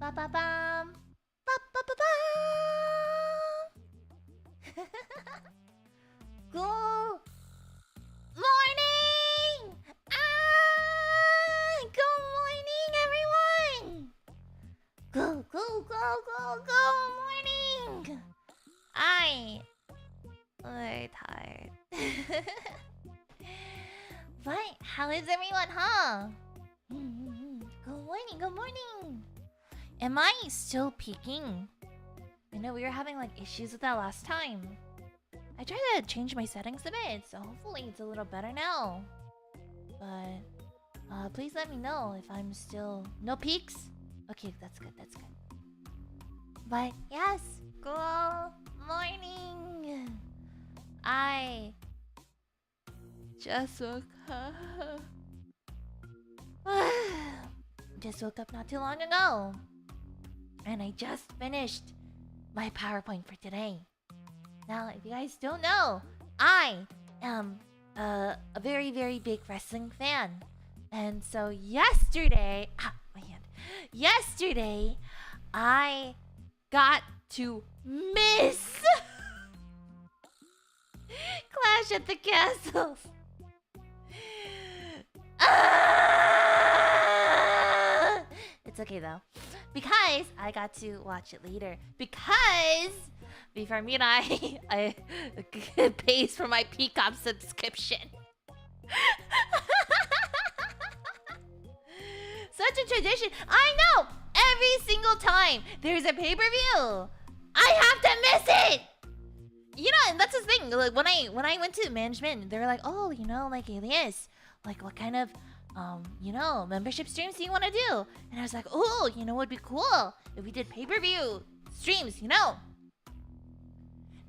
Ba ba bum. Ba ba ba bum. Good morning! Good morning, everyone! Good morning! We're tired. But how is everyone, huh? Good morning. Am I still peaking? I know we were having like issues with that last time. I tried to change my settings a bit, so hopefully it's a little better now. But please let me know if I'm still no peaks. Okay, that's good. But yes, good morning. I just woke up. Just woke up not too long ago. And I just finished my PowerPoint for today. Now, if you guys don't know, I am a very, very big wrestling fan. And so yesterday, yesterday, I got to miss Clash at the Castles. It's okay though, because I got to watch it later. Because V4Mirai I pays for my Peacock subscription. Such a tradition. I know. Every single time there's a pay-per-view, I have to miss it. You know, and that's the thing. Like when I went to management, they were like, "Oh, you know, like Alias, like what kind of membership streams do you want to do?" And I was like, "Oh, you know, what'd be cool if we did pay-per-view streams, you know?"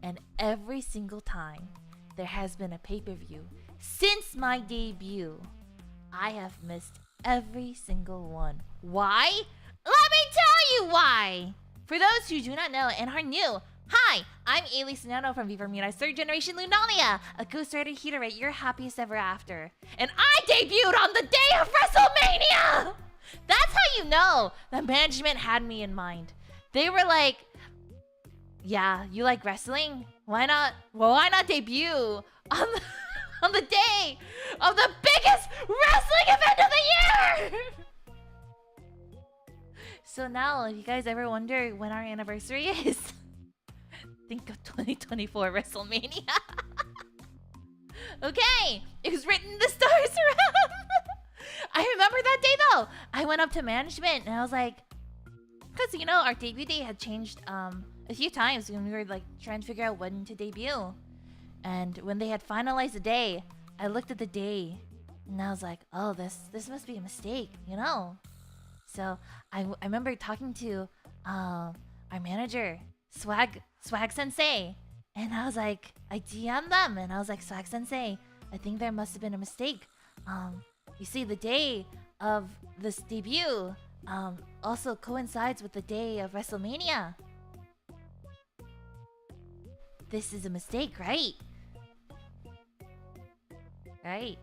And every single time there has been a pay-per-view since my debut, I have missed every single one. Why? Let me tell you why! For those who do not know and are new, hi, I'm Alias Anono from V4Mirai 3rd Generation Lunalia, a ghost writer here to write your happiest ever after. And I debuted on the day of WrestleMania! That's how you know the management had me in mind. They were like, "Yeah, you like wrestling? Why not? Well, why not debut on the day of the biggest wrestling event of the year?" So now, if you guys ever wonder when our anniversary is, think of 2024 WrestleMania. Okay, it was written in the stars around. I remember that day though. I went up to management and I was like, because you know our debut day had changed a few times when we were like trying to figure out when to debut. And when they had finalized the day, I looked at the day and I was like, "Oh, this must be a mistake, you know." So I remember talking to our manager, Swag Sensei, and I was like, I DM'd them and I was like, "Swag Sensei, I think there must have been a mistake. You see, the day of this debut also coincides with the day of WrestleMania. This is a mistake, right?" Right?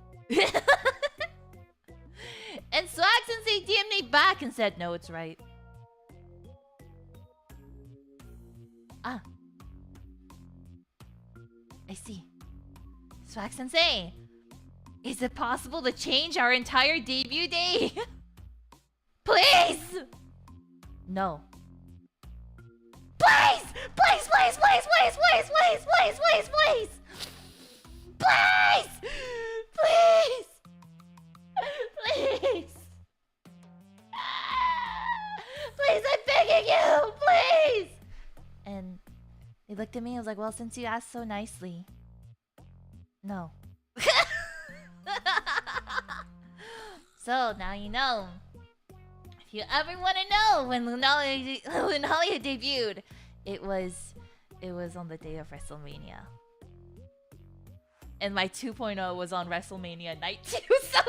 And Swag Sensei DM'd me back and said, "No, it's right." Ah. I see. Swag Sensei, is it possible to change our entire debut day? Please! No. Please! Please! Please! Please! Please! Please! Please! Please! Please! Please! Please! Please! Please! Please, I'm begging you! Please! And he looked at me and was like, "Well, since you asked so nicely, no." So now you know. If you ever want to know when Lunalia debuted, it was on the day of WrestleMania. And my 2.0 was on WrestleMania night too, so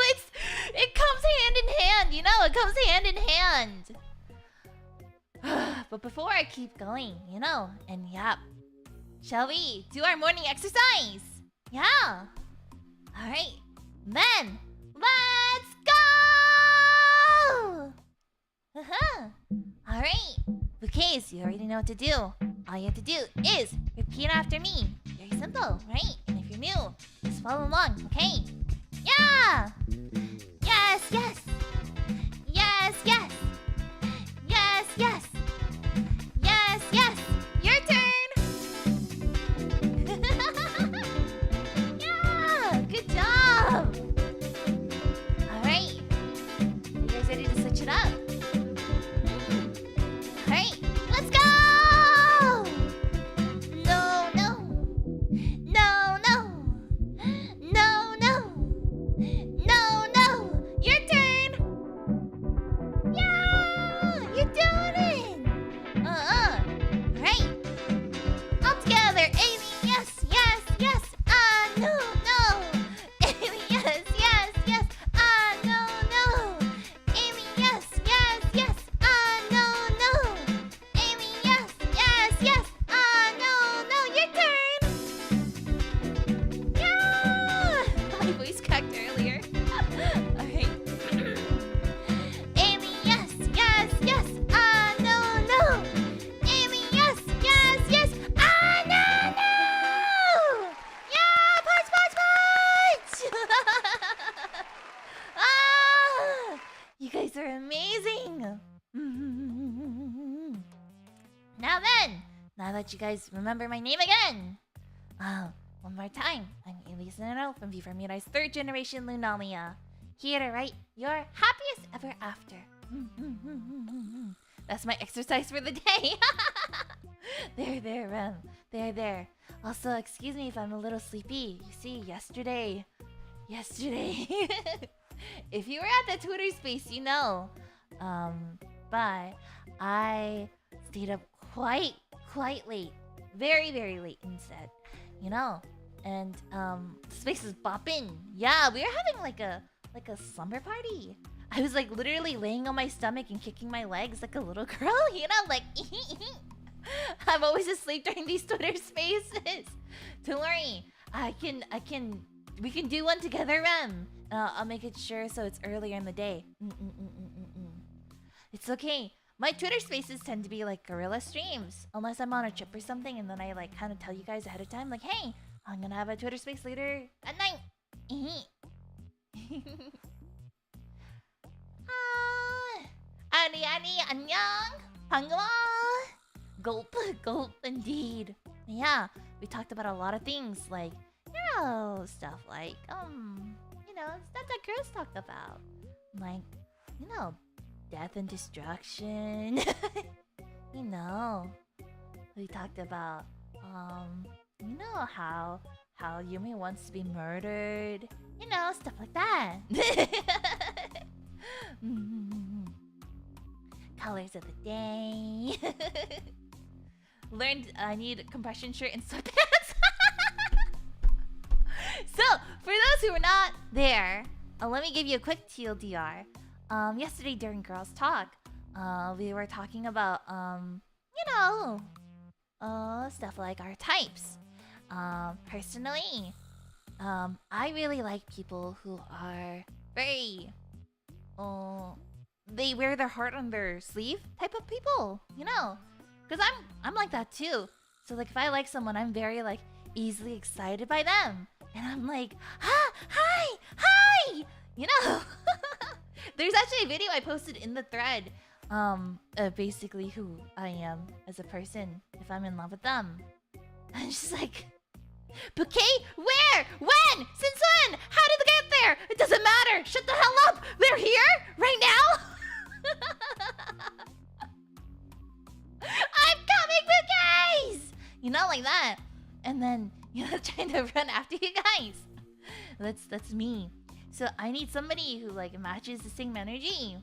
it comes hand in hand, you know, it comes hand in hand. But before I keep going, you know, and yep, shall we do our morning exercise? Yeah. Alright, then let's go! Alright, Anyways, you already know what to do. All you have to do is repeat after me. Very simple, right? And if you're new, just follow along, okay? Yeah! Yes, yes! Yes, yes! Yes, yes! Yes, yes! Your turn! Yeah! Good job! Alright. You guys ready to switch it up? Alright, let's go! No, no. No, no. No, no. No, no. Your turn! Yeah! You're doing it! Alright. All together. Amy, yes, yes, yes. No, no. Amy, yes, yes, yes. No, no. Amy, yes, yes, yes. No, no. Amy, yes, yes, yes. No, no. Your turn. Yeah! My voice cracked earlier. Alright. Amy, yes, yes, yes. No, no. Amy, yes, yes, yes. No, no. Yeah, punch, punch, punch. You guys are amazing. Now then, now that you guys remember my name again, one more time. I'm Alias Anono from V4Mirai's third generation Lunalia, here to write your happiest ever after. That's my exercise for the day. There. Also, excuse me if I'm a little sleepy. You see, yesterday, if you were at the Twitter space, you know. But I stayed up quite late, very late instead, you know. And space is bopping. Yeah, we were having like a slumber party. I was like literally laying on my stomach and kicking my legs like a little girl, you know, like I'm always asleep during these Twitter spaces. Don't worry, we can do one together, Rem. I'll make it sure so it's earlier in the day. It's okay. My Twitter spaces tend to be like guerrilla streams, unless I'm on a trip or something, and then I like kind of tell you guys ahead of time, like, hey, I'm gonna have a Twitter space later at night. Ani, annyeong, 반가워. Gulp, indeed. Yeah, we talked about a lot of things, like, you know, stuff like, you know, stuff that girls talk about. Like, you know, death and destruction. You know, we talked about, you know, how Yumi wants to be murdered. You know, stuff like that. Colors of the day. Learned I need a compression shirt and sweatpants. So, for those who were not there, let me give you a quick TLDR. Yesterday during Girls Talk, we were talking about, you know, stuff like our types. Personally, I really like people who are very, they wear their heart on their sleeve type of people, you know? Because I'm like that too. So like if I like someone, I'm very like easily excited by them. And I'm like, hi! You know? There's actually a video I posted in the thread, basically who I am as a person if I'm in love with them. And she's like, bouquet? Where? When? Since when? How did they get there? It doesn't matter. Shut the hell up. They're here right now. I'm coming, bouquets. You know, like that. And then, you know, trying to run after you guys. That's me. So I need somebody who like matches the same energy.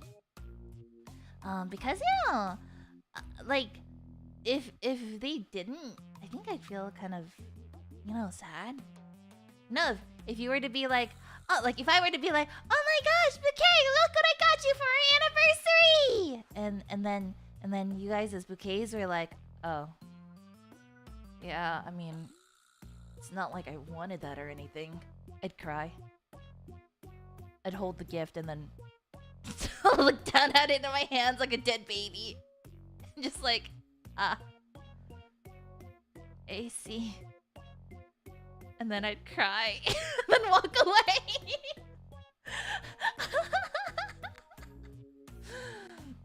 Because you know, like if they didn't, I think I'd feel kind of, you know, sad. No, if you were to be like, oh, like if I were to be like, oh my gosh, Bouquet, look what I got you for our anniversary, and then you guys as bouquets were like, oh, yeah, I mean, it's not like I wanted that or anything. I'd cry. I'd hold the gift and then look down at it in my hands like a dead baby. Just like, AC. And then I'd cry. Then walk away.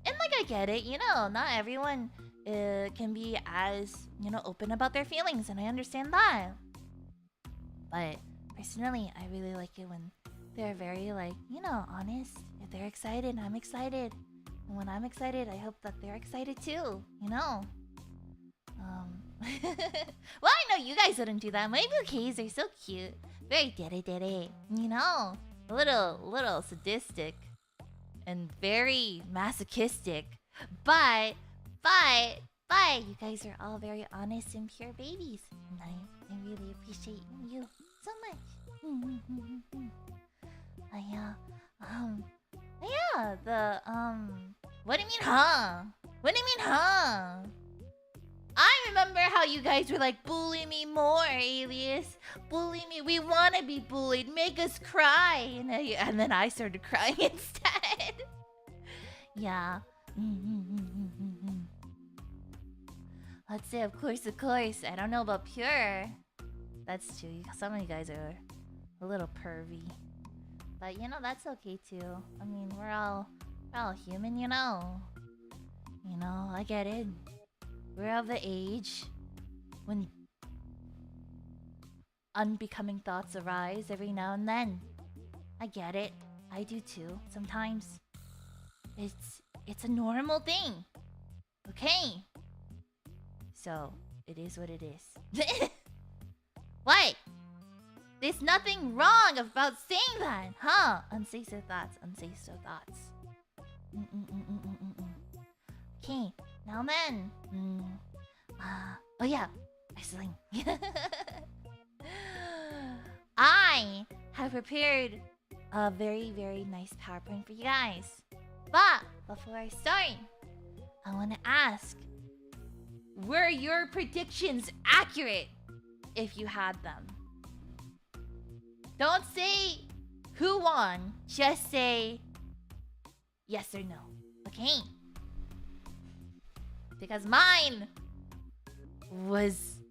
And like, I get it, you know, not everyone can be as, you know, open about their feelings, and I understand that. But personally, I really like it when they're very, like, you know, honest. If they're excited, I'm excited. And when I'm excited, I hope that they're excited too, you know? Well, I know you guys wouldn't do that. My bouquets are so cute. Very dere, you know? A little sadistic. And very masochistic. But, you guys are all very honest and pure babies. And I really appreciate you so much. Yeah, what do you mean, huh? What do you mean, huh? I remember how you guys were like, bully me more, Alias. Bully me. We want to be bullied. Make us cry. And then I started crying instead. Yeah. Let's say, of course. I don't know about pure. That's true. Some of you guys are a little pervy. But, you know, that's okay, too. I mean, we're all human, you know? You know, I get it. We're of the age when unbecoming thoughts arise every now and then. I get it. I do too. Sometimes it's a normal thing. Okay? So, it is what it is. What? There's nothing wrong about saying that, huh? Unsafer thoughts. Okay, now then. Oh yeah, wrestling. I have prepared a very, very nice PowerPoint for you guys. But before I start, I want to ask, were your predictions accurate if you had them? Don't say who won, just say yes or no, okay? Because mine was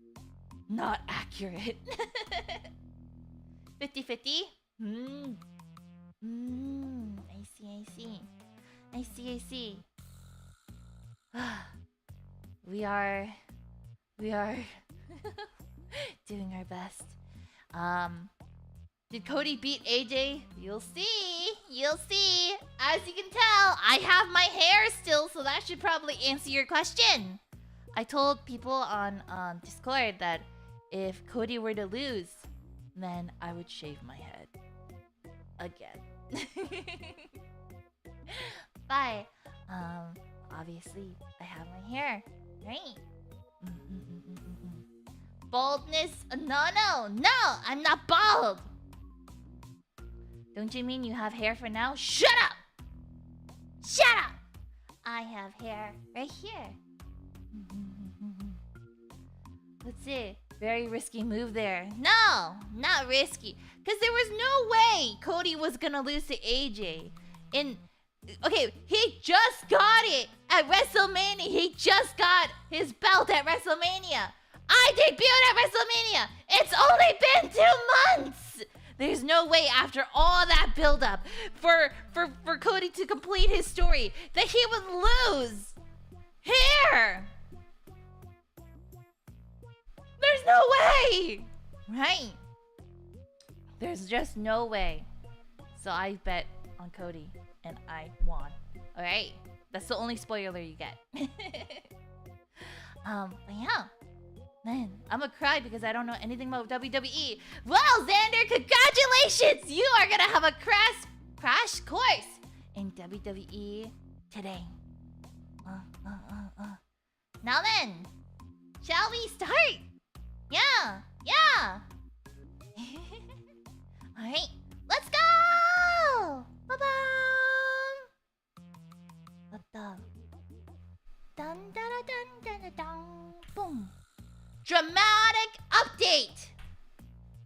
not accurate. 50-50? I see. We are doing our best. Did Cody beat AJ? You'll see. As you can tell, I have my hair still, so that should probably answer your question. I told people on Discord that if Cody were to lose, then I would shave my head. Again. But, obviously, I have my hair, right? Baldness? No, I'm not bald! Don't you mean you have hair for now? Shut up! I have hair right here. Let's see. Very risky move there. No, not risky. Because there was no way Cody was gonna lose to AJ. Okay, he just got it at WrestleMania. He just got his belt at WrestleMania. I debuted at WrestleMania. It's only been 2 months. There's no way after all that build-up for Cody to complete his story that he would lose here. There's no way, right? There's just no way. So I bet on Cody and I won. All right, that's the only spoiler you get. But yeah. Man, I'm gonna cry because I don't know anything about WWE. Well, Xander, congratulations! You are gonna have a crash course in WWE today. Now then, shall we start? Yeah. Alright, let's go! Ba-bam! Dun-da-da-dun-dun-dun-dun. Boom. Dramatic update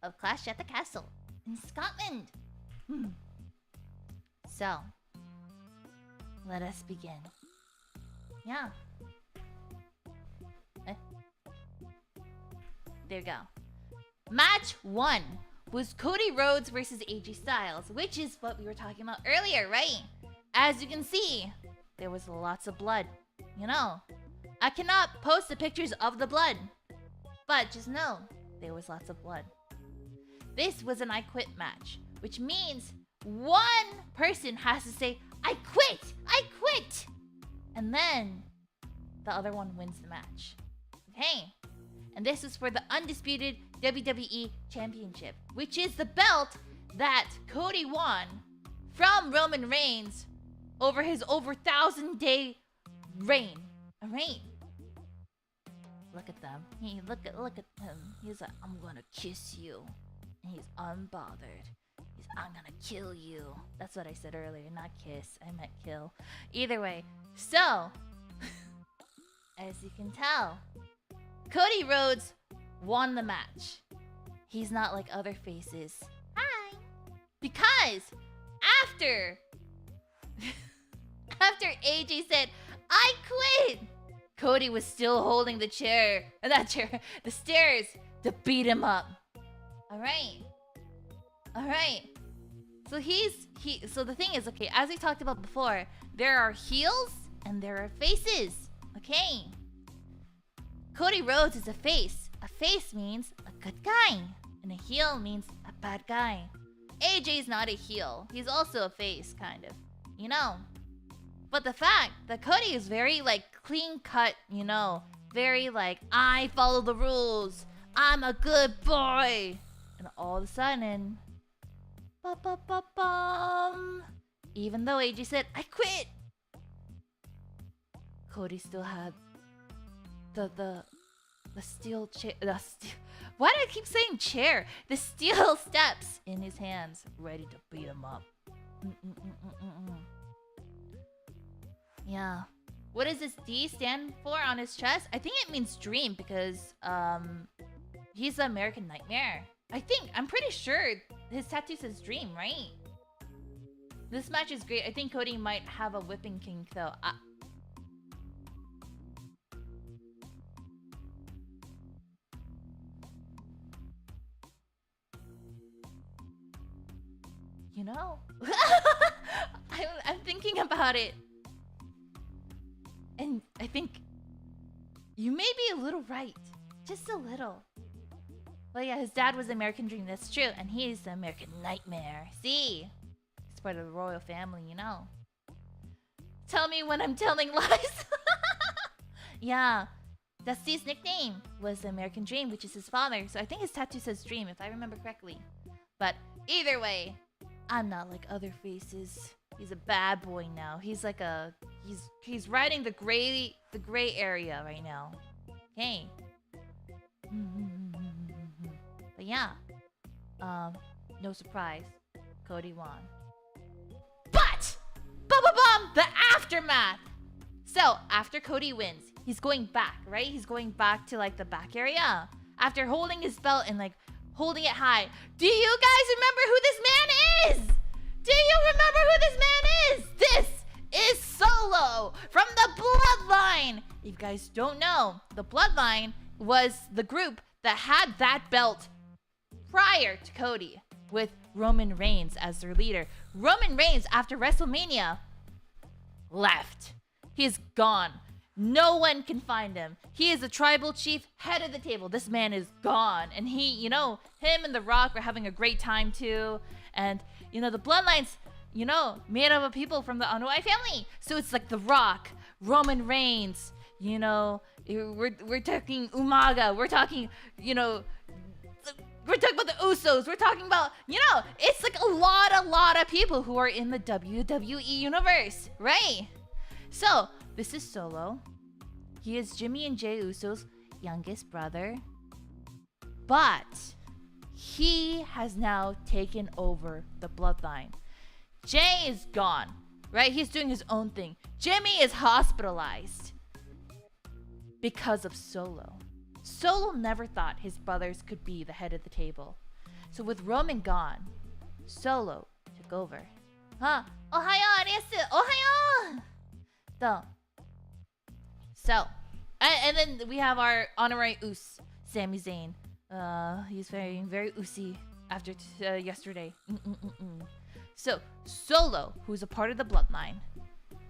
of Clash at the Castle in Scotland. So, let us begin. Yeah. there you go. Match 1 was Cody Rhodes versus AJ Styles, which is what we were talking about earlier, right? As you can see, there was lots of blood. You know, I cannot post the pictures of the blood, but just know there was lots of blood. This was an I quit match, which means one person has to say, I quit! I quit! And then the other one wins the match. Okay? And this is for the undisputed WWE Championship, which is the belt that Cody won from Roman Reigns over his over 1,000-day reign. A reign. Look at them. Look at him. He's like, I'm gonna kiss you. And he's unbothered. I'm gonna kill you. That's what I said earlier, not kiss. I meant kill. Either way. So, as you can tell, Cody Rhodes won the match. He's not like other faces. Hi! Because after AJ said, I quit! Cody was still holding the stairs to beat him up. Alright. So the thing is, okay, as we talked about before, there are heels and there are faces. Okay. Cody Rhodes is a face. A face means a good guy. And a heel means a bad guy. AJ's not a heel. He's also a face, kind of. You know. But the fact that Cody is very, like, clean cut, you know. Very, like, I follow the rules. I'm a good boy. And all of a sudden, even though AJ said, I quit, Cody still had the steel chair. Why do I keep saying chair? The steel steps in his hands, ready to beat him up. Yeah. What does this D stand for on his chest? I think it means dream because he's the American Nightmare. I'm pretty sure his tattoo says dream, right? This match is great. I think Cody might have a whipping kink though. You know? I'm thinking about it. And I think you may be a little right. Just a little. But yeah, his dad was the American Dream, that's true. And he's the American Nightmare. See? He's part of the royal family, you know. Tell me when I'm telling lies. Yeah. Dusty's nickname was the American Dream, which is his father. So I think his tattoo says Dream, if I remember correctly. But either way, I'm not like other faces. He's a bad boy now. He's like a... He's riding the gray area right now. Okay. But yeah. No surprise. Cody won. But! The aftermath! So, after Cody wins, he's going back, right? He's going back to like the back area. After holding his belt and like holding it high. Do you guys remember who this man is? Do you remember who this man is? This is Solo from the Bloodline. If you guys don't know, the Bloodline was the group that had that belt prior to Cody with Roman Reigns as their leader. Roman Reigns, after WrestleMania, left. He is gone. No one can find him. He is the tribal chief, head of the table. This man is gone. And he, you know, him and The Rock were having a great time too. And, you know, the Bloodlines, you know, made up of people from the Anono family. So it's like The Rock, Roman Reigns, you know, we're talking Umaga, we're talking, you know, we're talking about the Usos, we're talking about, you know, it's like a lot of people who are in the WWE universe, right? So, this is Solo. He is Jimmy and Jey Uso's youngest brother. But he has now taken over the Bloodline. Jey is gone, right? He's doing his own thing. Jimmy is hospitalized because of Solo. Solo never thought his brothers could be the head of the table. So with Roman gone, Solo took over. Ohayo, ariasu, ohayo! So, and then we have our honorary Us, Sami Zayn. He's very oozy after yesterday. So, Solo, who's a part of the bloodline,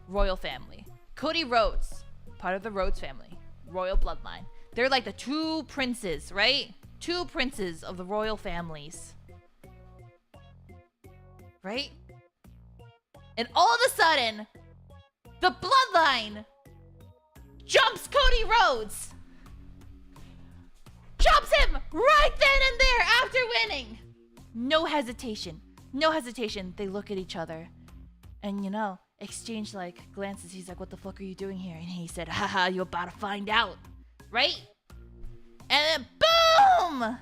royal family. Cody Rhodes, part of the Rhodes family, royal bloodline. They're like the two princes, right? Two princes of the royal families. Right? And all of a sudden, the bloodline jumps Cody Rhodes. Jumps him right then and there after winning. No hesitation. No hesitation. They look at each other. And you know, exchange like glances. He's like, what the fuck are you doing here? And he said, haha, you're about to find out. Right? And then boom!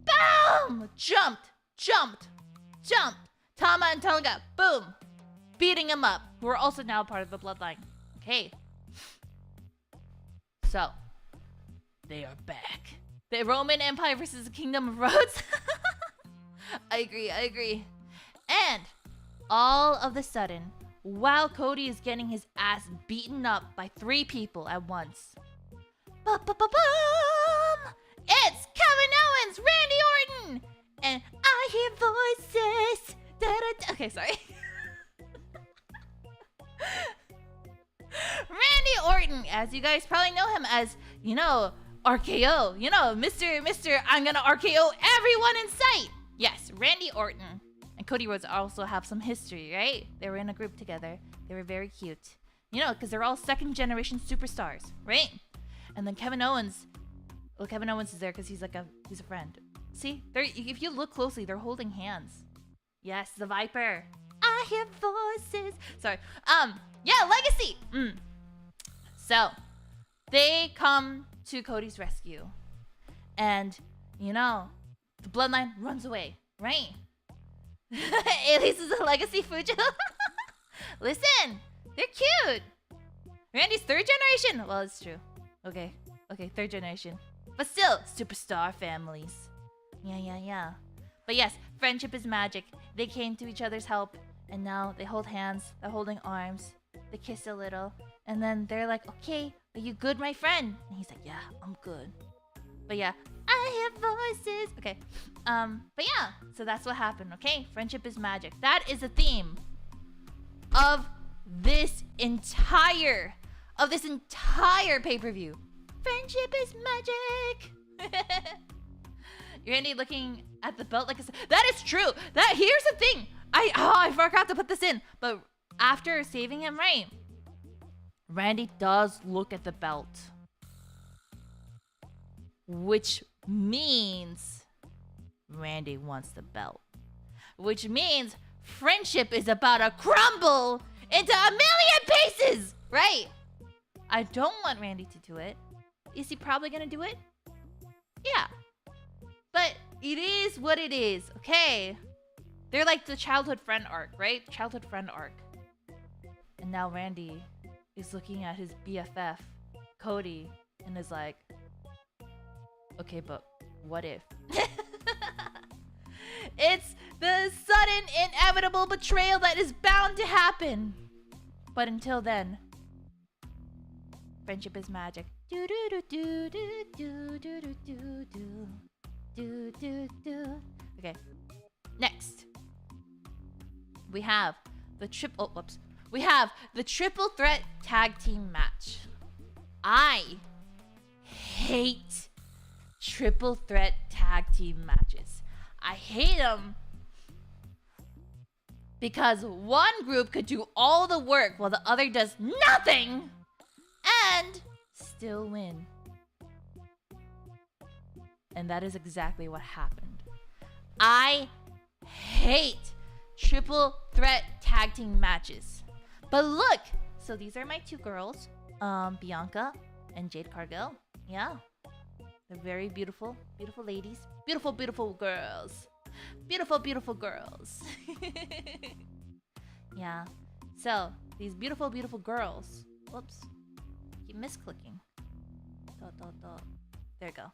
Boom! Jumped. Tama and Tonga, boom! Beating him up. Who are also now part of the bloodline. Okay. So, they are back. The Roman Empire versus the Kingdom of Rhodes. I agree. And all of a sudden, while Cody is getting his ass beaten up by 3 people at once, it's Kevin Owens, Randy Orton, and I hear voices. Da-da-da. Okay, sorry. Randy Orton, as you guys probably know him as, you know, RKO. You know, Mr. I'm gonna RKO everyone in sight. Yes, Randy Orton and Cody Rhodes also have some history, right? They were in a group together. They were very cute. You know, because they're all second generation superstars, right? And then Kevin Owens. Well, Kevin Owens is there because he's a friend. See, if you look closely, they're holding hands. Yes, the Viper. I hear voices. Sorry. Yeah, Legacy. So, they come to Cody's rescue. And, you know, the bloodline runs away, right? Alias is a Legacy Fujo. Listen, they're cute. Randy's 3rd generation. Well, it's true. Okay, 3rd generation. But still, superstar families. Yeah. But yes, friendship is magic. They came to each other's help, and now they hold hands, they're holding arms, they kiss a little, and then they're like, okay, are you good, my friend? And he's like, yeah, I'm good. But yeah, I hear voices. Okay, but yeah, so that's what happened, okay? Friendship is magic. That is the theme of this entire pay-per-view. Friendship is magic. Randy looking at the belt like that is true. Here's the thing. I forgot to put this in. But after saving him, right? Randy does look at the belt. Which means Randy wants the belt. Which means friendship is about to crumble into a million pieces, right? I don't want Randy to do it. Is he probably gonna do it? Yeah. But it is what it is, okay? They're like the childhood friend arc, right? Childhood friend arc. And now Randy is looking at his BFF, Cody, and is like, okay, but what if? It's the sudden, inevitable betrayal that is bound to happen. But until then, friendship is magic. Do do do do do do do do do. Okay. Next, we have the triple threat tag team match. I hate triple threat tag team matches. I hate them because one group could do all the work while the other does nothing and still win. And that is exactly what happened. I hate triple threat tag team matches. But look, so these are my 2 girls, Bianca and Jade Cargill. Yeah, they're very beautiful, beautiful ladies, beautiful girls, beautiful girls. Yeah, so these beautiful girls. Whoops, keep misclicking. There you go.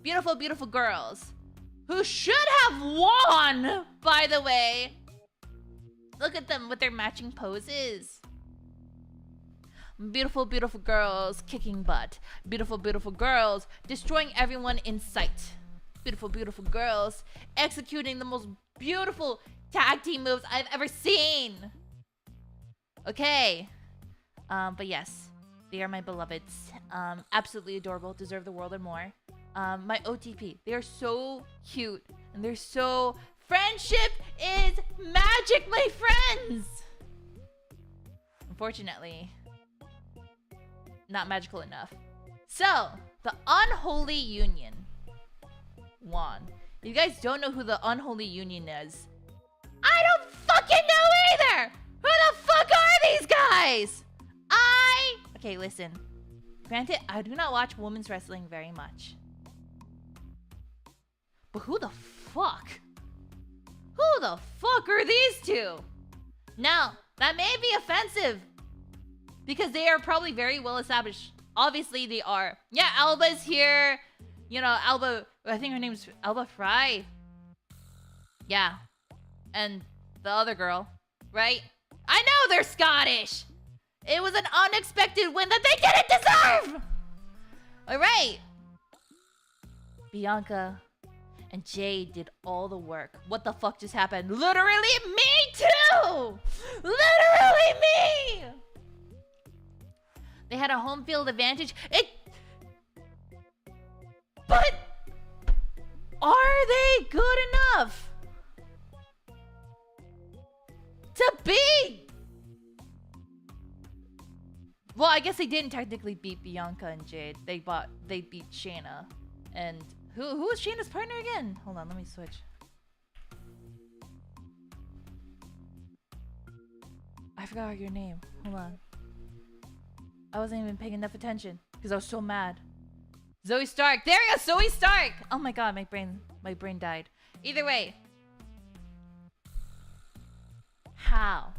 Beautiful girls who should have won, by the way. Look at them with their matching poses. Beautiful, beautiful girls kicking butt. Beautiful, beautiful girls destroying everyone in sight. Beautiful, beautiful girls executing the most beautiful tag team moves I've ever seen. Okay. But yes, they are my beloveds. Absolutely adorable. Deserve the world and more. My OTP. They are so cute. And they're so... Friendship is magic, my friends! Unfortunately, not magical enough. So, the Unholy Union won. If you guys don't know who the Unholy Union is, I don't fucking know either! Who the fuck are these guys? Okay, listen. Granted, I do not watch women's wrestling very much. But who the fuck? Who the fuck are these two? Now, that may be offensive because they are probably very well established. Obviously, they are. Yeah, Alba's here. You know, Alba, I think her name's Alba Fry. Yeah. And the other girl, right? I know they're Scottish. It was an unexpected win that they didn't deserve. All right. Bianca and Jade did all the work. What the fuck just happened? Literally me too! Literally me! They had a home field advantage. But are they good enough to beat? Well, I guess they didn't technically beat Bianca and Jade. They beat Shayna. And who was Shayna's partner again? Hold on, let me switch. I forgot your name. Hold on. I wasn't even paying enough attention because I was so mad. Zoe Stark. There we go, Zoe Stark. Oh my god, my brain died. Either way. How?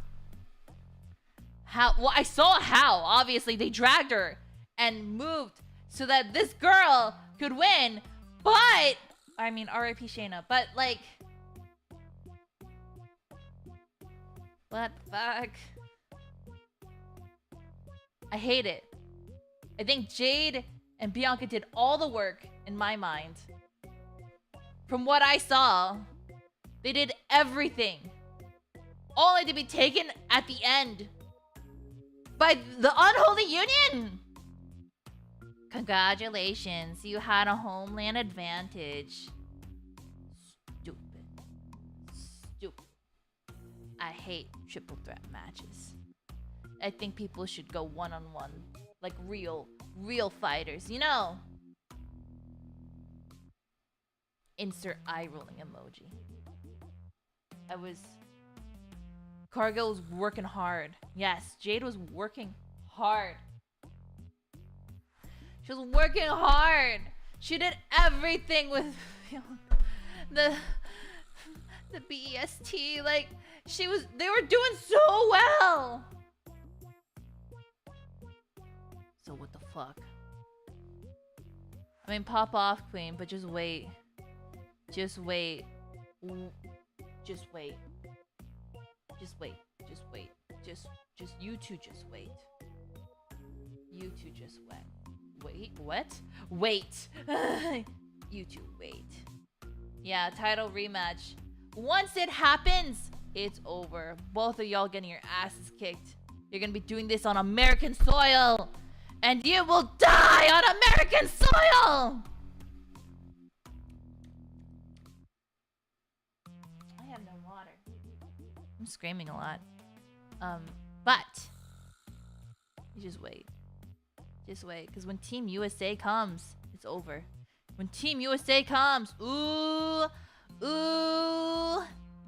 Well, I saw how. Obviously, they dragged her and moved so that this girl could win. But I mean, R.I.P. Shayna. But like, what the fuck? I hate it. I think Jade and Bianca did all the work in my mind. From what I saw, they did everything. All had to be taken at the end by the Unholy Union. Congratulations, you had a homeland advantage. Stupid. Stupid. I hate triple threat matches. I think people should go one-on-one. Like real fighters, you know? Insert eye-rolling emoji. Cargill was working hard. Yes, Jade was working hard. She was working hard. She did everything with the BEST. Like, they were doing so well. So what the fuck? I mean, pop off, queen, but just wait. Just wait. Just wait. Just wait. Just wait. Just you two just wait. You two just wait. Wait, what? Wait. You two wait. Yeah, title rematch. Once it happens, it's over. Both of y'all getting your asses kicked. You're gonna be doing this on American soil. And you will die on American soil! I have no water. I'm screaming a lot. But you just wait. Just wait, because when Team USA comes, it's over. When Team USA comes, ooh,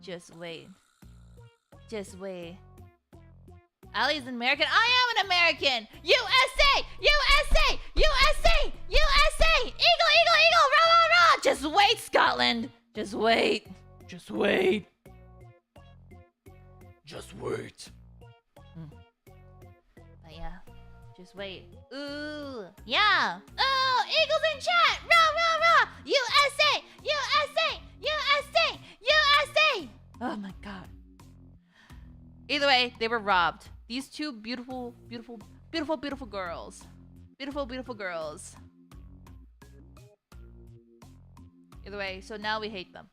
just wait. Just wait. Ali's an American. I am an American. USA! USA! USA! USA! Eagle! Eagle! Eagle! Rah! Rah! Rah! Just wait, Scotland. Just wait. Just wait. Just wait. But yeah, just wait. Ooh, yeah. Oh, Eagles in chat. Rah! Rah! Rah! USA! USA! USA! USA! Oh my god. Either way, they were robbed. These two beautiful, beautiful Beautiful, beautiful girls. Beautiful, beautiful girls. Either way, so now we hate them.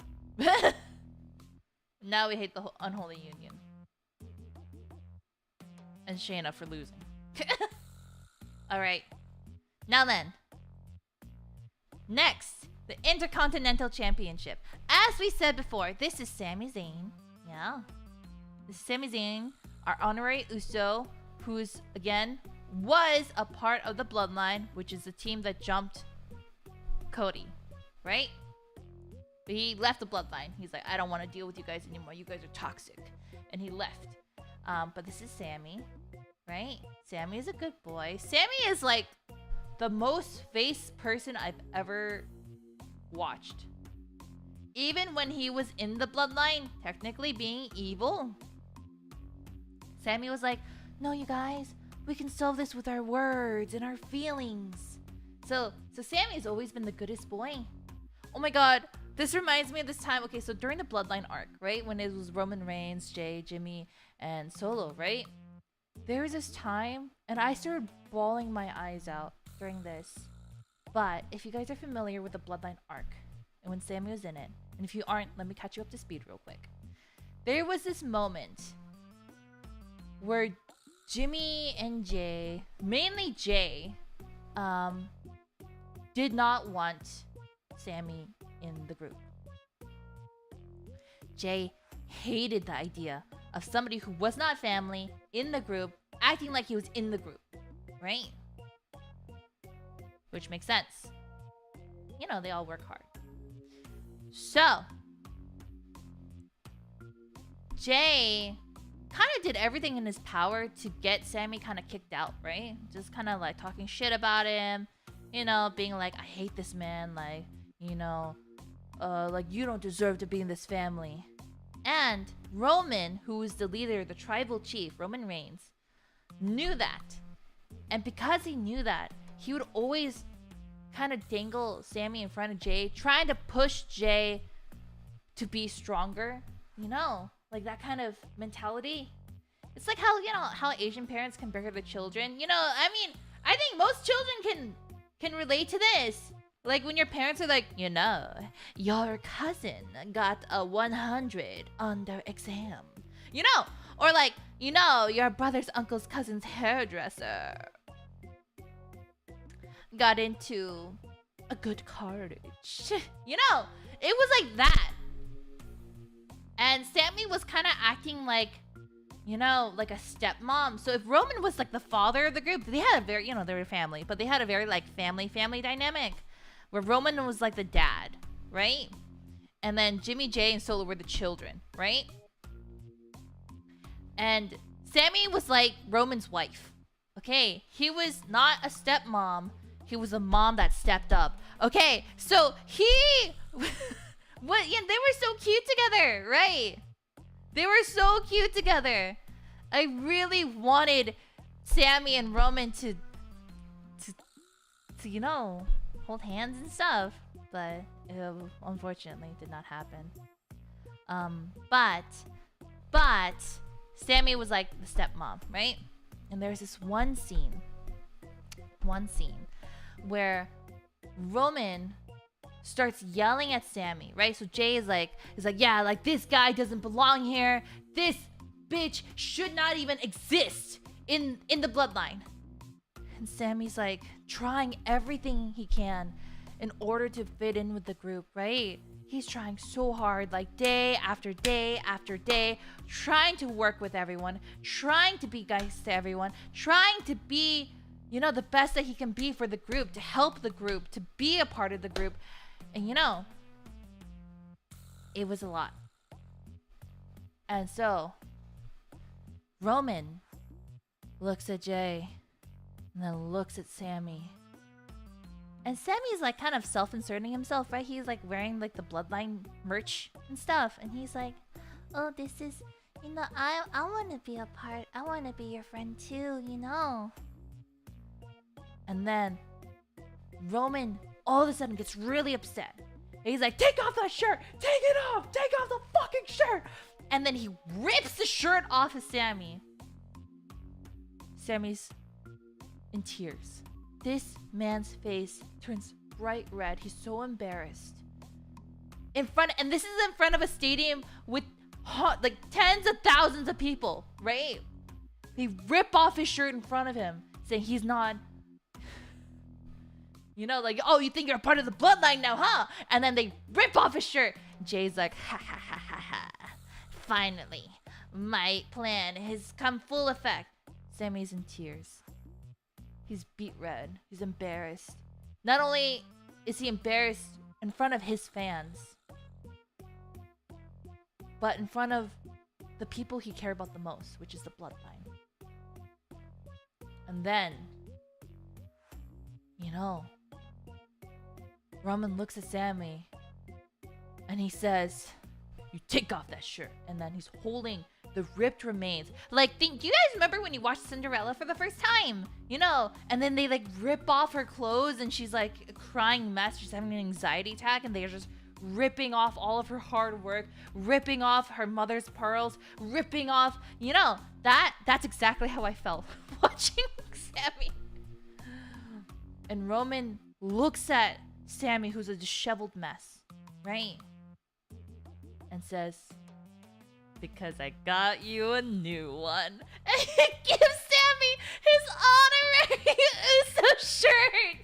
Now we hate the unholy union. And Shayna for losing. Alright. Now then. Next, the Intercontinental Championship. As we said before, this is Sami Zayn. Yeah. This is Sami Zayn, our honorary Uso, who's, again, was a part of the Bloodline, which is the team that jumped Cody. Right? But he left the Bloodline. He's like, I don't want to deal with you guys anymore. You guys are toxic. And he left. But this is Sami. Right? Sami is a good boy. Sami is like the most face person I've ever watched. Even when he was in the Bloodline, technically being evil, Sami was like, no, you guys, we can solve this with our words and our feelings. So Sami's always been the goodest boy. Oh my god, this reminds me of this time. Okay, so during the Bloodline arc, right? When it was Roman Reigns, Jay, Jimmy, and Solo, right? There was this time, and I started bawling my eyes out during this. But if you guys are familiar with the Bloodline arc, and when Sami was in it, and if you aren't, let me catch you up to speed real quick. There was this moment where Jimmy and Jay, mainly Jay, did not want Sami in the group. Jay hated the idea of somebody who was not family in the group acting like he was in the group, right? Which makes sense. You know, they all work hard. So, Jay kind of did everything in his power to get Sami kind of kicked out, right? Just kind of like talking shit about him, you know, being like, I hate this man, like, you know, like you don't deserve to be in this family. And Roman, who was the leader, the tribal chief, Roman Reigns, knew that. And because he knew that, he would always kind of dangle Sami in front of Jay, trying to push Jay to be stronger, you know, like that kind of mentality. It's like how, you know, how Asian parents compare their children. You know, I mean, I think most children can relate to this. Like when your parents are like, you know, your cousin got a 100 on their exam. You know, or like, you know, your brother's uncle's cousin's hairdresser got into a good carriage. You know, it was like that. And Sami was kind of acting like, you know, like a stepmom. So if Roman was like the father of the group, they had a very, you know, they were family, but they had a very like family dynamic where Roman was like the dad, right? And then Jimmy, Jay, and Solo were the children, right? And Sami was like Roman's wife. Okay, he was not a stepmom. He was a mom that stepped up. Okay, so he... what? Yeah, they were so cute together, right? They were so cute together. I really wanted Sami and Roman to you know, hold hands and stuff. But it unfortunately did not happen. But Sami was like the stepmom, right? And there's this one scene where Roman starts yelling at Sami, right? So Jay is like, yeah, like this guy doesn't belong here. This bitch should not even exist in the bloodline. And Sami's like trying everything he can in order to fit in with the group, right? He's trying so hard, like day after day after day, trying to work with everyone, trying to be nice to everyone, trying to be, you know, the best that he can be for the group, to help the group, to be a part of the group. And you know, it was a lot. And so, Roman looks at Jay and then looks at Sami. And Sammy's like kind of self-inserting himself, right? He's like wearing like the bloodline merch and stuff. And he's like, oh, this is, you know, I want to be a part. I want to be your friend too, you know. And then Roman all of a sudden gets really upset. And he's like, take off that shirt! Take it off! Take off the fucking shirt! And then he rips the shirt off of Sami. Sami's in tears. This man's face turns bright red. He's so embarrassed. And this is in front of a stadium with like tens of thousands of people, right? They rip off his shirt in front of him, saying he's not, you know, like, oh, you think you're a part of the bloodline now, huh? And then they rip off his shirt. Jay's like, ha ha ha ha ha. Finally, my plan has come full effect. Sammy's in tears. He's beet red. He's embarrassed. Not only is he embarrassed in front of his fans, but in front of the people he cared about the most, which is the bloodline. And then, you know, Roman looks at Sammy and he says, you take off that shirt. And then he's holding the ripped remains. Like, do you guys remember when you watched Cinderella for the first time? You know, and then they like rip off her clothes and she's like a crying mess. She's having an anxiety attack and they're just ripping off all of her hard work, ripping off her mother's pearls, ripping off, you know, that's exactly how I felt watching Sammy. And Roman looks at Sammy, who's a disheveled mess, right? And says, because I got you a new one. And he gives Sammy his honorary Uso shirt.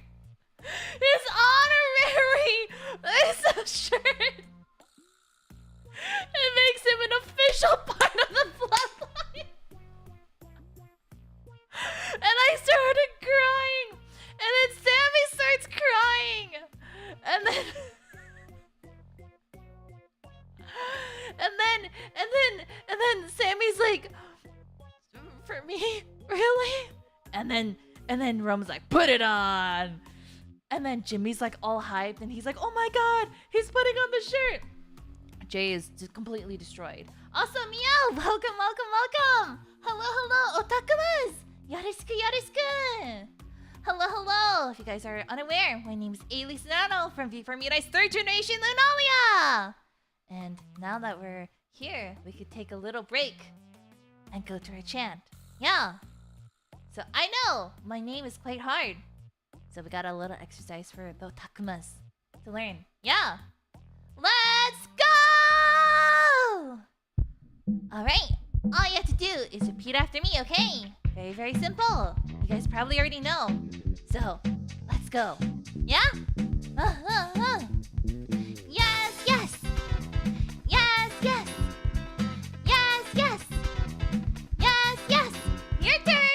His honorary Uso shirt. It makes him an official part of the bloodline. And I started crying. And then Sammy starts crying. And then and then Sammy's like, for me? Really? And then Roman's like, put it on. And then Jimmy's like all hyped and he's like, oh my god, he's putting on the shirt. Jay is completely destroyed. Awesome, yeah, welcome. Hello, otakumas. Yoroshiku. Hello. If you guys are unaware, my name is Alias Anono from V4Mirai's third generation Lunalia. And now that we're here, we could take a little break and go to our chant. Yeah. So I know my name is quite hard. So we got a little exercise for the otakumas to learn. Yeah. Let's go! Alright. All you have to do is repeat after me, okay? Very, very simple. You guys probably already know. So, let's go. Yeah? Yes. Your turn.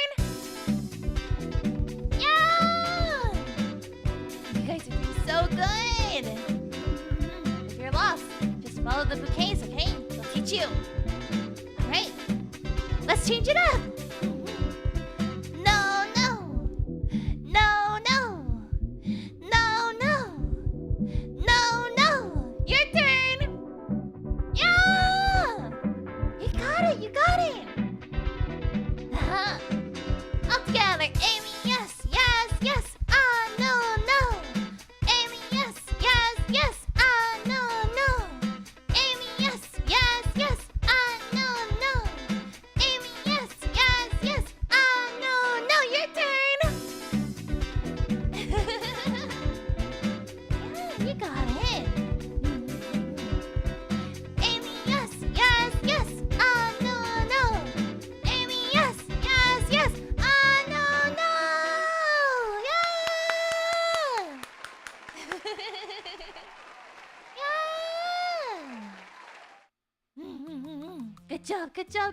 Yeah. You guys are doing so good. If you're lost, just follow the bouquets, okay? They'll teach you. All right. Let's change it up.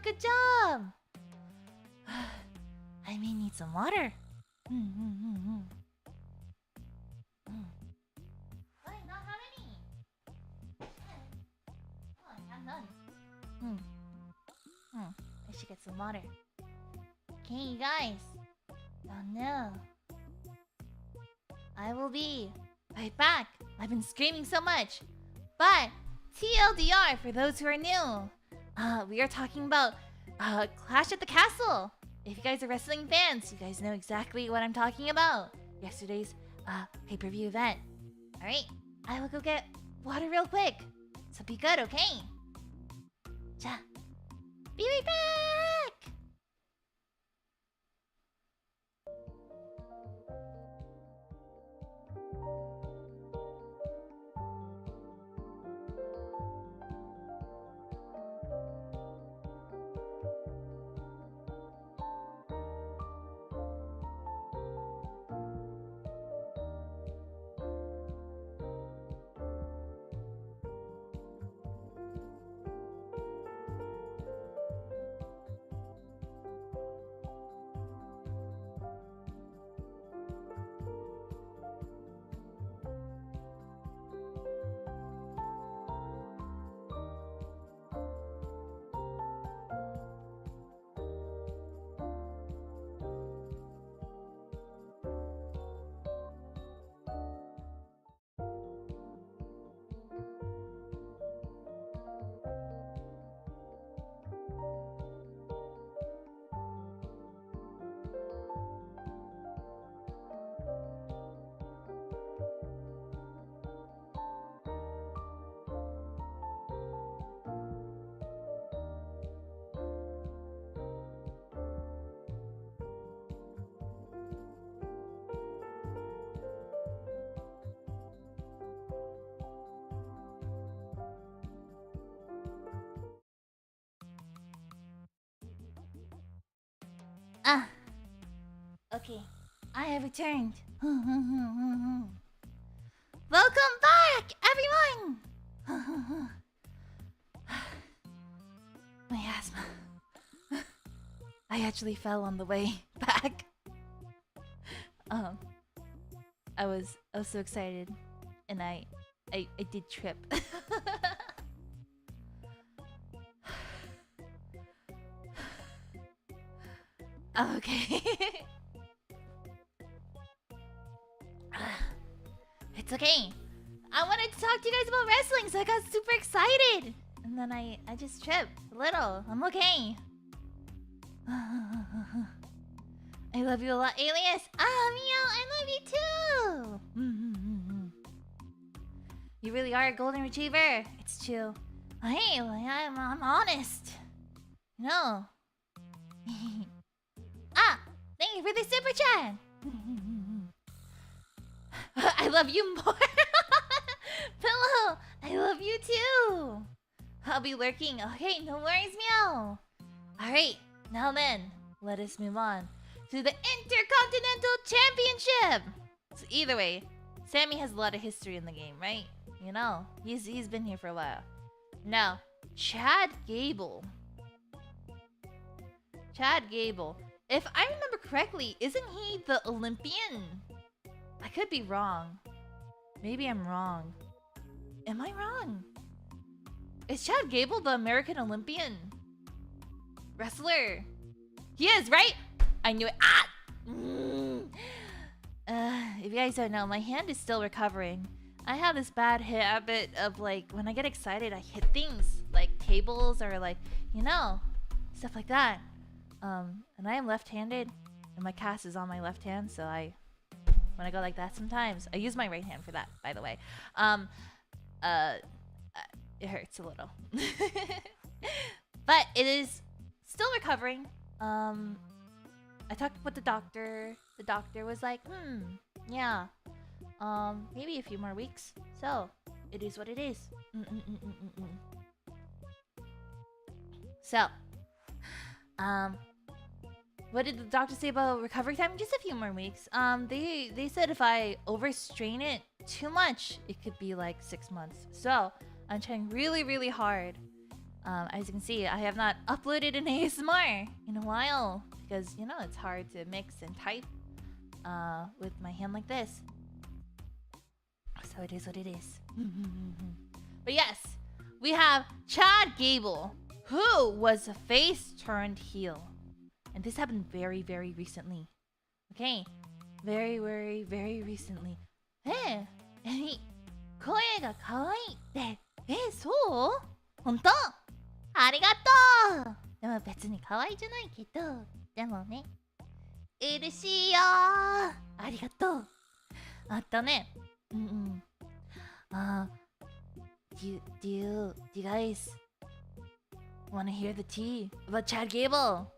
Good job. I may need some water. I don't have any. Oh, I have none. I should get some water. Okay, you guys. Oh no. I will be right back. I've been screaming so much. But TLDR for those who are new. We are talking about Clash at the Castle. If you guys are wrestling fans, you guys know exactly what I'm talking about. Yesterday's pay-per-view event. Alright, I will go get water real quick. So be good, okay? Ja. Be right back! Ah. Okay. I have returned. Welcome back, everyone! My asthma. I actually fell on the way back. I was so excited, and I did trip. Okay. It's okay. I wanted to talk to you guys about wrestling, so I got super excited. And then I just tripped a little. I'm okay. I love you a lot, Alias. Ah, Mio, I love you too. You really are a golden retriever. It's true. Hey, I'm honest. No. Ah, thank you for the super chat. I love you more. Pillow, I love you too. I'll be lurking. Okay, no worries, Meow. Alright, now then, let us move on to the Intercontinental Championship. So either way, Sammy has a lot of history in the game, right? You know, he's been here for a while. Now, Chad Gable. Chad Gable. If I remember correctly, isn't he the Olympian? I could be wrong. Maybe I'm wrong. Am I wrong? Is Chad Gable the American Olympian wrestler? He is, right? I knew it. Ah! If you guys don't know, my hand is still recovering. I have this bad habit of, like, when I get excited, I hit things like tables or, like, you know, stuff like that. And I am left-handed, and my cast is on my left hand, so when I go like that sometimes, I use my right hand for that, by the way. It hurts a little. But it is still recovering. I talked with the doctor. The doctor was like, yeah, maybe a few more weeks. So, it is what it is. So, what did the doctor say about recovery time? Just a few more weeks. They said if I overstrain it too much, it could be like 6 months. So, I'm trying really, really hard. As you can see, I have not uploaded an ASMR in a while because, you know, it's hard to mix and type with my hand like this. So it is what it is. But yes, we have Chad Gable, who was a face turned heel. And this happened very, very recently. Okay? Very, very, very recently. And he... 声が可愛いって。そう？本当？ありがとう！でも別に可愛いじゃないけど。でもね。嬉しいよー。ありがとう。あったね。Do you guys want to hear the tea about Chad Gable?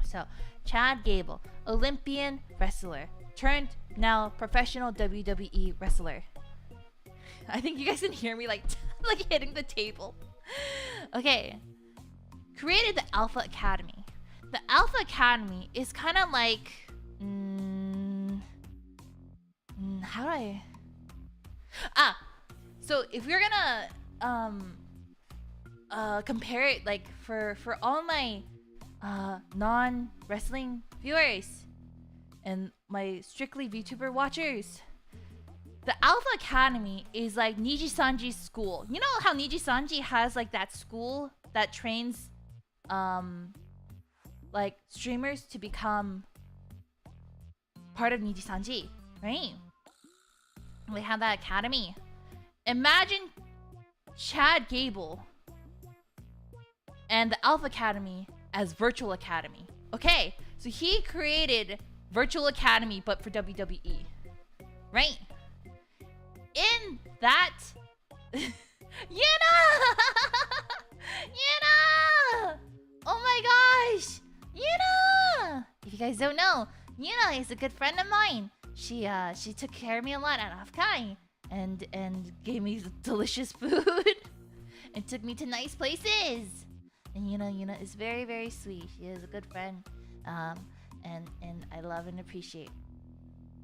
So, Chad Gable, Olympian wrestler, turned now professional WWE wrestler. I think you guys can hear me like hitting the table. Okay. Created the Alpha Academy. The Alpha Academy is kind of like... how do I... so if we're gonna compare it like for all my non-wrestling viewers and my strictly VTuber watchers, the Alpha Academy is like Niji Sanji's school. You know how Niji Sanji has like that school that trains like streamers to become part of Niji Sanji, right? They have that academy. Imagine Chad Gable and the Alpha Academy as Virtual Academy. Okay, so he created Virtual Academy but for WWE, right? In that, Yuna! Yuna! Oh my gosh! Yuna! If you guys don't know, Yuna is a good friend of mine. She took care of me a lot at Afkai and gave me delicious food and took me to nice places. And Yuna is very, very sweet. She is a good friend. And I love and appreciate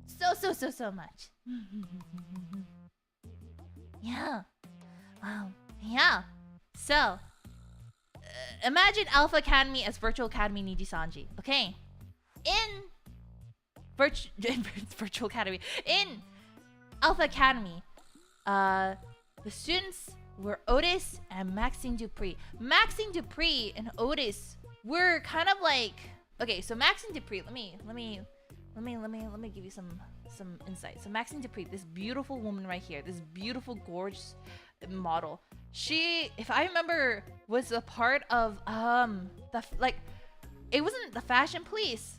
so much. Yeah. Yeah. So, imagine Alpha Academy as Virtual Academy Nijisanji. Okay. In Virtual Academy. In Alpha Academy, the students were Otis and Maxine Dupree. Maxine Dupree and Otis were kind of like, okay, so Maxine Dupree, let me give you some insight. So Maxine Dupree, this beautiful woman right here, this beautiful, gorgeous model. She, if I remember, was a part of it wasn't the Fashion Police.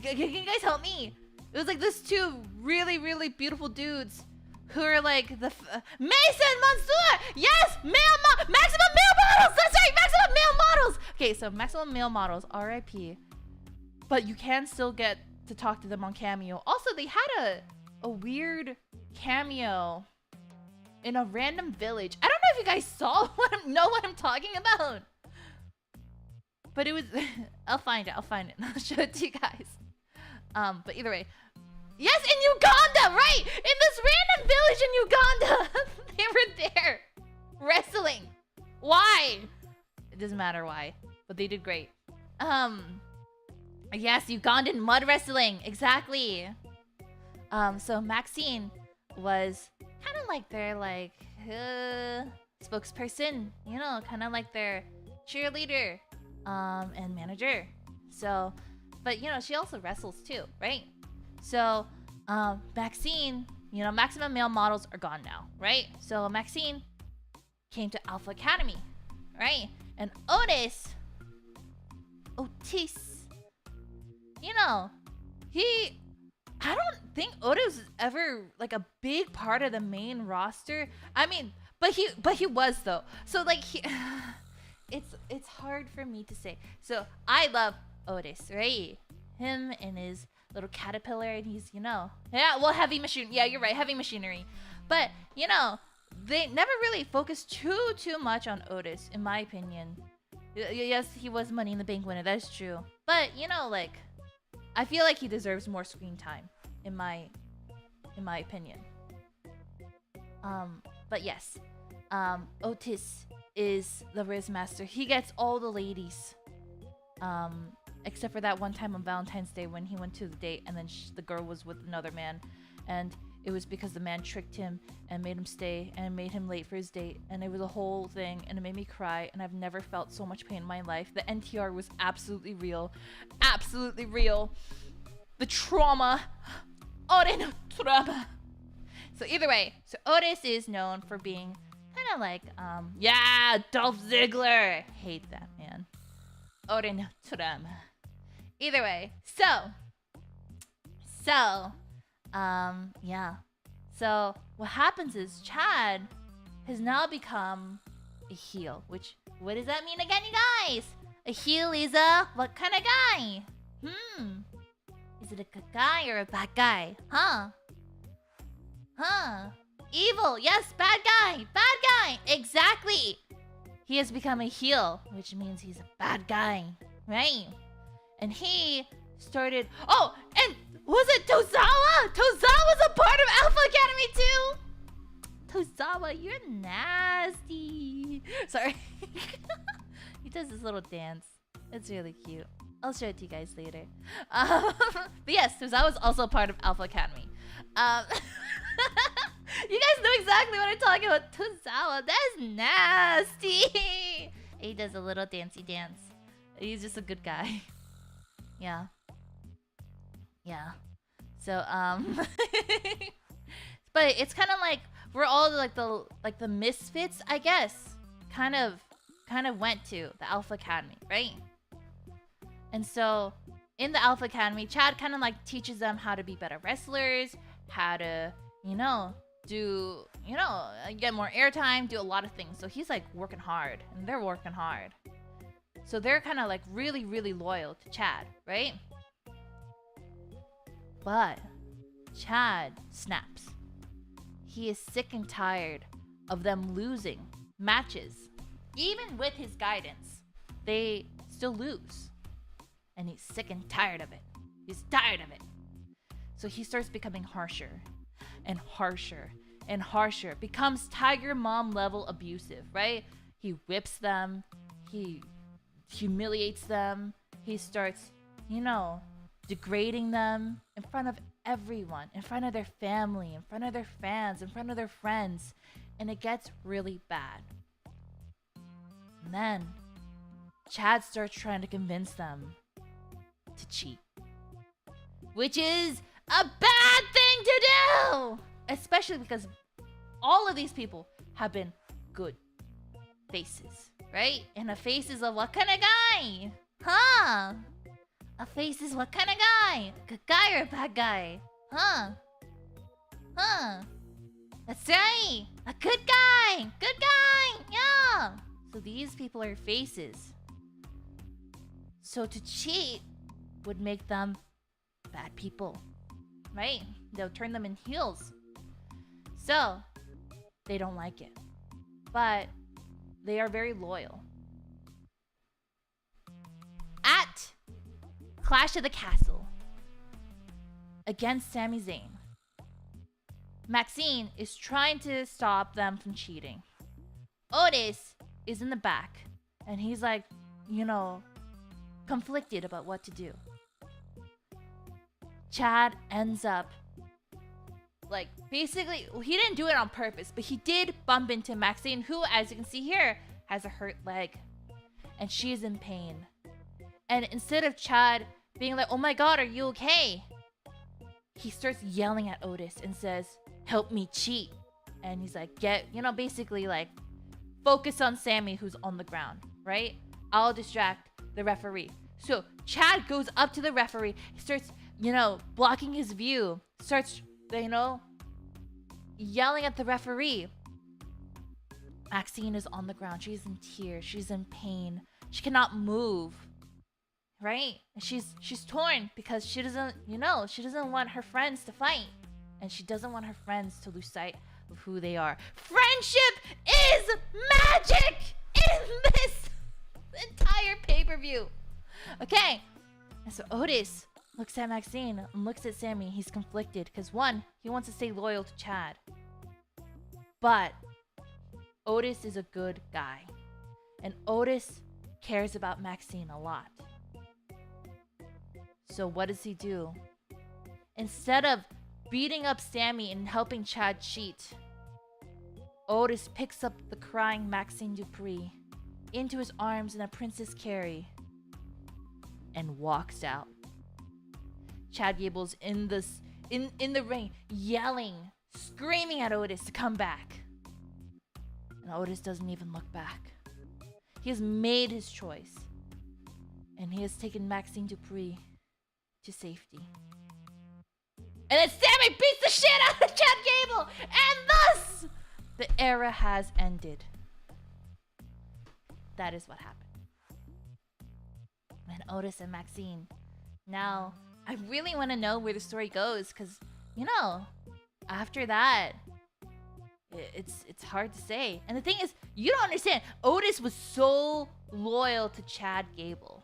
Can you guys help me? It was like this two really, really beautiful dudes who are like the Mason Mansour. Yes, maximum male models. That's right, maximum male models. Okay, so maximum male models, R.I.P. But you can still get to talk to them on Cameo. Also, they had a weird cameo in a random village. I don't know if you guys saw know what I'm talking about. But it was I'll find it. I'll I'll show it to you guys. But either way. Yes, in Uganda, right! In this random village in Uganda! They were there wrestling. Why? It doesn't matter why. But they did great. Yes, Ugandan mud wrestling. Exactly. So Maxine was kind of like their spokesperson, you know, kind of like their cheerleader and manager. So, but you know, she also wrestles too, right? So, Maxine, you know, maximum male models are gone now, right? So Maxine came to Alpha Academy, right? And Otis, you know, I don't think Otis was ever like a big part of the main roster. I mean, but he was though. So like it's hard for me to say. So I love Otis, right? Him and his little caterpillar, and he's, you know, yeah, well, heavy machine. Yeah, you're right, heavy machinery. But you know, they never really focused too much on Otis, in my opinion. Yes, he was Money in the Bank winner. That's true. But you know, like, I feel like he deserves more screen time, in my opinion. But yes, Otis is the Riz Master. He gets all the ladies. Except for that one time on Valentine's Day when he went to the date and then the girl was with another man, and it was because the man tricked him and made him stay and made him late for his date, and it was a whole thing, and it made me cry, and I've never felt so much pain in my life. The NTR was absolutely real. Absolutely real. The trauma. Oden trauma. So either way, so Otis is known for being kind of like, yeah, Dolph Ziggler. Hate that man. Oden trauma. Either way, so, yeah. So what happens is Chad has now become a heel, which, what does that mean again, you guys? A heel is a what kind of guy? Is it a good guy or a bad guy? Huh? Evil, yes, bad guy, exactly. He has become a heel, which means he's a bad guy, right? And he started... Oh, and was it Tozawa? Tozawa's a part of Alpha Academy too? Tozawa, you're nasty. Sorry. He does this little dance. It's really cute. I'll show it to you guys later. But yes, Tozawa's also a part of Alpha Academy. You guys know exactly what I'm talking about. Tozawa, that's nasty. He does a little dancey dance. He's just a good guy. Yeah. So but it's kind of like we're all like the misfits, I guess. Kind of went to the Alpha Academy, right? And so in the Alpha Academy, Chad kind of like teaches them how to be better wrestlers, how to, you know, do, you know, get more airtime, do a lot of things. So he's like working hard, and they're working hard. So they're kind of like really, really loyal to Chad, right? But Chad snaps. He is sick and tired of them losing matches, even with his guidance. they still lose. And he's sick and tired of it. He's tired of it. So he starts becoming harsher and harsher and harsher. Becomes Tiger Mom level abusive, right? He whips them. He humiliates them. He starts, degrading them in front of everyone, in front of their family, in front of their fans, in front of their friends. And it gets really bad. And then Chad starts trying to convince them to cheat, which is a bad thing to do, especially because all of these people have been good faces, right? And a face is a what kind of guy? Huh? A face is what kind of guy? Good guy or a bad guy? Huh? That's right. A good guy. Good guy. Yeah. So these people are faces. So to cheat would make them bad people, right? They'll turn them in heels. So they don't like it. But they are very loyal. At Clash of the Castle against Sami Zayn, Maxine is trying to stop them from cheating. Otis is in the back and he's like, conflicted about what to do. Chad ends up basically, he didn't do it on purpose, but he did bump into Maxine, who, as you can see here, has a hurt leg. And she is in pain. And instead of Chad being like, oh my god, are you okay? He starts yelling at Otis and says, help me cheat. And he's like, basically focus on Sami, who's on the ground, right? I'll distract the referee. So Chad goes up to the referee. He starts, blocking his view. Starts, yelling at the referee. Maxine is on the ground. She's in tears. She's in pain. She cannot move. Right? And she's torn because she doesn't, she doesn't want her friends to fight. And she doesn't want her friends to lose sight of who they are. Friendship is magic in this entire pay-per-view. Okay. And so Otis looks at Maxine and looks at Sami. He's conflicted because one, he wants to stay loyal to Chad. But Otis is a good guy. And Otis cares about Maxine a lot. So what does he do? Instead of beating up Sami and helping Chad cheat, Otis picks up the crying Maxine Dupree into his arms in a Princess Carrie and walks out. Chad Gable's in the ring, yelling, screaming at Otis to come back. And Otis doesn't even look back. He has made his choice. And he has taken Maxine Dupree to safety. And then Sami beats the shit out of Chad Gable! And thus, the era has ended. That is what happened. And Otis and Maxine. Now, I really want to know where the story goes, because, after that, it's hard to say. And the thing is, you don't understand. Otis was so loyal to Chad Gable.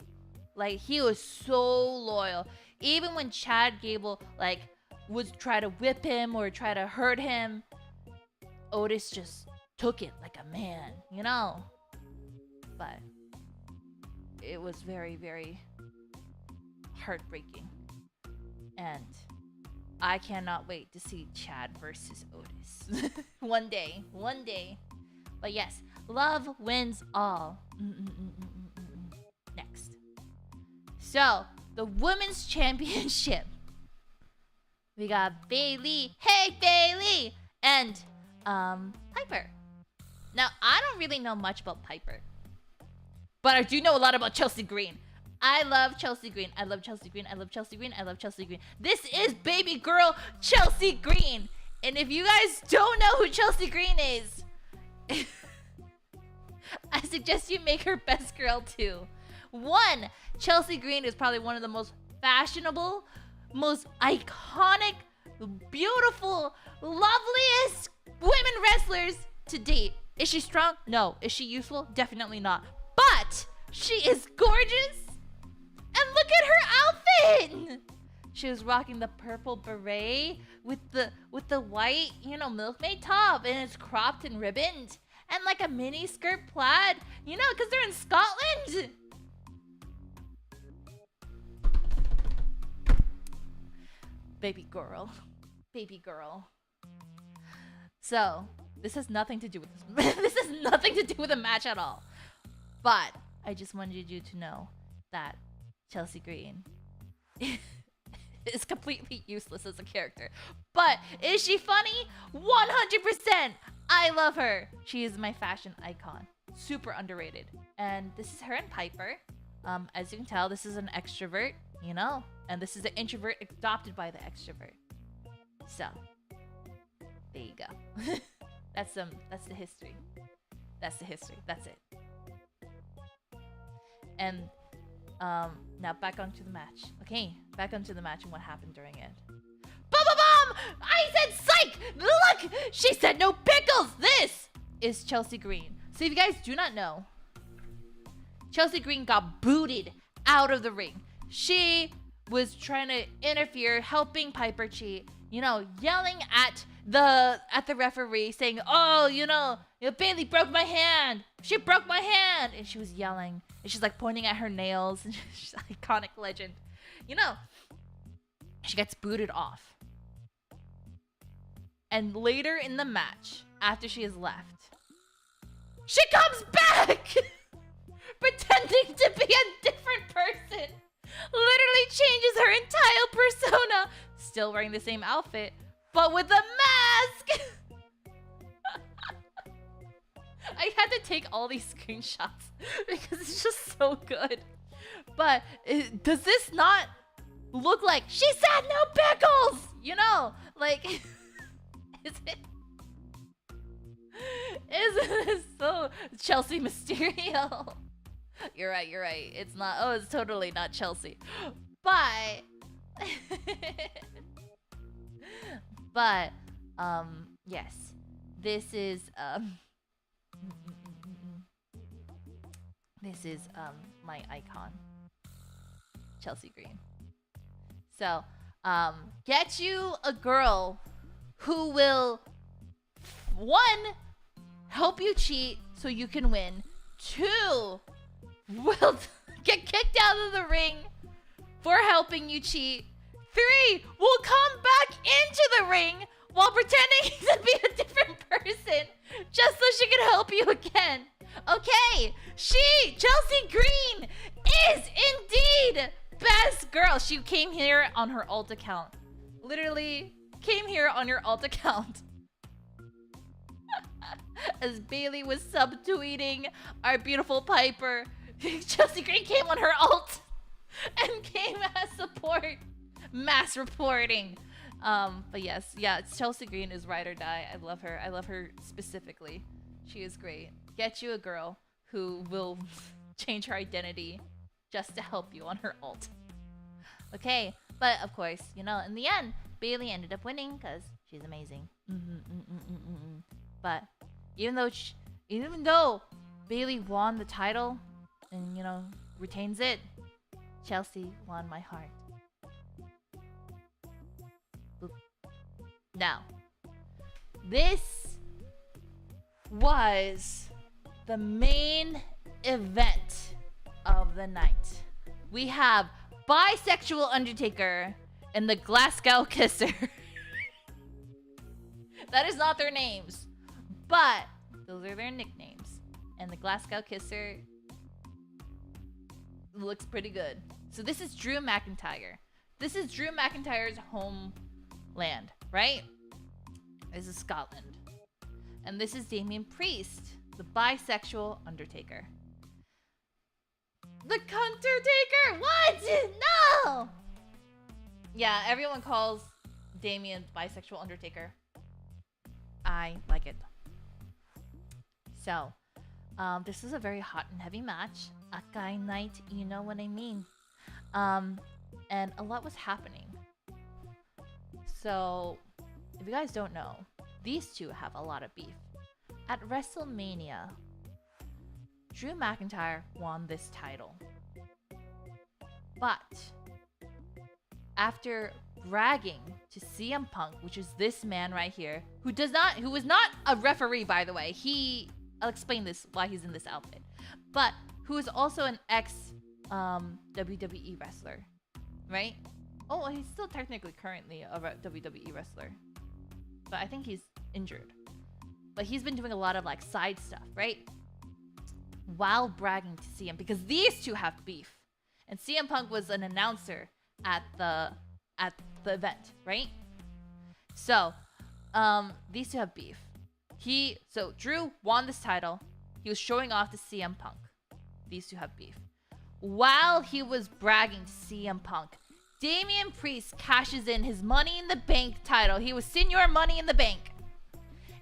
He was so loyal. Even when Chad Gable, would try to whip him or try to hurt him, Otis just took it like a man, But it was very, very heartbreaking. And I cannot wait to see Chad versus Otis. One day. But yes, love wins all. Next. So, the Women's Championship. We got Bayley. Hey, Bayley! And, Piper. Now, I don't really know much about Piper. But I do know a lot about Chelsea Green. I love Chelsea Green. I love Chelsea Green. I love Chelsea Green. I love Chelsea Green. This is baby girl Chelsea Green. And if you guys don't know who Chelsea Green is, I suggest you make her best girl too. One, Chelsea Green is probably one of the most fashionable, most iconic, beautiful, loveliest women wrestlers to date. Is she strong? No. Is she useful? Definitely not. But She is gorgeous! And look at her outfit! She was rocking the purple beret with the white, you know, milkmaid top, and it's cropped and ribboned. And like a mini skirt plaid, you know, because they're in Scotland. Baby girl. Baby girl. So, this has nothing to do with this. This has nothing to do with the match at all. But I just wanted you to know that Chelsea Green is completely useless as a character. But is she funny? 100%! I love her. She is my fashion icon. Super underrated. And this is her and Piper. As you can tell, this is an extrovert, you know? And this is an introvert adopted by the extrovert. So, there you go. That's the history. That's the history. That's it. And now back onto the match. Okay, back onto the match and what happened during it. Ba-ba-bum! I said psych! Look! She said no pickles! This is Chelsea Green. So if you guys do not know, Chelsea Green got booted out of the ring. She was trying to interfere, helping Piper cheat, you know, yelling at the referee, saying, "Oh, you know, Bailey broke my hand. She broke my hand," and she was yelling, and she's like pointing at her nails. And she's an iconic legend, you know. She gets booted off, and later in the match, after she has left, she comes back, pretending to be a different person. Literally changes her entire persona, still wearing the same outfit, but with a mask. I had to take all these screenshots because it's just so good. But does this not look like she said no pickles? You know, like, isn't it so Chelsea Mysterio? You're right. It's not. Oh, it's totally not Chelsea. But yes. This is my icon, Chelsea Green. So, get you a girl who will, one, help you cheat so you can win. Two, will get kicked out of the ring for helping you cheat. Three, will come back into the ring while pretending to be a different person just so she can help you again. Okay, Chelsea Green, is indeed best girl. She came here on her alt account. Literally came here on your alt account. As Bailey was subtweeting our beautiful Piper, Chelsea Green came on her alt and came as support. Mass reporting. But yes, yeah, it's Chelsea Green is ride or die. I love her. I love her specifically. She is great. Get you a girl who will change her identity just to help you on her alt. Okay, but of course, you know, in the end, Bailey ended up winning because she's amazing. But even though Bailey won the title and, you know, retains it, Chelsea won my heart. Now, this was the main event of the night. We have Bisexual Undertaker and the Glasgow Kisser. That is not their names, but those are their nicknames. And the Glasgow Kisser looks pretty good. So this is Drew McIntyre. This is Drew McIntyre's homeland, right? This is Scotland. And this is Damian Priest, the bisexual Undertaker. The Cuntertaker? What? No! Yeah, everyone calls Damian bisexual Undertaker. I like it. So, this is a very hot and heavy match. Akai night, you know what I mean. And a lot was happening. So, if you guys don't know, these two have a lot of beef. At WrestleMania, Drew McIntyre won this title. But after bragging to CM Punk, which is this man right here, who was not a referee, by the way. I'll explain this why he's in this outfit, but who is also an ex WWE wrestler, right? Oh, he's still technically currently a WWE wrestler, but I think he's injured. But he's been doing a lot of like side stuff, right? While bragging to CM, because these two have beef, and CM Punk was an announcer at the event, right? So, these two have beef. So Drew won this title. He was showing off to CM Punk. These two have beef. While he was bragging to CM Punk, Damian Priest cashes in his Money in the Bank title. He was Senior Money in the Bank.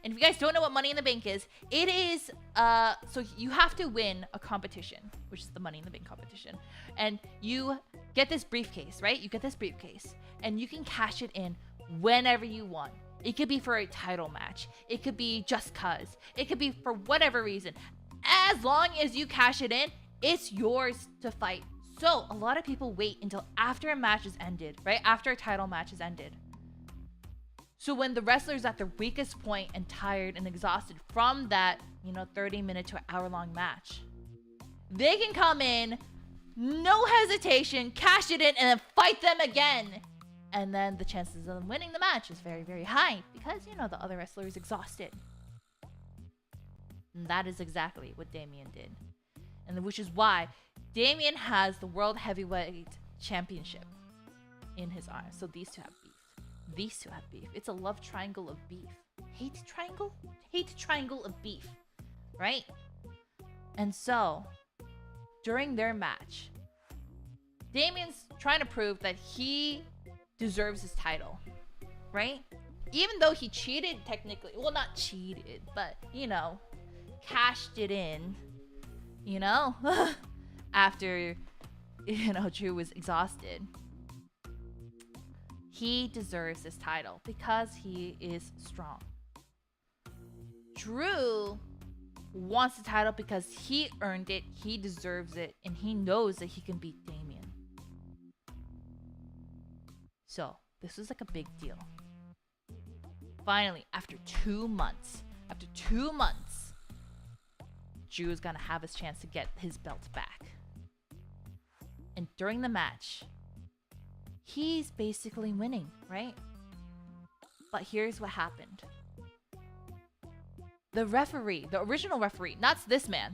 And if you guys don't know what Money in the Bank is, it is, so you have to win a competition, which is the Money in the Bank competition. And you get this briefcase, right? You get this briefcase, and you can cash it in whenever you want. It could be for a title match. It could be just cause. It could be for whatever reason. As long as you cash it in, it's yours to fight. So a lot of people wait until after a match is ended, right? After a title match is ended. So when the wrestler's at their weakest point and tired and exhausted from that, 30-minute to an hour-long match, they can come in, no hesitation, cash it in, and then fight them again. And then the chances of them winning the match is very, very high because, the other wrestler is exhausted. And that is exactly what Damian did. And which is why Damian has the World Heavyweight Championship in his arms. So these two have beef. These two have beef. It's a love triangle of beef. Hate triangle? Hate triangle of beef. Right? And so, during their match, Damian's trying to prove that he deserves his title. Right? Even though he cheated technically. Well, not cheated, but, cashed it in. After, Drew was exhausted. He deserves this title because he is strong. Drew wants the title because he earned it, he deserves it, and he knows that he can beat Damian. So, this was like a big deal. Finally, after 2 months, Drew is gonna have his chance to get his belt back. And during the match, he's basically winning, right? But here's what happened. The referee, the original referee, not this man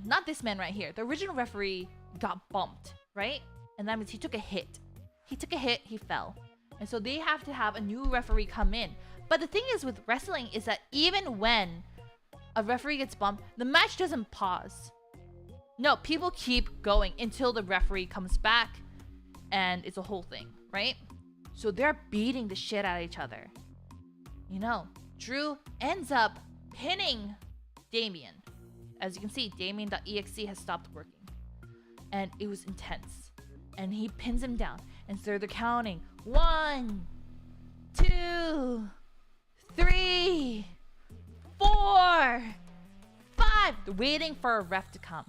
right here. The original referee got bumped, right? And that means he took a hit. He fell. And so they have to have a new referee come in. But the thing is with wrestling is that even when a referee gets bumped, the match doesn't pause. No, people keep going until the referee comes back and it's a whole thing, right? So they're beating the shit out of each other. Drew ends up pinning Damian. As you can see, Damian.exe has stopped working. And it was intense. And he pins him down. And so they're counting 1, 2, 3, 4, 5. They're waiting for a ref to come.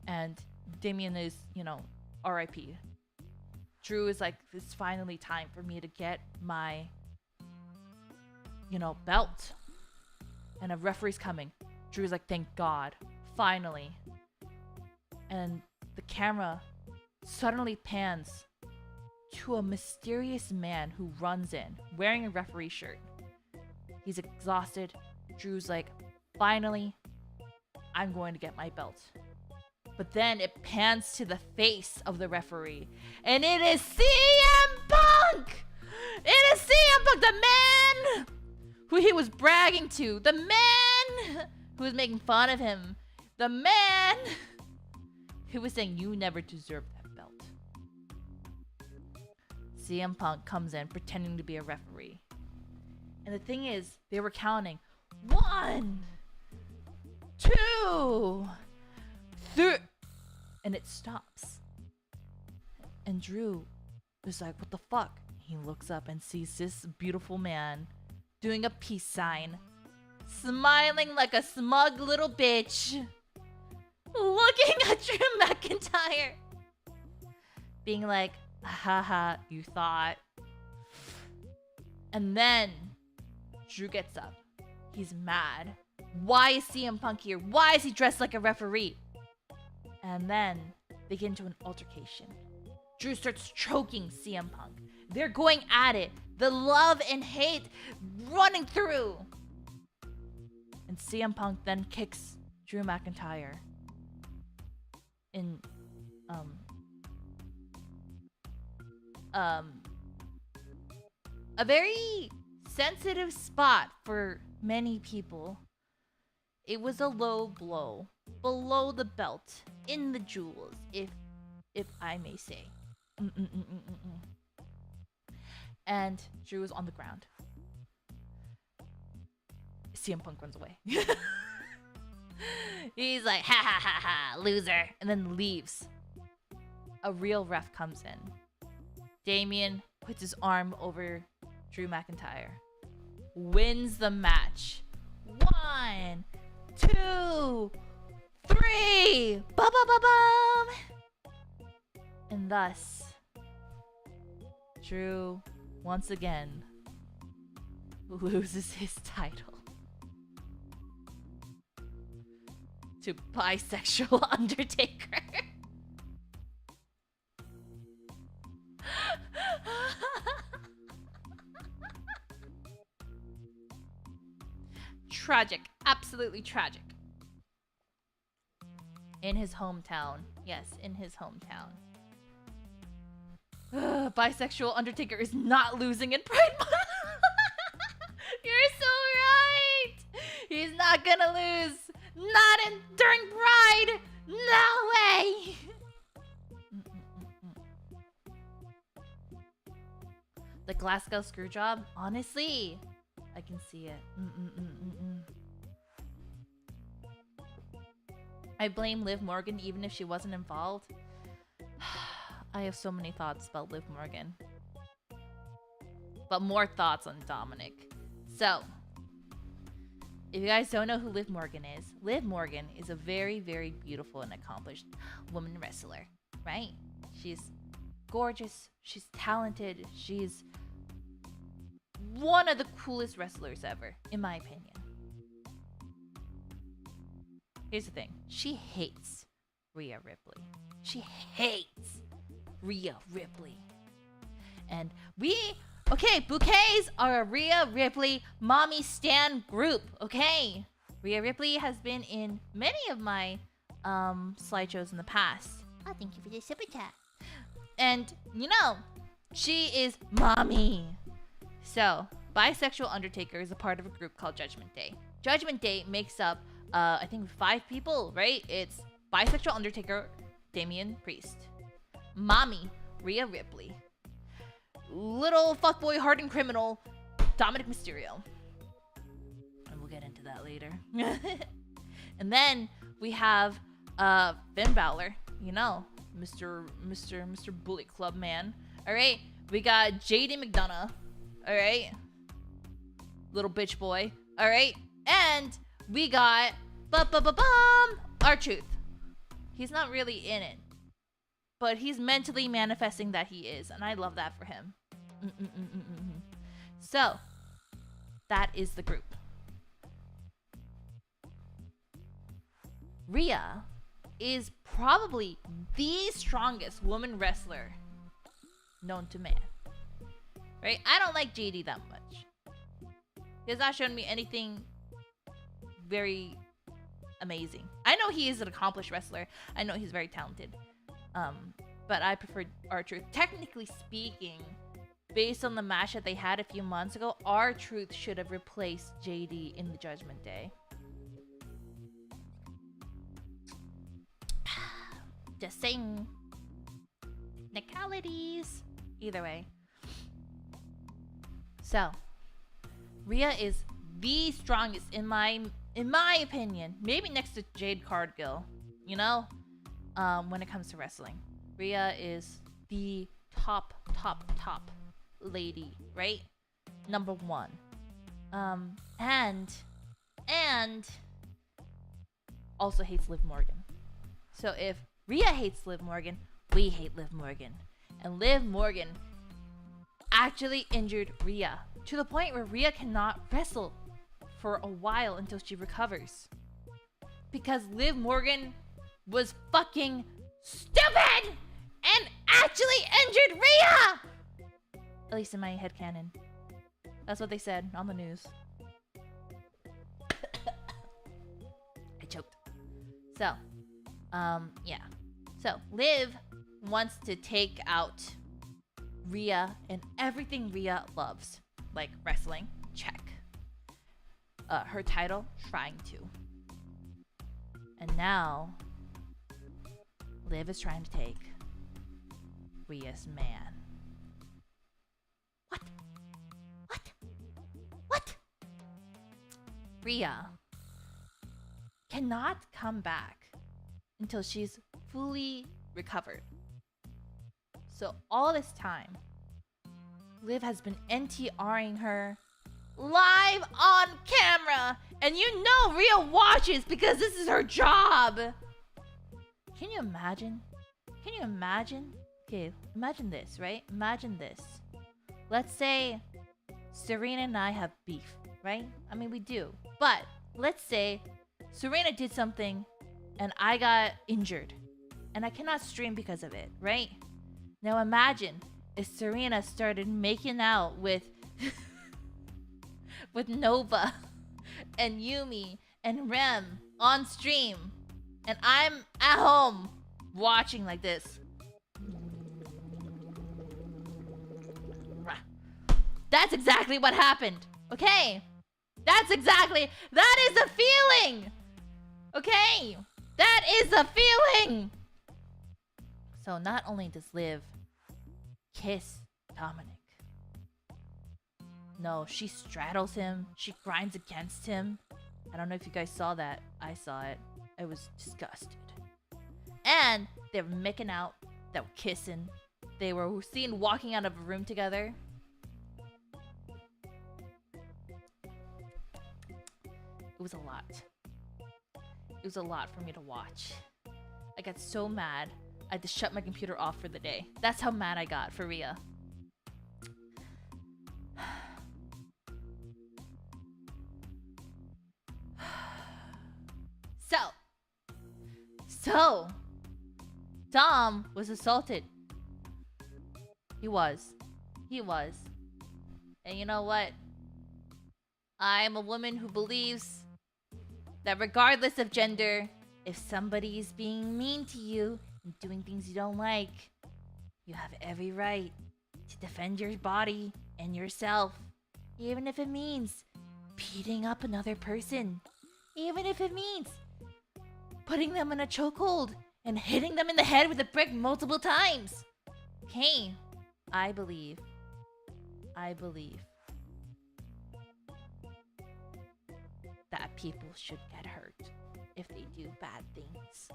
And Damian is, RIP. Drew is like, it's finally time for me to get my, belt. And a referee's coming. Drew's like, thank God. Finally. And the camera suddenly pans to a mysterious man who runs in, wearing a referee shirt. He's exhausted. Drew's like, finally, I'm going to get my belt. But then it pans to the face of the referee. And it is CM Punk! It is CM Punk, the man who he was bragging to. The man who was making fun of him. The man who was saying, you never deserved that belt. CM Punk comes in pretending to be a referee. And the thing is, they were counting 1, 2, 3, and it stops. And Drew is like, what the fuck? He looks up and sees this beautiful man doing a peace sign, smiling like a smug little bitch. looking at Drew McIntyre, being like, haha, you thought. And then Drew gets up. He's mad. Why is CM Punk here? Why is he dressed like a referee? And then they get into an altercation. Drew starts choking CM Punk. They're going at it. The love and hate running through. And CM Punk then kicks Drew McIntyre in a very sensitive spot for many people. It was a low blow, below the belt, in the jewels, if I may say. And Drew is on the ground. CM Punk runs away. He's like, ha ha ha ha, loser, and then leaves. A real ref comes in. Damien puts his arm over Drew McIntyre. Wins the match. 1, 2, 3. Ba-ba-ba-bum. And thus, Drew, once again, loses his title to bisexual Undertaker. Tragic. Absolutely tragic. In his hometown. Yes, in his hometown. Bisexual Undertaker is not losing in Pride Month. You're so right. He's not gonna lose. Not during Pride. No way. The Glasgow Screwjob. Honestly, I can see it. I blame Liv Morgan even if she wasn't involved. I have so many thoughts about Liv Morgan. But more thoughts on Dominic. So, if you guys don't know who Liv Morgan is a very, very beautiful and accomplished woman wrestler, right? She's gorgeous, she's talented, she's one of the coolest wrestlers ever, in my opinion. Here's the thing. She hates Rhea Ripley. She hates Rhea Ripley. And bouquets are a Rhea Ripley mommy stan group, okay? Rhea Ripley has been in many of my slideshows in the past. Oh, thank you for the super chat. And, she is mommy. So, Bisexual Undertaker is a part of a group called Judgment Day. Judgment Day makes up, I think 5 people, right? It's Bisexual Undertaker, Damian Priest, Mommy, Rhea Ripley, little fuckboy hardened criminal, Dominic Mysterio. And we'll get into that later. And then we have Finn Balor, Mr. Bullet Club man. All right, we got JD McDonough. All right, little bitch boy. All right, and we got R-Truth. He's not really in it, but he's mentally manifesting that he is, and I love that for him. So that is the group. Rhea is probably the strongest woman wrestler known to man. Right? I don't like JD that much. He has not shown me anything very amazing. I know he is an accomplished wrestler. I know he's very talented. But I prefer R-Truth. Technically speaking, based on the match that they had a few months ago, R-Truth should have replaced JD in the Judgment Day. Just saying. Technicalities. Either way. So, Rhea is the strongest in my opinion. Maybe next to Jade Cargill, when it comes to wrestling. Rhea is the top lady, right? Number 1. And also hates Liv Morgan. So if Rhea hates Liv Morgan, we hate Liv Morgan. And Liv Morgan actually injured Rhea to the point where Rhea cannot wrestle for a while until she recovers. Because Liv Morgan was fucking stupid and actually injured Rhea! At least in my headcanon. That's what they said on the news. I choked. So, yeah. So, Liv wants to take out Rhea and everything Rhea loves. Like wrestling, check. Her title, trying to. And now, Liv is trying to take Rhea's man. What? Rhea cannot come back until she's fully recovered. So all this time, Liv has been NTRing her live on camera. And you know Rhea watches because this is her job. Can you imagine? Okay, imagine this, right? Imagine this. Let's say Serena and I have beef, right? I mean, we do. But let's say Serena did something and I got injured. And I cannot stream because of it, right? Now imagine if Serena started making out with with Nova and Yumi and Rem on stream. And I'm at home watching like this. That's exactly what happened. Okay? That is a feeling. Okay? That is a feeling. So not only does Liv kiss Dominic. No, she straddles him. She grinds against him. I don't know if you guys saw that. I saw it. I was disgusted. And they were making out. They were kissing. They were seen walking out of a room together. It was a lot. It was a lot for me to watch. I got so mad, I had to shut my computer off for the day. That's how mad I got for Rhea. So, Dom was assaulted. He was. And you know what? I'm a woman who believes that regardless of gender, if somebody is being mean to you and doing things you don't like, you have every right to defend your body and yourself, even if it means beating up another person, even if it means putting them in a chokehold and hitting them in the head with a brick multiple times. Okay, I believe that people should get hurt if they do bad things.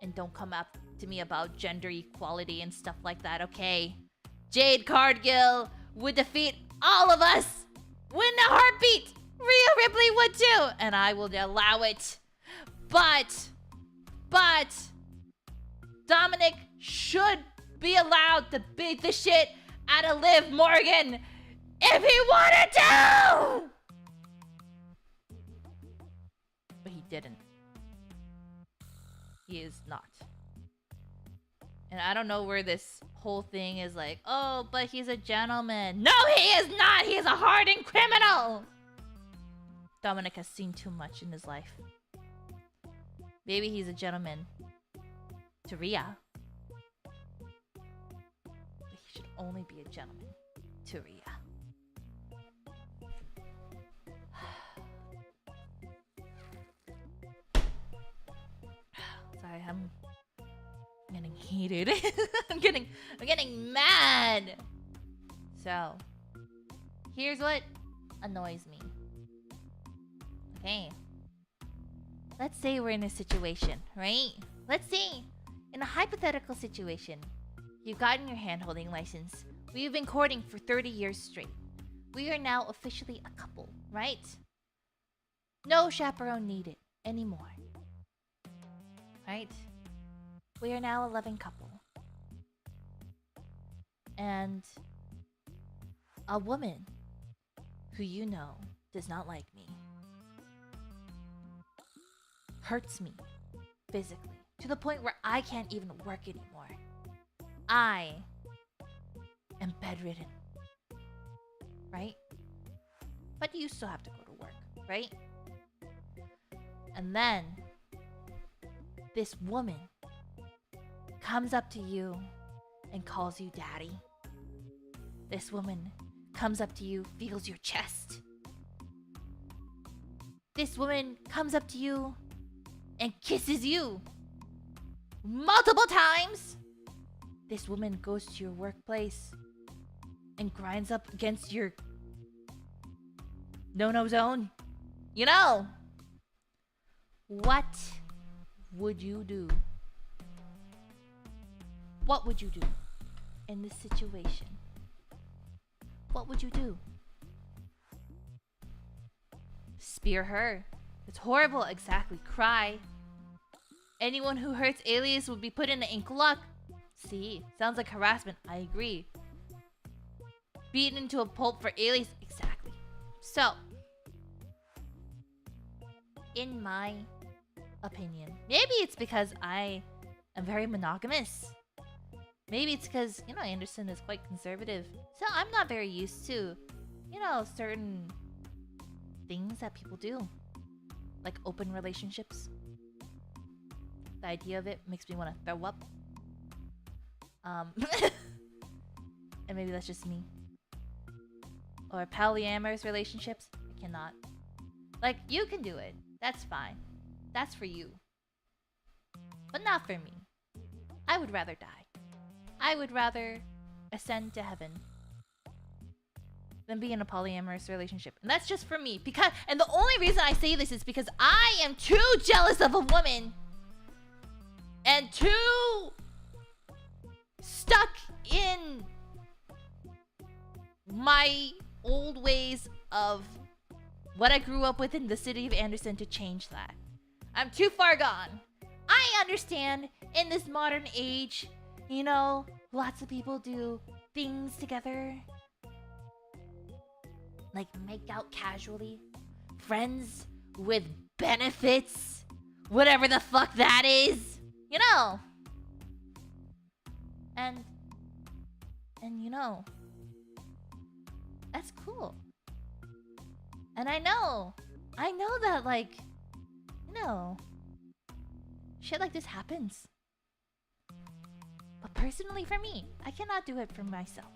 And don't come up to me about gender equality and stuff like that, okay? Jade Cargill would defeat all of us in a heartbeat. Rhea Ripley would too, and I will allow it. But Dominic should be allowed to beat the shit out of Liv Morgan if he wanted to! But he didn't. He is not. And I don't know where this whole thing is like, oh, but he's a gentleman. No, he is not! He is a hardened criminal! Dominic has seen too much in his life. Maybe he's a gentleman to Rhea. But he should only be a gentleman to Rhea. Sorry, I'm getting heated. I'm getting mad. So, here's what annoys me. Okay. Let's say we're in a situation, right? Let's say, in a hypothetical situation, you've gotten your hand-holding license. We've been courting for 30 years straight. We are now officially a couple, right? No chaperone needed. anymore. Right? We are now a loving couple. And a woman who you know does not like me hurts me physically to the point where I can't even work anymore. I am bedridden. Right? But you still have to go to work, right? And then this woman comes up to you and calls you daddy. This woman comes up to you, feels your chest. This woman comes up to you and kisses you multiple times. This woman goes to your workplace and grinds up against your no-no zone. You know, what would you do? What would you do in this situation? What would you do? Spear her. It's horrible. Exactly. Cry. Anyone who hurts Alias would be put in the ink lock. See, sounds like harassment. I agree. Beaten into a pulp for Alias. Exactly. So, in my opinion, maybe it's because I am very monogamous. Maybe it's because, you know, Anderson is quite conservative. So I'm not very used to, you know, certain things that people do. Like open relationships. The idea of it makes me want to throw up. And maybe that's just me. Or polyamorous relationships. I cannot. Like, you can do it. That's fine. That's for you. But not for me. I would rather die. I would rather ascend to heaven than be in a polyamorous relationship. And that's just for me. And the only reason I say this is because I am too jealous of a woman and too stuck in my old ways of what I grew up with in the city of Anderson to change that. I'm too far gone. I understand in this modern age, you know, lots of people do things together. Like make out casually. Friends with benefits. Whatever the fuck that is. You know. And you know, that's cool. And I know that, like, you know, shit like this happens. But personally for me, I cannot do it for myself.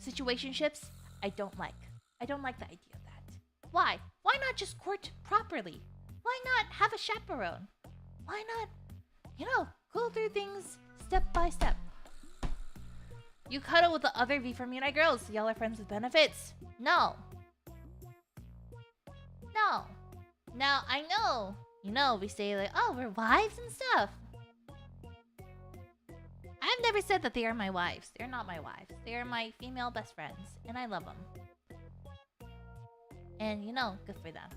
Situationships, I don't like. I don't like the idea of that. Why? Why not just court properly? Why not have a chaperone? Why not, you know, go through things step by step? You cuddle with the other V4Mirai girls. Y'all are friends with benefits. No. No. Now, I know, you know, we say like, oh, we're wives and stuff. I've never said that they are my wives. They're not my wives. They are my female best friends. And I love them. And, you know, good for them.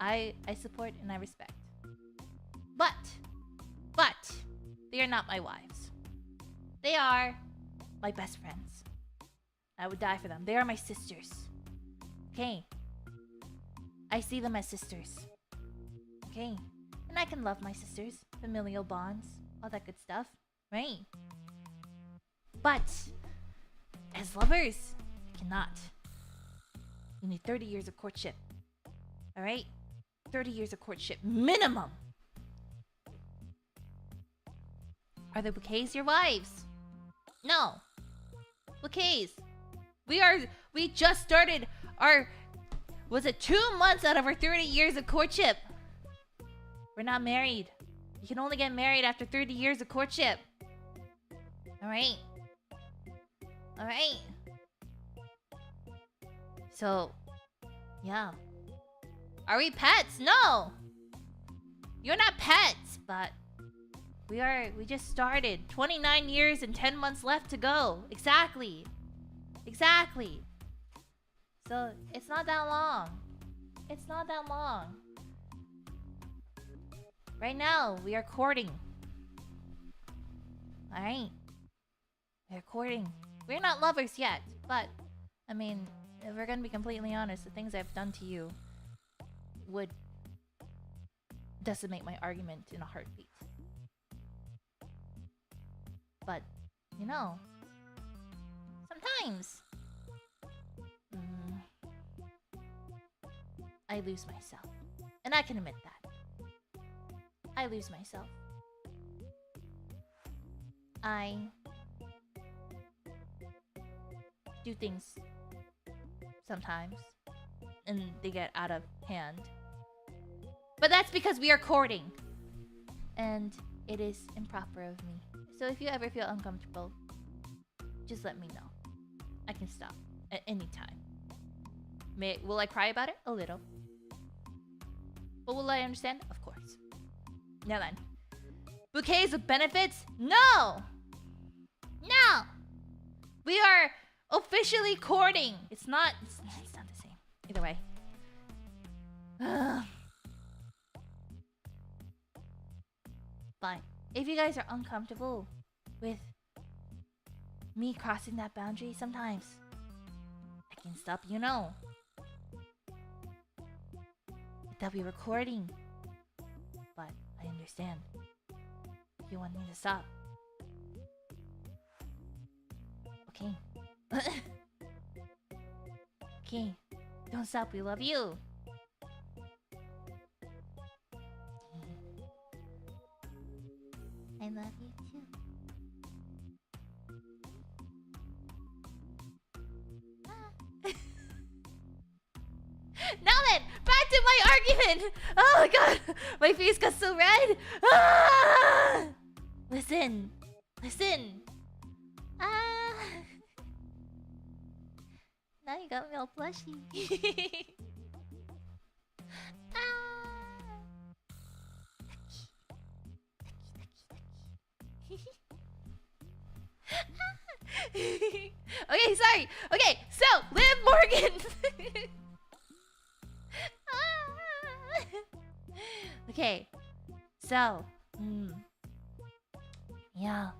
I support and I respect. But, they are not my wives. They are my best friends. I would die for them. They are my sisters. Okay? I see them as sisters. Okay? And I can love my sisters. Familial bonds. All that good stuff. Right? But, as lovers, I cannot. You need 30 years of courtship. Alright? 30 years of courtship. Minimum! Are the bouquets your wives? No. Bouquets. We just started our... Was it 2 months out of our 30 years of courtship? We're not married. You can only get married after 30 years of courtship. Alright? Alright? So, yeah. Are we pets? No! You're not pets, but... We just started. 29 years and 10 months left to go. Exactly. So, it's not that long. It's not that long. Right now, we are courting. Alright? We're courting. We're not lovers yet, but I mean, if we're gonna be completely honest, the things I've done to you would decimate my argument in a heartbeat. But, you know, sometimes I lose myself. And I can admit that. I lose myself. I do things sometimes, and they get out of hand. But that's because we are courting, and it is improper of me. So if you ever feel uncomfortable, just let me know. I can stop at any time. Will I cry about it? A little. But will I understand? Of course. Now then. Bouquets of benefits? No! No! We are officially courting. It's not the same. Either way. Fine. If you guys are uncomfortable with me crossing that boundary sometimes, I can stop, you know. That we were recording. But I understand. If you want me to stop. Okay. Okay. Don't stop, we love you. I love you too. Now then, back to my argument. Oh my god, my face got so red. Ah! Listen, listen. Ah. Now you got me all blushy. Okay, sorry. Okay, so Liv Morgan. Okay, so yeah,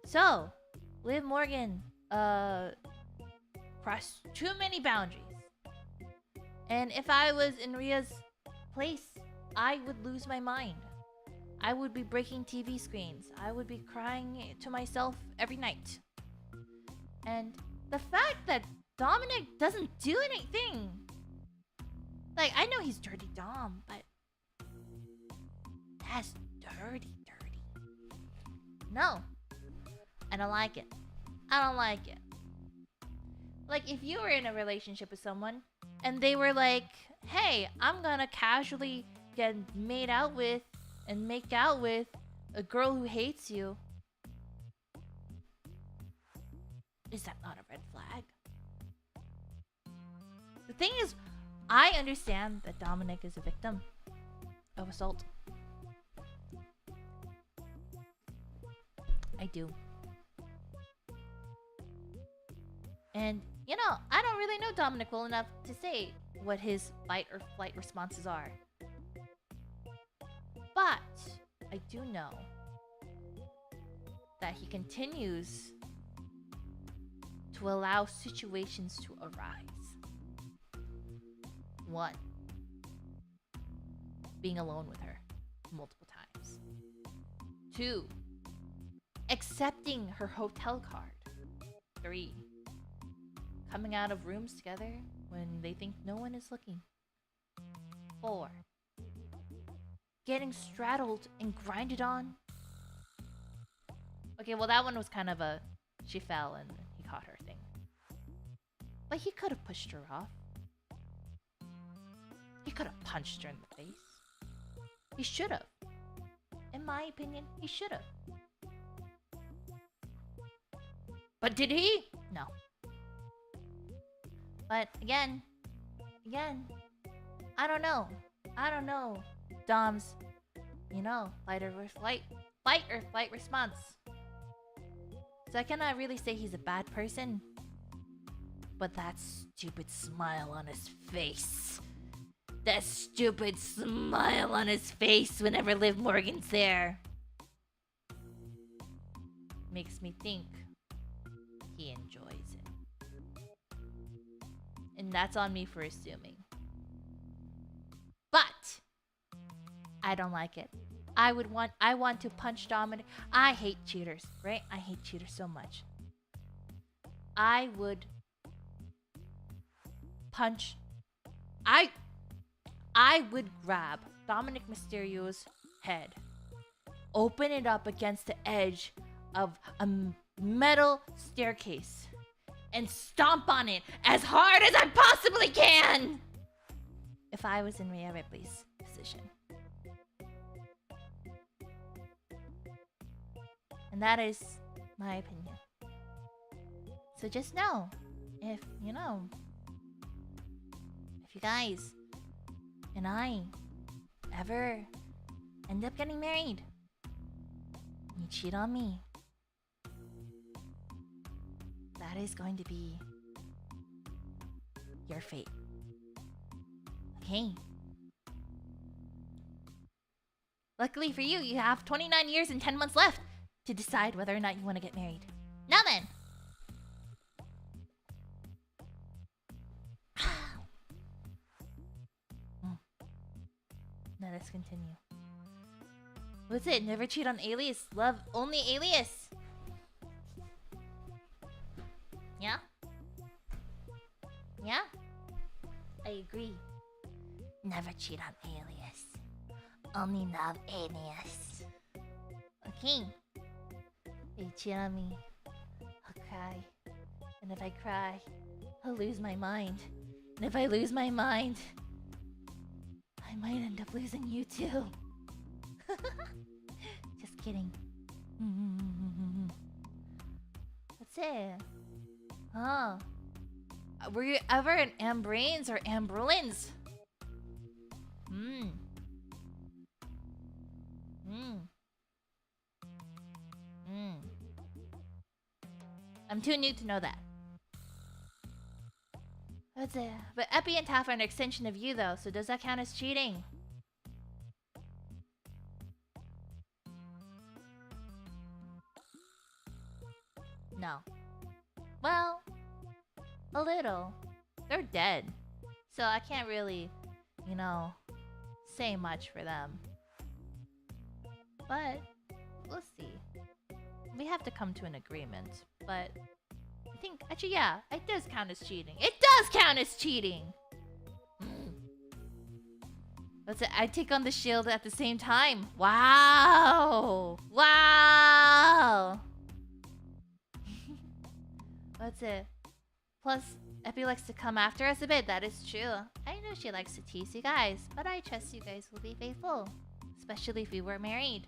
so Liv Morgan crossed too many boundaries, and if I was in Ria's place, I would lose my mind. I would be breaking TV screens. I would be crying to myself every night. And the fact that Dominic doesn't do anything. Like, I know he's dirty Dom, but that's dirty. No. I don't like it. I don't like it. Like, if you were in a relationship with someone and they were like, hey, I'm gonna casually get made out with and make out with a girl who hates you, is that not a red flag? The thing is, I understand that Dominic is a victim of assault. I do. And, you know, I don't really know Dominic well enough to say what his fight or flight responses are. But I do know that he continues to allow situations to arise. 1, being alone with her multiple times. 2, accepting her hotel card. 3, coming out of rooms together when they think no one is looking. 4, getting straddled and grinded on. Okay, well that one was kind of a she fell and he caught her thing. But he could have pushed her off. He could have punched her in the face. He should have. In my opinion, he should have. But did he? No. But again, I don't know. Dom's, you know, fight or flight response. So I cannot really say he's a bad person. But that stupid smile on his face. That stupid smile on his face whenever Liv Morgan's there. Makes me think he enjoys it. And that's on me for assuming. But I don't like it. I want to punch Dominic. I hate cheaters, right? I hate cheaters so much. I would punch. I would grab Dominic Mysterio's head, open it up against the edge of a metal staircase, and stomp on it as hard as I possibly can! If I was in Rhea Ripley's position. And that is my opinion. So just know, if you guys and I ever end up getting married, you cheat on me, that is going to be your fate. Okay? Luckily for you, you have 29 years and 10 months left to decide whether or not you want to get married. Now then! Let us continue. What's it? Never cheat on Alias. Love only Alias. Yeah? Yeah? I agree. Never cheat on Alias. Only love Alias. Okay. If you cheat on me, I'll cry. And if I cry, I'll lose my mind. And if I lose my mind, I might end up losing you too. Just kidding. What's it? Oh. Were you ever an Ambrains or Ambrulins? I'm too new to know that. What's it? But Epi and Taff are an extension of you though, so does that count as cheating? No. Well, a little. They're dead. So I can't really, say much for them. But, we'll see. We have to come to an agreement. But, I think, actually, yeah, it does count as cheating. It does count as cheating! What's it? I take on the shield at the same time. Wow! Wow! What's it? Plus, Epi likes to come after us a bit. That is true. I know she likes to tease you guys, but I trust you guys will be faithful. Especially if we were married.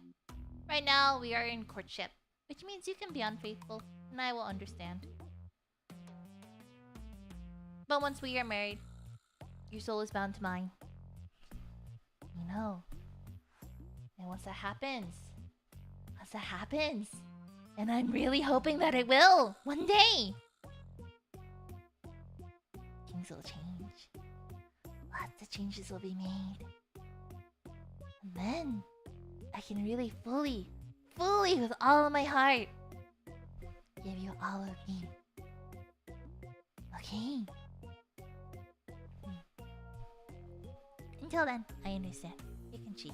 Right now, we are in courtship. Which means you can be unfaithful, and I will understand. But once we are married, your soul is bound to mine. You know. And once that happens, and I'm really hoping that it will, one day, things will change. Lots of changes will be made. And then, I can really fully, with all of my heart, give you all of me. Okay? Until then, I understand. You can cheat.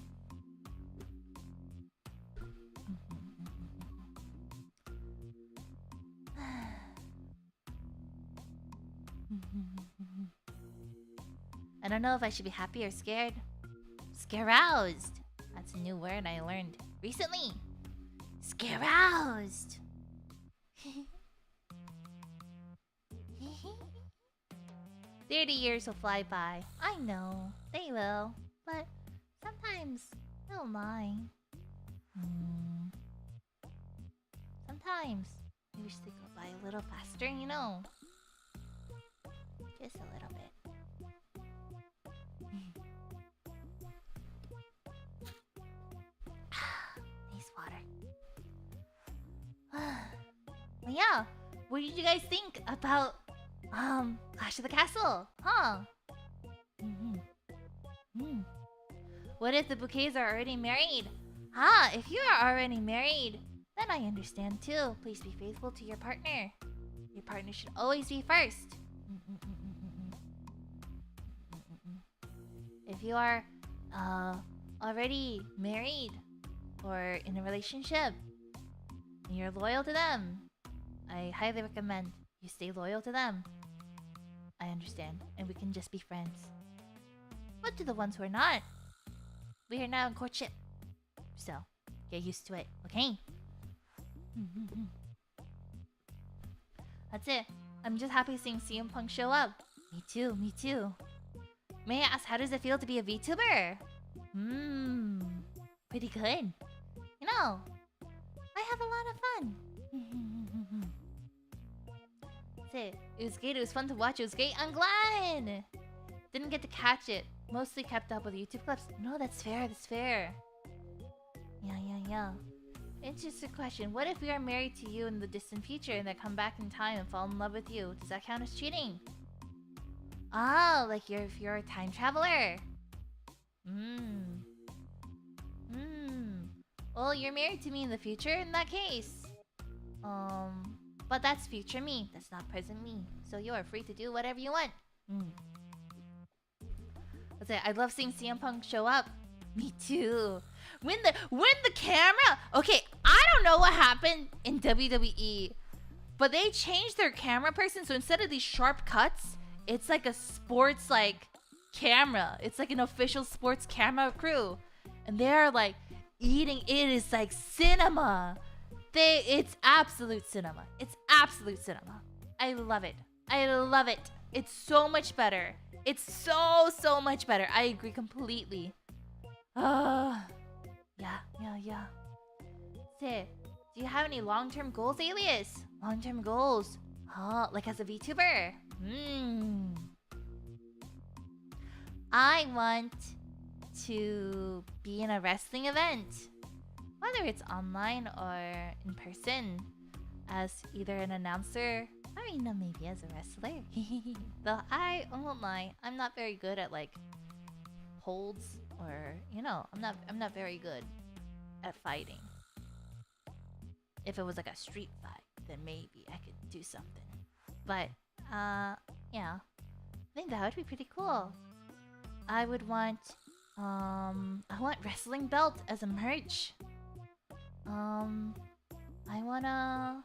I don't know if I should be happy or scared. Scaroused. That's a new word I learned recently. Scaroused. 30 years will fly by. I know. They will. But sometimes they'll lie. Sometimes I wish they go by a little faster, Just a little bit. Nice water. Well, yeah. What did you guys think about Clash of the Castle? Huh? Hmm. What if the bouquets are already married? Ah, if you are already married, then I understand too. Please be faithful to your partner. Your partner should always be first. If you are already married or in a relationship and you're loyal to them, I highly recommend you stay loyal to them. I understand, and we can just be friends. But to the ones who are not, we are now in courtship. So, get used to it, okay? That's it. I'm just happy seeing CM Punk show up. Me too, me too. May I ask, how does it feel to be a VTuber? Pretty good. You know, I have a lot of fun. That's it. It was great, it was fun to watch, it was great. I'm glad! Didn't get to catch it. Mostly kept up with YouTube clips. No, that's fair, that's fair. Yeah. Interesting question. What if we are married to you in the distant future and then come back in time and fall in love with you? Does that count as cheating? Oh, like if you're a time traveler. Well, you're married to me in the future in that case. But that's future me. That's not present me. So you are free to do whatever you want. That's it. I love seeing CM Punk show up. Me too. When the camera. Okay, I don't know what happened in WWE, but they changed their camera person. So instead of these sharp cuts, it's like a sports camera. It's like an official sports camera crew, and they're like eating. It is like cinema. It's absolute cinema. It's absolute cinema. I love it. I love it. It's so much better. It's so much better. I agree completely. Yeah. Say, do you have any long-term goals, Alias? Long-term goals? Like as a VTuber? I want to be in a wrestling event. Whether it's online or in person. As either an announcer or maybe as a wrestler. Though I won't lie, I'm not very good at holds or I'm not very good at fighting. If it was like a street fight, then maybe I could do something. But yeah, I think that would be pretty cool. I would want I want wrestling belt as a merch. I wanna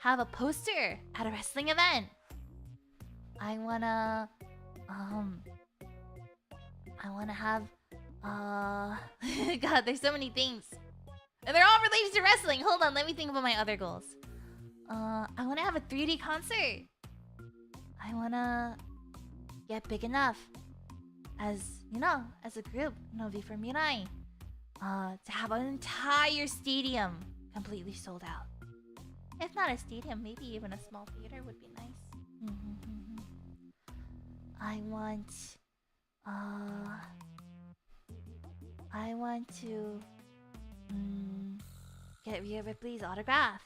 have a poster at a wrestling event. I wanna have God, there's so many things. And they're all related to wrestling. Hold on, let me think about my other goals. I wanna have a 3D concert. I wanna get big enough as a group, V4Mirai, to have an entire stadium completely sold out. If not a stadium, maybe even a small theater would be nice. I want to get Rhea Ripley's autograph.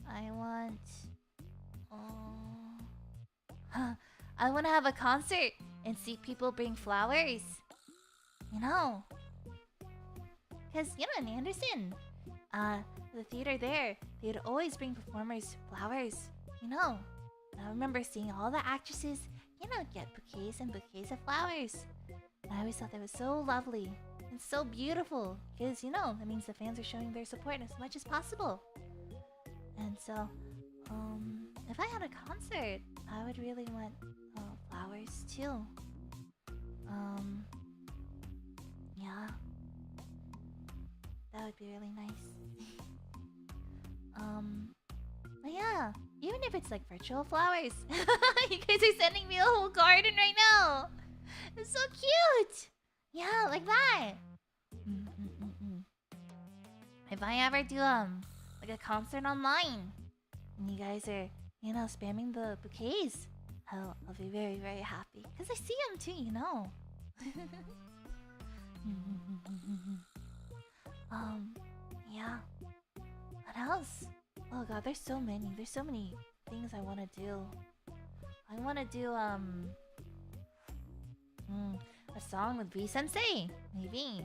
I want to have a concert and see people bring flowers. Because, in Anderson, the theater there, they'd always bring performers flowers. I remember seeing all the actresses, get bouquets and bouquets of flowers. And I always thought that was so lovely and so beautiful. Because, that means the fans are showing their support as much as possible. And so, if I had a concert, I would really want flowers too. Yeah. That would be really nice. But yeah, even if it's virtual flowers. You guys are sending me a whole garden right now. It's so cute. Yeah, like that. If I ever do a concert online, and you guys are spamming the bouquets, I'll be very, very happy because I see them too. Yeah. What else? Oh god, there's so many. There's so many things I want to do. I want to do a song with V Sensei. Maybe.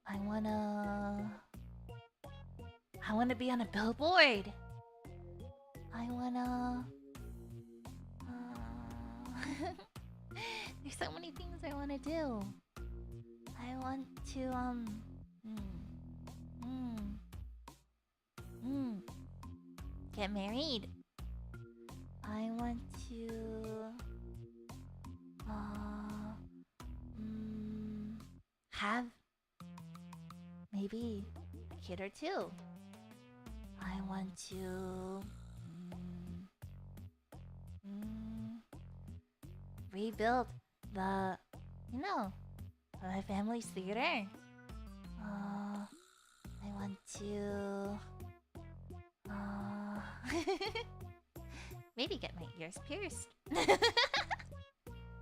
I wanna be on a billboard. I wanna. There's so many things I wanna do. I want to get married. I want to have maybe a kid or two. I want to rebuild the my family's theater. I want to maybe get my ears pierced. Is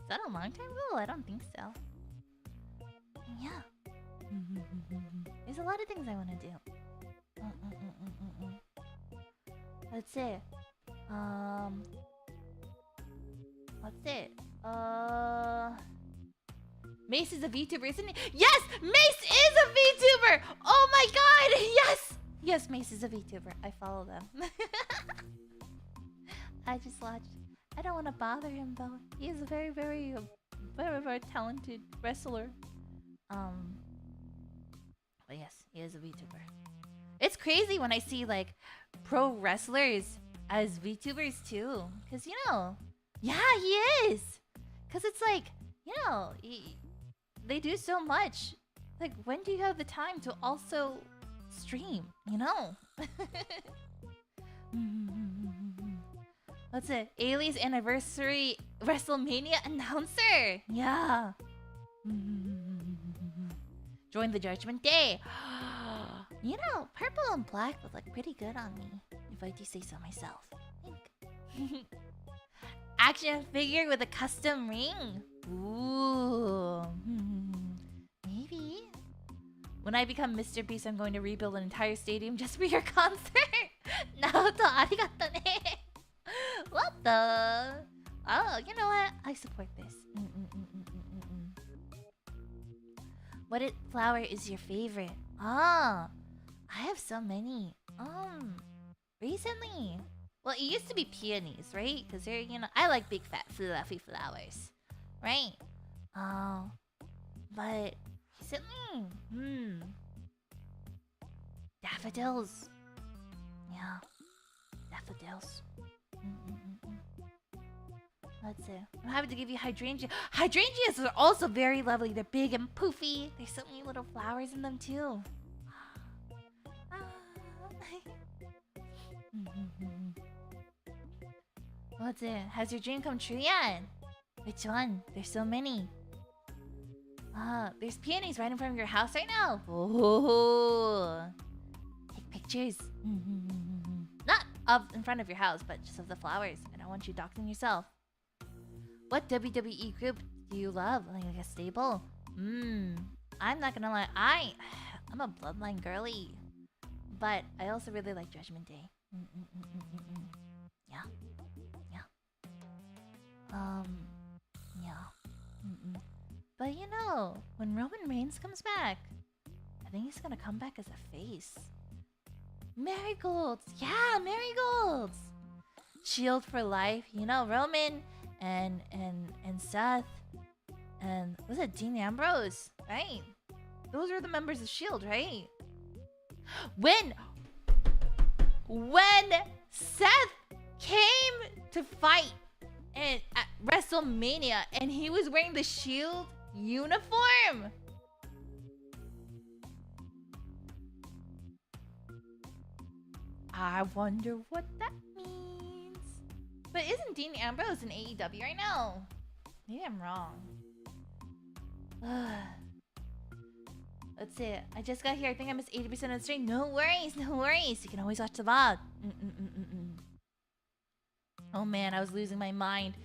that a long-term goal? I don't think so. Yeah. There's a lot of things I want to do. Let's see. What's it? Mace is a VTuber, isn't he? Yes! Mace is a VTuber! Oh my god! Yes! Yes, Mace is a VTuber. I follow them. I just watched. I don't want to bother him though. He is a very, very talented wrestler. But yes, he is a VTuber. It's crazy when I see like pro wrestlers as VTubers too. Cause yeah, he is. Cause it's like, they do so much. Like, when do you have the time to also stream? What's it? Alias Anniversary WrestleMania announcer. Yeah. Join the Judgment Day. Purple and black would look pretty good on me, if I do say so myself. Think. Action figure with a custom ring. Ooh. Maybe. When I become Mr. Beast, I'm going to rebuild an entire stadium just for your concert. Naoto, arigato ne. What the? Oh, you know what? I support this. What flower is your favorite? I have so many. Recently. Well, it used to be peonies, right? Because they're, I like big, fat, fluffy flowers. Right? But recently, daffodils. Yeah. Daffodils. Let's see. I'm happy to give you hydrangea. Hydrangeas are also very lovely. They're big and poofy. There's so many little flowers in them too. What's it? Has your dream come true yet? Which one? There's so many. There's peonies right in front of your house right now. Oh, take pictures. Not of in front of your house, but just of the flowers. I don't want you doxing yourself. What WWE group do you love? Like a stable? I'm not gonna lie. I'm a bloodline girly, but I also really like Judgment Day. Yeah. But when Roman Reigns comes back, I think he's gonna come back as a face. Marigolds! Yeah, marigolds! Shield for life. Roman and Seth and was it Dean Ambrose? Right? Those are the members of Shield, right? When Seth came to fight at WrestleMania and he was wearing the Shield uniform. I wonder what that means. But isn't Dean Ambrose in AEW right now? Maybe I'm wrong. Let's see. I just got here. I think I missed 80% of the stream. No worries. You can always watch the VOD. Oh man, I was losing my mind.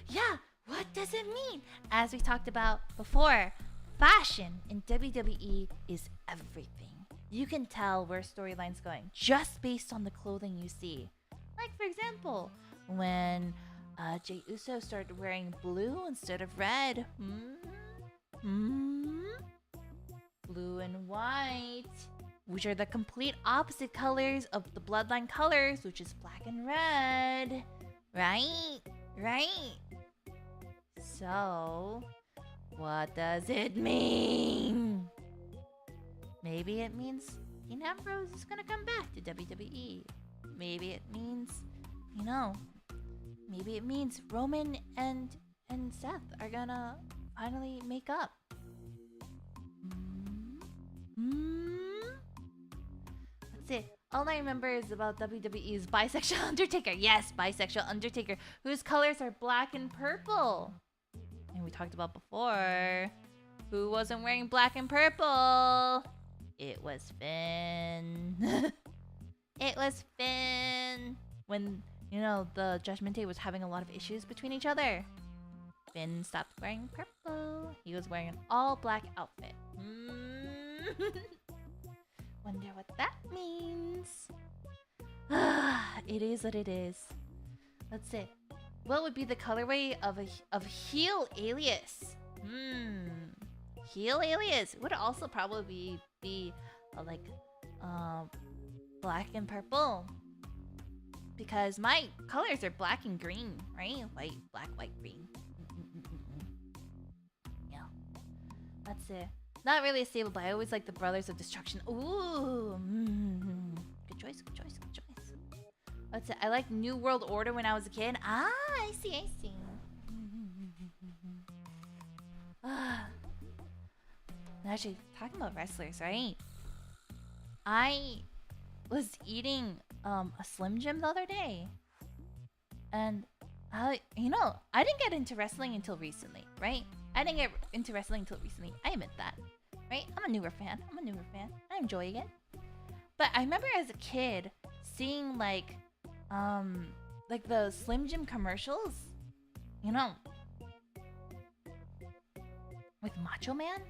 Yeah, what does it mean? As we talked about before, fashion in WWE is everything. You can tell where storyline's going just based on the clothing you see. Like, for example, when Jey Uso started wearing blue instead of red. Blue and white, which are the complete opposite colors of the bloodline colors, which is black and red. Right? Right? So, what does it mean? Maybe it means Dean Ambrose is gonna come back to WWE. Maybe it means, you know, maybe it means Roman and Seth are gonna finally make up. Let's see. All I remember is about WWE's bisexual Undertaker. Yes, bisexual Undertaker, whose colors are black and purple. And we talked about before, who wasn't wearing black and purple? It was Finn. It was Finn. When, you know, the Judgment Day was having a lot of issues between each other. Finn stopped wearing purple. He was wearing an all-black outfit. Wonder what that means. It is what it is. Let's see. What would be the colorway of heel Alias? Heel Alias would also probably be like black and purple, because my colors are black and green, right? White, black, white, green. Yeah. That's it. Not really a stable, but I always like the Brothers of Destruction. Ooh. Good choice, good choice, good choice. That's it. I like New World Order when I was a kid. Ah, I see, I see. Actually, talking about wrestlers, right? I was eating a Slim Jim the other day, and I didn't get into wrestling until recently, right? I didn't get into wrestling until recently. I admit that, right? I'm a newer fan. I enjoy it. But I remember as a kid seeing like the Slim Jim commercials, you know, with Macho Man.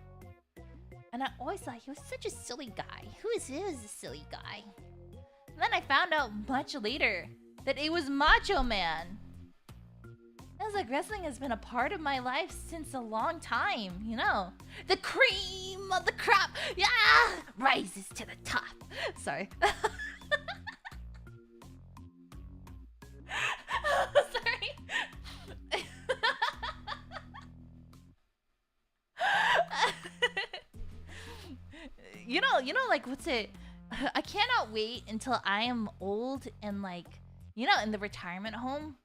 And I always thought he was such a silly guy. Who is a silly guy? And then I found out much later that it was Macho Man. I was like, wrestling has been a part of my life since a long time, you know? The cream of the crop, yeah, rises to the top. Sorry. Sorry. You know, like, what's it? I cannot wait until I am old and, like, you know, in the retirement home,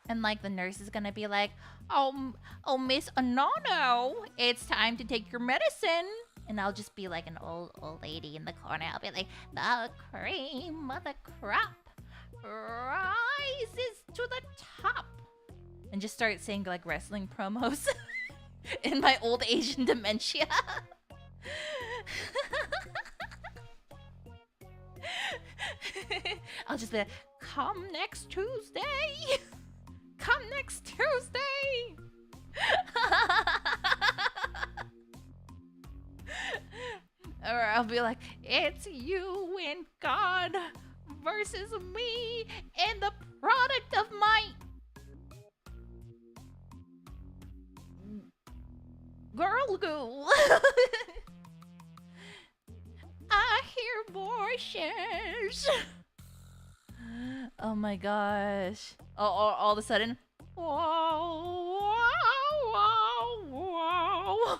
and like the nurse is gonna be like, oh, Miss Anono, it's time to take your medicine. And I'll just be like an old lady in the corner. I'll be like, the cream of the crop rises to the top, and just start saying like wrestling promos in my old Asian dementia. I'll just be like, come next Tuesday. Come next Tuesday. Or I'll be like, it's you and God versus me and the product of my girl goo. I hear voices. Oh my gosh. Oh, all of a sudden. Whoa, whoa, whoa,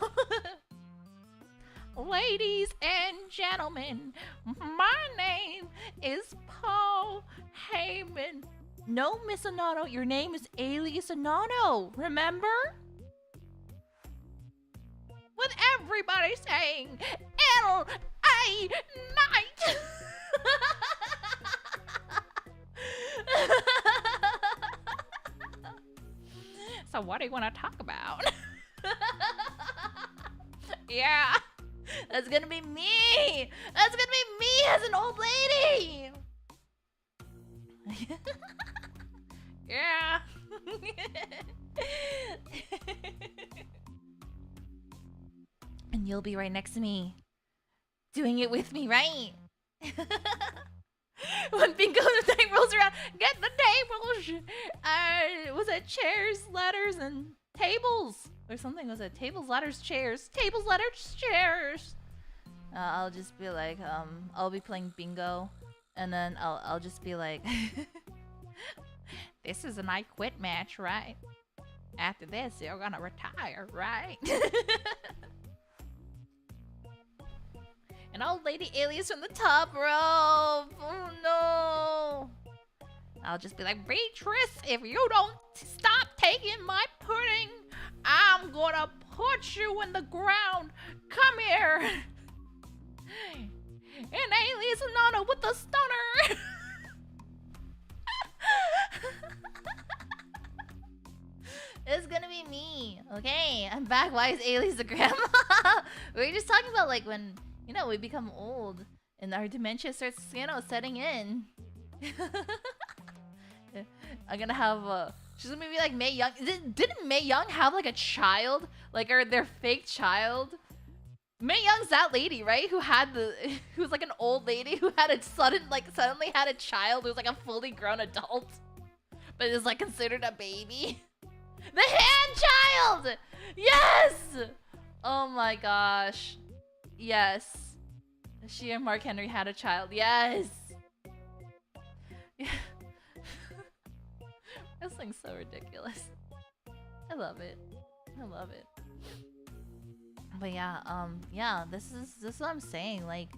whoa. Ladies and gentlemen, my name is Paul Heyman. No, Miss Anono, your name is Alias Anono, remember? With everybody saying L.A. Night. So what do you want to talk about? Yeah, that's gonna be me. That's gonna be me as an old lady. Yeah. And you'll be right next to me, doing it with me, right? When bingo night rolls around, get the tables. Was it chairs, ladders, and tables or something. Was it tables, ladders, chairs? Tables, ladders, chairs. I'll just be like, I'll be playing bingo, and then I'll just be like, this is an I quit match, right? After this, you're gonna retire, right? An old lady alias from the top rope. Oh no! I'll just be like, Beatrice, if you don't stop taking my pudding, I'm gonna put you in the ground. Come here. And Alias Anono with the stunner. It's gonna be me. Okay, I'm back. Why is Alias the grandma? We were just talking about like when, you know, we become old and our dementia starts, you know, setting in. I'm gonna have she's gonna be like Mae Young. Didn't Mae Young have like a child? Like, or their fake child? Mae Young's that lady, right? Who was like an old lady who had a suddenly had a child who was like a fully grown adult, but is like considered a baby. The hand child! Yes! Oh my gosh. Yes. She and Mark Henry had a child. Yes! Yeah. Wrestling's so ridiculous. I love it. I love it. But yeah, yeah, this is what I'm saying. Like,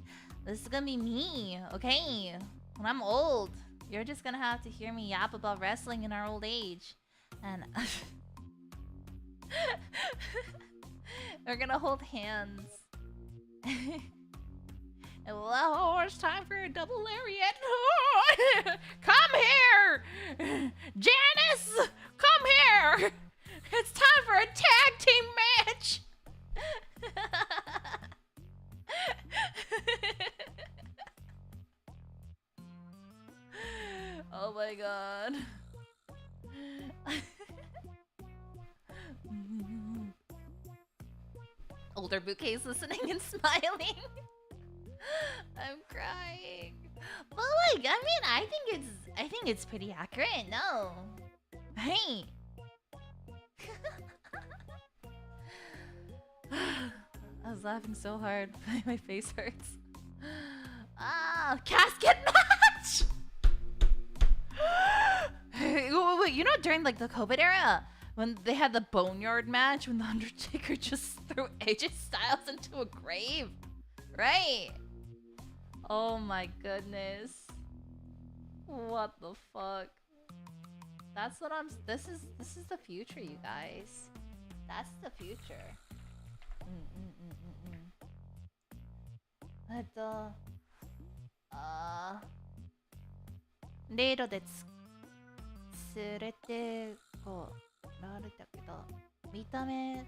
this is gonna be me, okay? When I'm old, you're just gonna have to hear me yap about wrestling in our old age. And we're gonna hold hands. And well, it's time for a double lariat. Come here! Janice! Come here! It's time for a tag team match! Oh my god. Older bouquets listening and smiling. I'm crying. But like, I mean, I think it's pretty accurate, no? Hey. I was laughing so hard. My face hurts. Ah, casket match! Wait, you know during like the COVID era, when they had the Boneyard match, when the Undertaker just threw AJ Styles into a grave, right? Oh my goodness. What the fuck? That's what I'm. This is the future, you guys. That's the future. レードで連れてこられたけど、見た目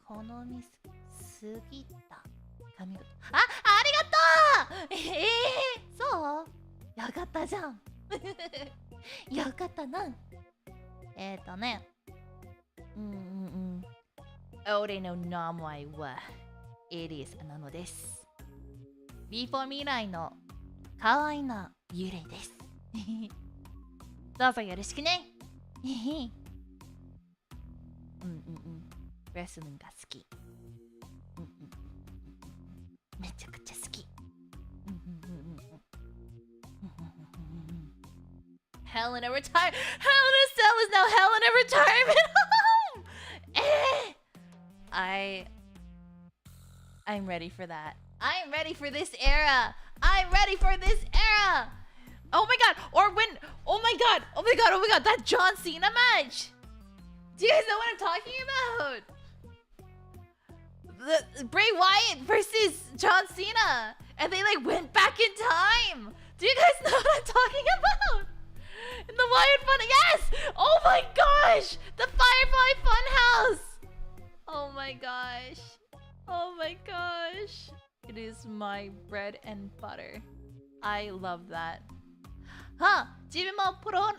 好みすぎた髪型。ありがとう。そうよかったじゃん。よかったな。ね。俺の名前はAlias Anonoです。V4Miraiの可愛な幽霊です。どうぞよろしくね。レスリングが好き。めちゃくちゃ好き。Hell in a retirement. Hell in a Cell is now Hell in a retirement home. I'm ready for that. I'm ready for this era. I'm ready for this era. Oh my god. Or when. Oh my god. Oh my god. Oh my god. That John Cena match. Do you guys know what I'm talking about? The Bray Wyatt versus John Cena. And they like went back in time. Do you guys know what I'm talking about? In the Wyatt Fun. Yes. Oh my gosh. The Firefly Funhouse. Oh my gosh. Oh my gosh. It is my bread and butter. I love that. はあ、自分もプロレ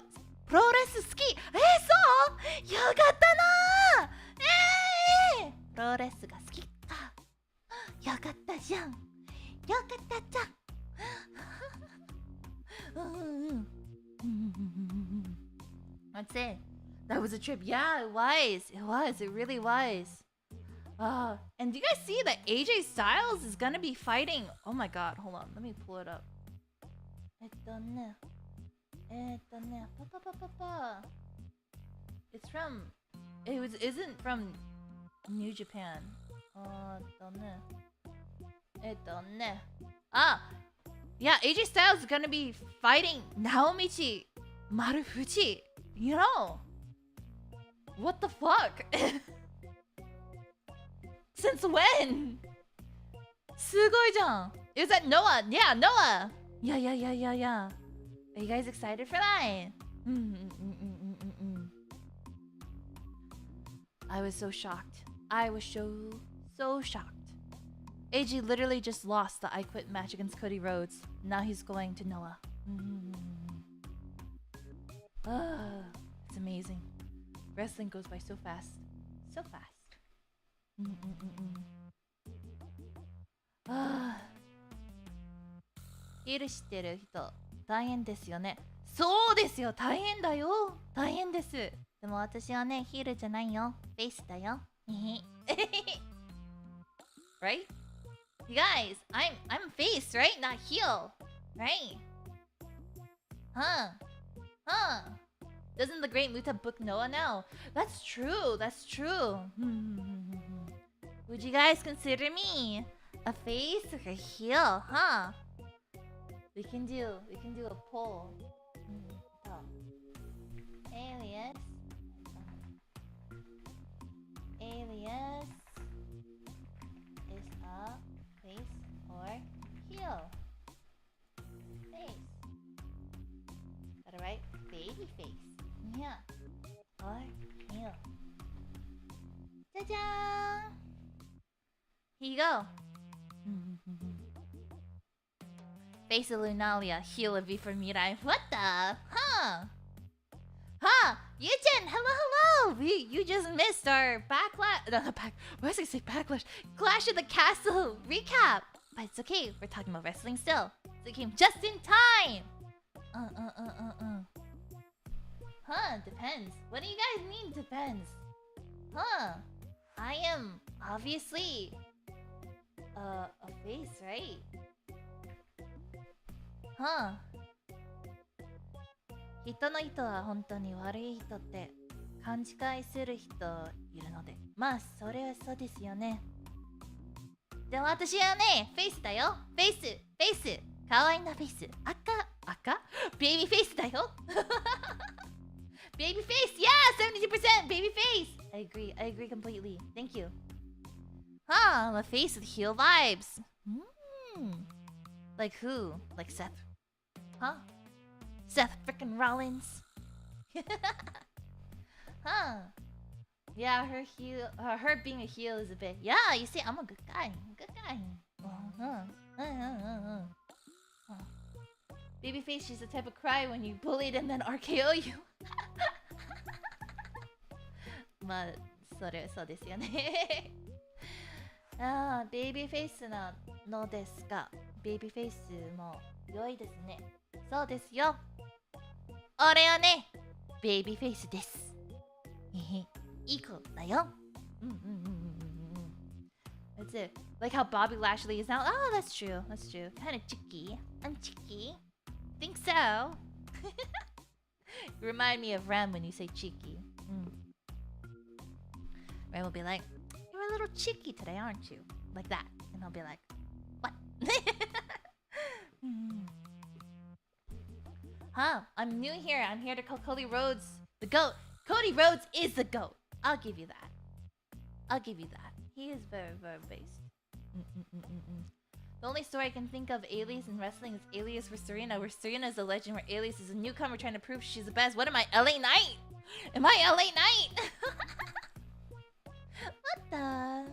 ス好き。そうよかったな。プロレスが好きか。よかったじゃん。よかったじゃん。That's it. That was a trip. Yeah, it was. It was. It really was. And do you guys see that AJ Styles is gonna be fighting? Oh my god, hold on. Let me pull it up. It's from... isn't from New Japan. Yeah, AJ Styles is gonna be fighting Naomichi Marufuji. You know? What the fuck? Since when? すごいじゃん. Is that Noah? Yeah, Noah. Yeah. Are you guys excited for that? I was so shocked. I was so shocked. AJ literally just lost the I Quit match against Cody Rhodes. Now he's going to Noah. It's amazing. Wrestling goes by so fast. So fast. ヒール知ってる人大変ですよね。そうですよ、大変だよ。大変です。でも私はね、ヒールじゃないよ。フェイスだよ。Right? You guys, I'm face, right? Not heel, right? Huh? Doesn't the great Muta book Noah now? That's true. Would you guys consider me a face or a heel, huh? We can do a poll. Alias is a face or heel? Face. Got it right? Baby face. Yeah. Or heel. Ta-da! Here you go. Face of Lunalia, heel of V4Mirai. What the? Huh? Yu-chan, hello! You just missed our backlash. Why did I say backlash? Clash of the Castle recap. But it's okay, we're talking about wrestling still. So it came just in time. Huh? Depends. What do you guys mean depends? Huh? I am obviously a face, right? Huh? 人の意図は本当に悪い人って勘違いする人いるので、まあそれはそうですよね。でも私はね、フェイスだよ。フェイス。可愛いなフェイス。赤ベイビーフェイスだよ。ベイビーフェイス Yeah! 72% ベイビーフェイス I agree completely. Thank you. Huh, I'm a face with heel vibes. Like who? Like Seth? Huh? Seth frickin' Rollins? Huh? Yeah, her being a heel is a bit. Yeah, you see, I'm a good guy. Babyface, she's the type of cry when you bullied and then RKO you. まあ、そうですよね。ベイビーフェイスなのですが、ベイビーフェイスも良いですね。そうですよ。俺はね、ベイビーフェイスです。いい子だよ。That's it. Like how Bobby Lashley is now. Oh, that's true. Kind of cheeky. I'm cheeky. Think so. You remind me of Ram when you say cheeky. Ram will be like, "You're a little cheeky today, aren't you?" Like that. And I'll be like, "What?" Huh? I'm new here. I'm here to call Cody Rhodes the GOAT. Cody Rhodes is the GOAT. I'll give you that. He is very, very based. The only story I can think of Alias in wrestling is Alias for Serena, where Serena is a legend, where Alias is a newcomer trying to prove she's the best. What am I, LA Knight? Am I LA Knight? What the?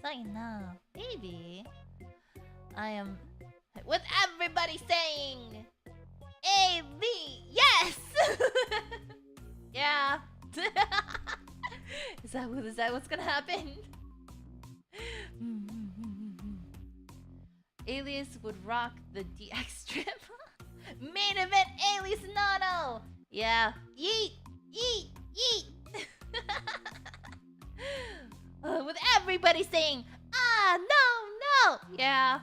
Sorry, no. Baby. I am... With everybody saying... A-V, yes! Yeah. Is that what's gonna happen? Alias would rock the DX strip. Main event, Alias Anono. Yeah. Yeet. Yeet. Yeet. With everybody saying, ah, no, no. Yeah.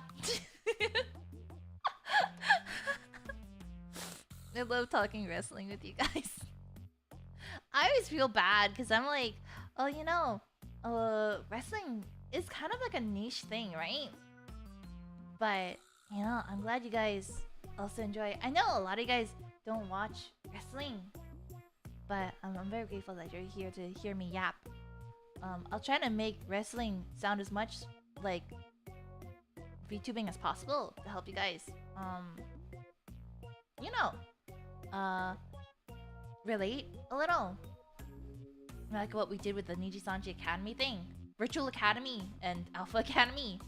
I love talking wrestling with you guys. I always feel bad because I'm like, oh, you know, wrestling is kind of like a niche thing, right? But, you know, I'm glad you guys also enjoy it. I know a lot of you guys don't watch wrestling, but I'm very grateful that you're here to hear me yap. I'll try to make wrestling sound as much like VTubing as possible to help you guys, you know, relate a little. Like what we did with the Niji-Sanji Academy thing. Virtual Academy and Alpha Academy.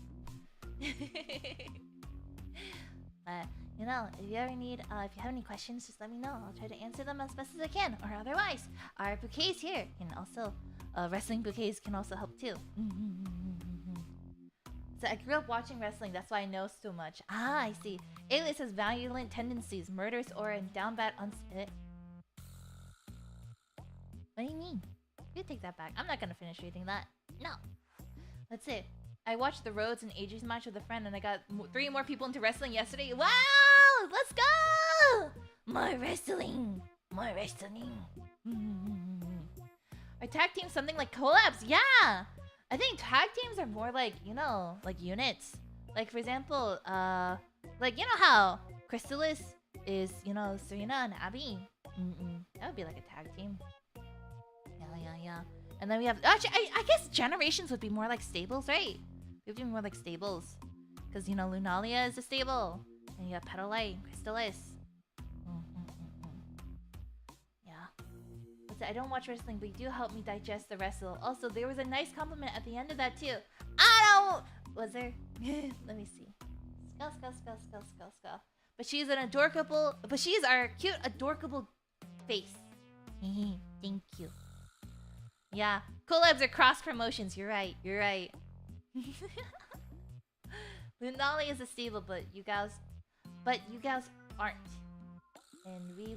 But, you know, if you ever need, if you have any questions, just let me know. I'll try to answer them as best as I can. Or otherwise, our bouquets here can also, wrestling bouquets can also help too. So I grew up watching wrestling, that's why I know so much. Ah, I see. Alias has violent tendencies, murderous aura, and down bad unspit. What do you mean? You take that back. I'm not gonna finish reading that. No. That's it. I watched the Rhodes and Ages match with a friend, and I got 3 more people into wrestling yesterday. Wow! Let's go! More wrestling! More wrestling! Are tag teams something like collabs? Yeah! I think tag teams are more like, you know, like units. Like, for example, like, you know how Chrysalis is, you know, Serena and Abby? That would be like a tag team. Yeah. And then we have... Actually, I guess Generations would be more like stables, right? It would be more like stables. Because, you know, Lunalia is a stable. And you have Petalite and Crystallis. Yeah. I don't watch wrestling, but you do help me digest the wrestle. Also, there was a nice compliment at the end of that, too. I don't... Was there? Let me see. Skull. But she's an adorable... But she's our cute, adorable face. Thank you. Yeah, collabs are cross promotions. You're right. Lunali is a stable, but you guys aren't. And we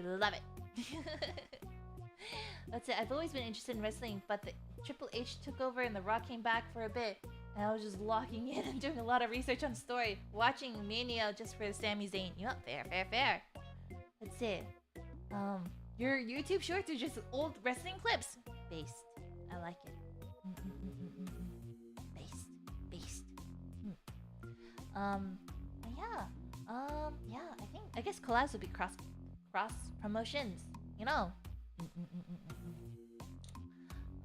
love it. That's it. I've always been interested in wrestling, but the Triple H took over and The Rock came back for a bit, and I was just locking in and doing a lot of research on story, watching Mania just for Sami Zayn. Yup, fair. That's it. Your YouTube shorts are just old wrestling clips. Based. I like it. Based. Yeah, I guess collabs would be cross promotions, you know.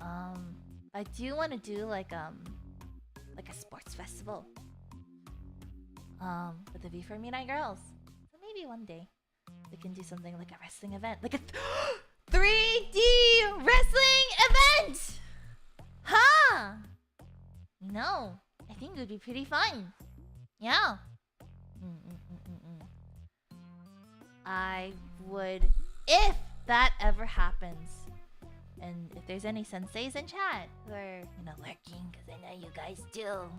I do want to do like a sports festival. With the V4Mirai girls. So maybe one day we can do something like a wrestling event, like a 3D wrestling event. Huh? No, I think it would be pretty fun. Yeah. I would, if that ever happens. And if there's any senseis in chat who are, you know, lurking, because I know you guys do.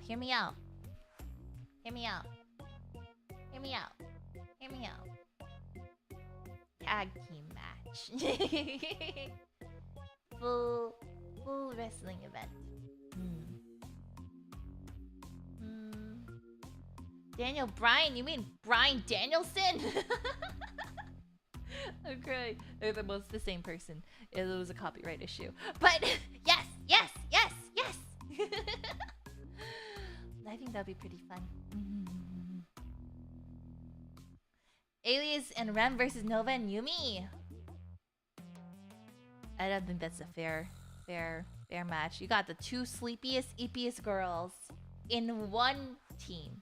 Hear me out. Tag team match. full wrestling event. Daniel Bryan, you mean Bryan Danielson? Okay, they're both the same person. It was a copyright issue. But yes. I think that'd be pretty fun. Alias and Rem versus Nova and Yumi. I don't think that's a fair match. You got the 2 sleepiest, eepiest girls in one team,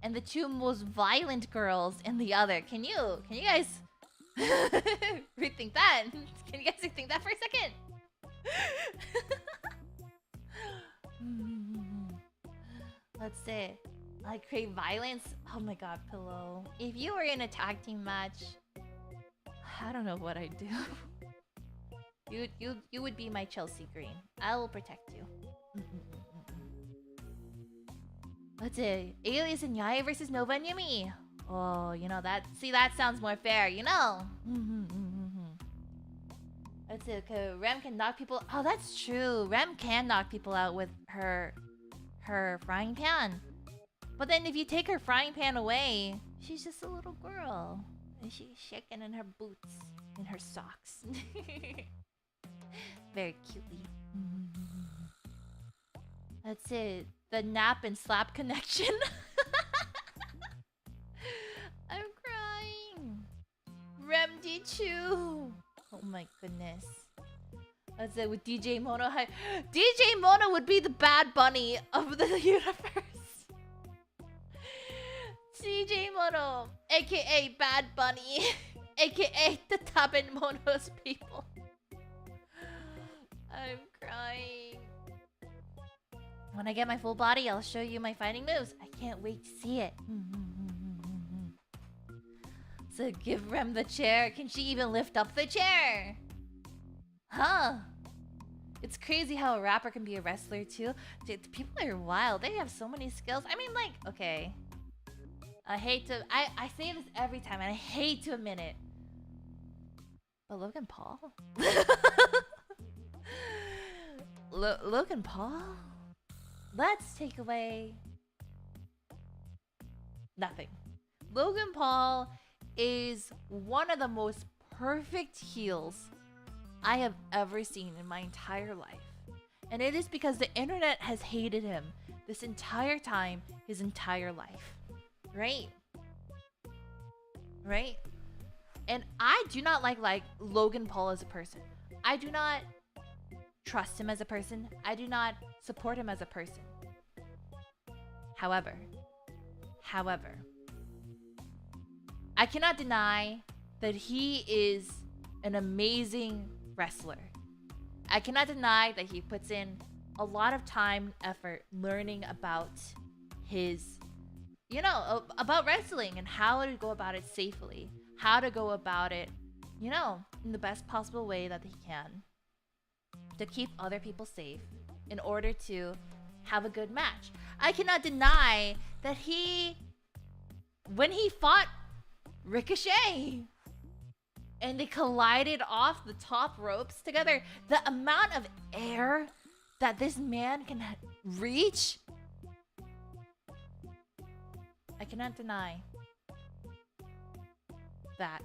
and the 2 most violent girls in the other. Can you guys rethink that? Can you guys rethink that for a second? Let's see. I crave violence. Oh my god, Pillow. If you were in a tag team match, I don't know what I'd do. You would be my Chelsea Green. I will protect you. Let's see. Alias and Yaya versus Nova and Yumi. Oh, you know that. See, that sounds more fair, you know. Let's see. Okay, Rem can knock people. Oh, that's true. Rem can knock people out with her frying pan. But then if you take her frying pan away, she's just a little girl. And she's shaking in her boots, in her socks. Very cutely. That's it. The nap and slap connection. I'm crying. Remdi Chu. Oh my goodness. That's it with DJ Mono. DJ Mono would be the Bad Bunny of the universe. DJ Mono, aka Bad Bunny, aka the Taben Mono's people. I'm crying. When I get my full body, I'll show you my fighting moves. I can't wait to see it. So give Rem the chair. Can she even lift up the chair? Huh? It's crazy how a rapper can be a wrestler too. Dude, people are wild. They have so many skills. I mean, like, okay. I hate to... I say this every time, and I hate to admit it. But Logan Paul? Logan Paul? Let's take away... nothing. Logan Paul is one of the most perfect heels I have ever seen in my entire life. And it is because the internet has hated him this entire time, his entire life. Right? Right? And I do not like Logan Paul as a person. I do not trust him as a person. I do not support him as a person. However, I cannot deny that he is an amazing wrestler. I cannot deny that he puts in a lot of time and effort learning about his, you know, about wrestling and how to go about it safely. How to go about it, you know, in the best possible way that he can. To keep other people safe in order to have a good match. I cannot deny that when he fought Ricochet and they collided off the top ropes together, the amount of air that this man can reach, I cannot deny that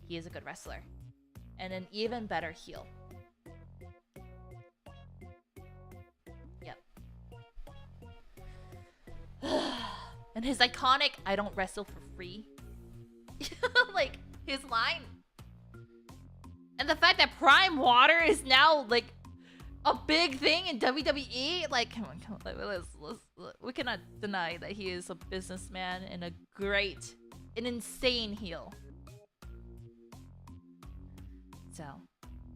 he is a good wrestler and an even better heel. Yep. And his iconic "I don't wrestle for free" like his line, and the fact that Prime Water is now like a big thing in WWE. Like, come on, we cannot deny that he is a businessman and an insane heel. So,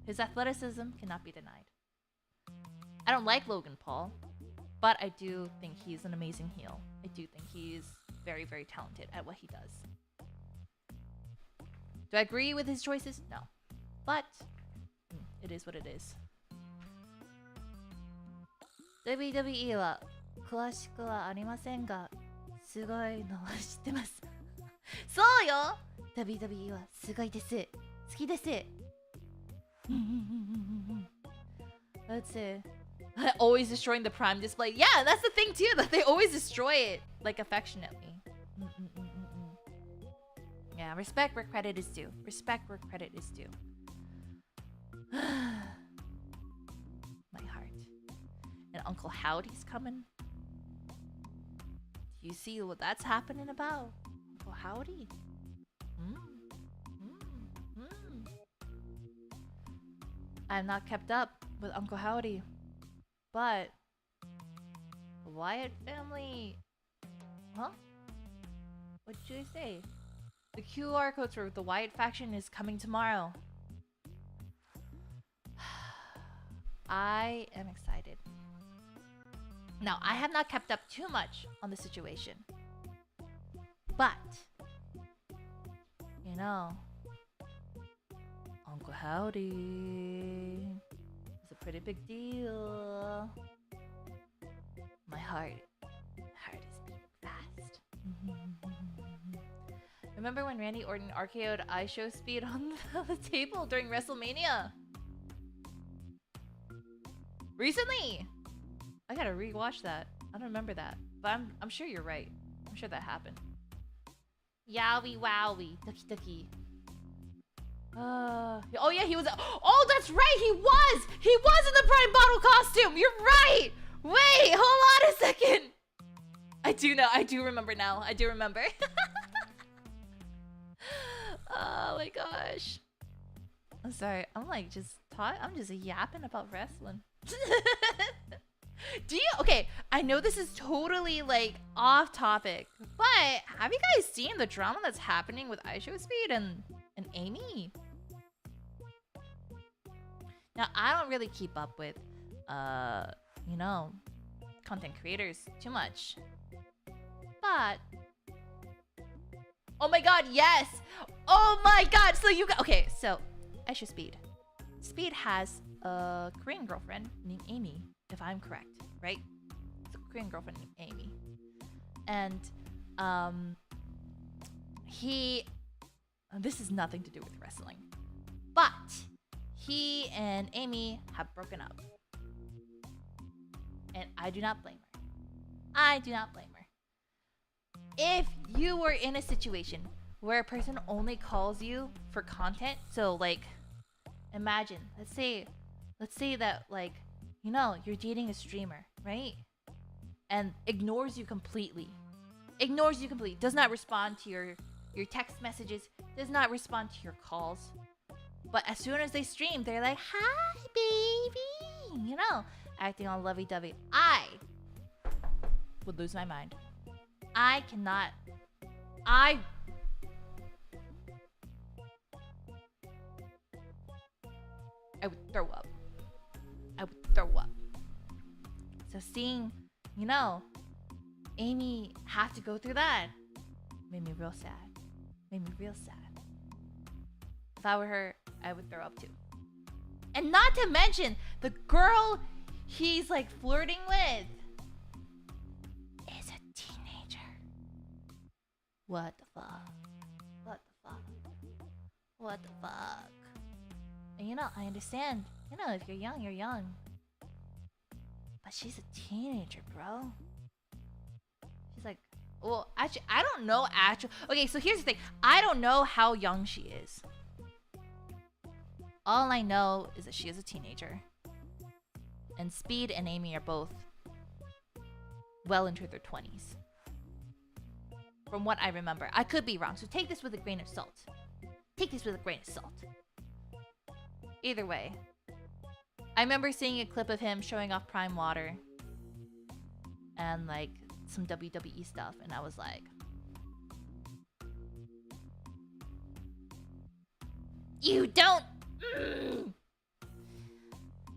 his athleticism cannot be denied. I don't like Logan Paul, but I do think he's an amazing heel. I do think he's very, very talented at what he does. Do I agree with his choices? No. But it is what it is. WWE は詳しくはありませんが、すごいのは知ってます。そうよ WWE はすごいです。好きです。Let's see. Always destroying the Prime display. Yeah, that's the thing too, that they always destroy it, like, affectionately. Yeah, respect where credit is due. Respect where credit is due. My heart. And Uncle Howdy's coming. Do you see what that's happening about? Uncle Howdy? I have not kept up with Uncle Howdy. But the Wyatt family... Huh? What did you say? The QR code for the Wyatt faction is coming tomorrow. I am excited. Now, I have not kept up too much on the situation. But, you know, Uncle Howdy is a pretty big deal. My heart Remember when Randy Orton RKO'd iShow Speed on the table during WrestleMania? Recently? I gotta rewatch that. I don't remember that. But I'm sure you're right. I'm sure that happened. Yowie wowie. Ducky ducky. Oh yeah, he was. Oh, that's right. He was in the Prime Bottle costume. You're right. Wait, hold on a second. I do remember now. I do remember. Oh my gosh. I'm sorry. I'm like I'm just yapping about wrestling. Okay, I know this is totally like off topic, but have you guys seen the drama that's happening with iShow Speed and Amy? Now, I don't really keep up with you know, content creators too much. But oh my god, yes! Oh my god! So you got okay, so iShow Speed. Speed has a Korean girlfriend named Amy, if I'm correct, right? It's a Korean girlfriend named Amy. And this is nothing to do with wrestling. But he and Amy have broken up. And I do not blame her. I do not blame her. If you were in a situation where a person only calls you for content, so like imagine, let's say that like, you know, you're dating a streamer, right? And ignores you completely. Does not respond to your text messages, does not respond to your calls. But as soon as they stream, they're like, hi, baby. You know, acting all lovey-dovey. I would lose my mind. I would throw up. So seeing, you know, Amy have to go through that made me real sad. If I were her, I would throw up too. And not to mention, the girl he's like flirting with is a teenager. What the fuck? And you know, I understand. You know, if you're young, you're young. But she's a teenager, bro. She's like, well, actually, I don't know Okay, so here's the thing. I don't know how young she is. All I know is that she is a teenager. And Speed and Amy are both well into their 20s. From what I remember. I could be wrong, so take this with a grain of salt. Either way. I remember seeing a clip of him showing off Prime Water. And like some WWE stuff. And I was like, you don't...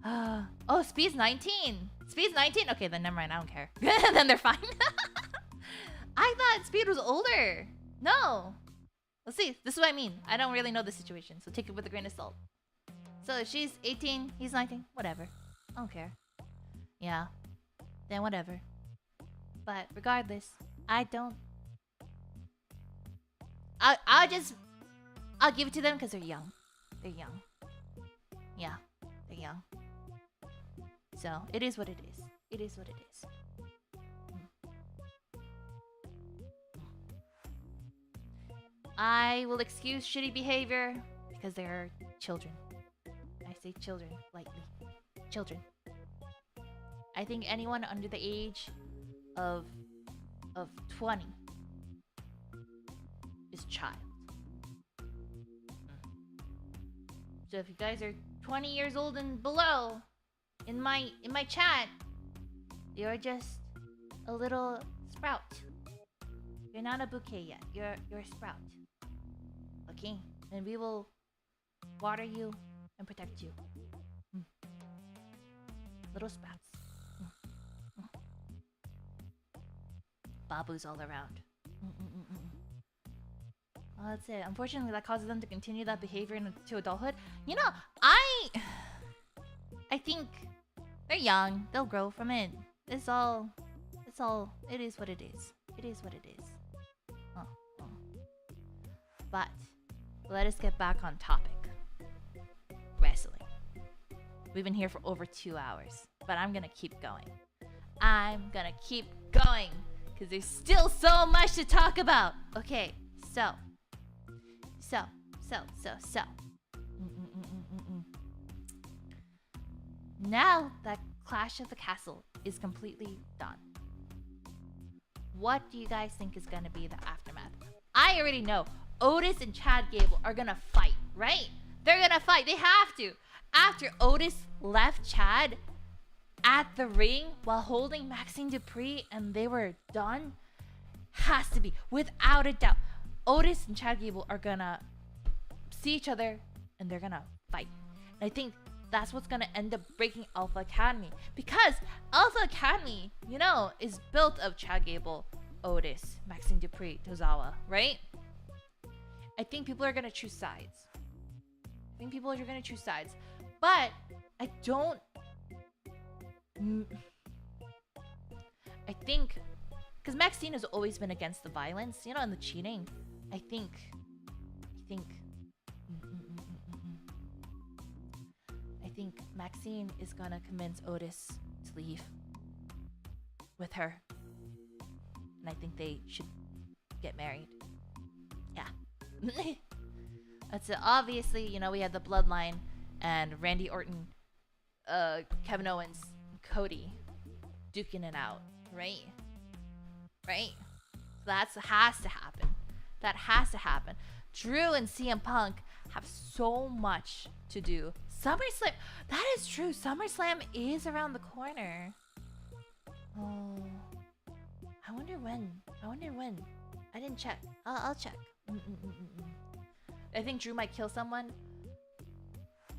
Oh, Speed's 19. Okay, then never mind. I don't care. Then they're fine. I thought Speed was older. No. Let's see. This is what I mean. I don't really know the situation, so take it with a grain of salt. So if she's 18, he's 19. Whatever. I don't care. Yeah. Then whatever. But regardless, I don't... I'll give it to them because they're young. Yeah, they're young. So, it is what it is. I will excuse shitty behavior because they're children. I say children lightly. Children. I think anyone under the age of 20 is child. So if you guys are 20 years old and below, in my chat, you're just a little sprout. You're not a bouquet yet. You're a sprout. Okay? And we will water you and protect you. Little sprouts. Babus all around. Well, that's it. Unfortunately, that causes them to continue that behavior into adulthood. You know, I think they're young. They'll grow from it. It is what it is. But let us get back on topic. Wrestling. We've been here for over 2 hours, but I'm gonna keep going. I'm gonna keep going because there's still so much to talk about. Okay, so. Now that Clash of the Castle is completely done, what do you guys think is gonna be the aftermath? I already know. Otis and Chad Gable are gonna fight, right? They're gonna fight. They have to. After Otis left Chad at the ring while holding Maxine Dupree and they were done, has to be, without a doubt, Otis and Chad Gable are gonna see each other and they're gonna fight. And I think that's what's gonna end up breaking Alpha Academy, because Alpha Academy, you know, is built of Chad Gable, Otis, Maxine Dupree, Tozawa, right? I think people are gonna choose sides. But I don't. I think, because Maxine has always been against the violence, you know, and the cheating. I think. I think Maxine is gonna convince Otis to leave with her, and I think they should get married. Yeah. That's it. Obviously, you know, we had the bloodline and Randy Orton, Kevin Owens, Cody duking it out, right? That has to happen. Drew and CM Punk have so much to do. SummerSlam, that is true. SummerSlam is around the corner. Oh, I wonder when. I didn't check. I'll check. I think Drew might kill someone.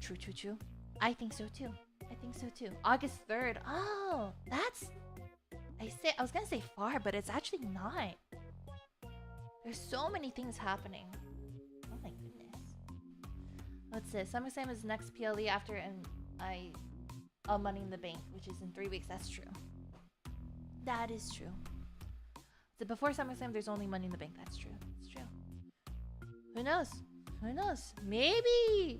True. I think so too. August 3rd. Oh, that's... I was gonna say far, but it's actually not. There's so many things happening. Oh my goodness. What's this? SummerSlam is next PLE after and Money in the Bank, which is in 3 weeks. That's true. That is true. So before SummerSlam, there's only Money in the Bank. That's true. Who knows? Maybe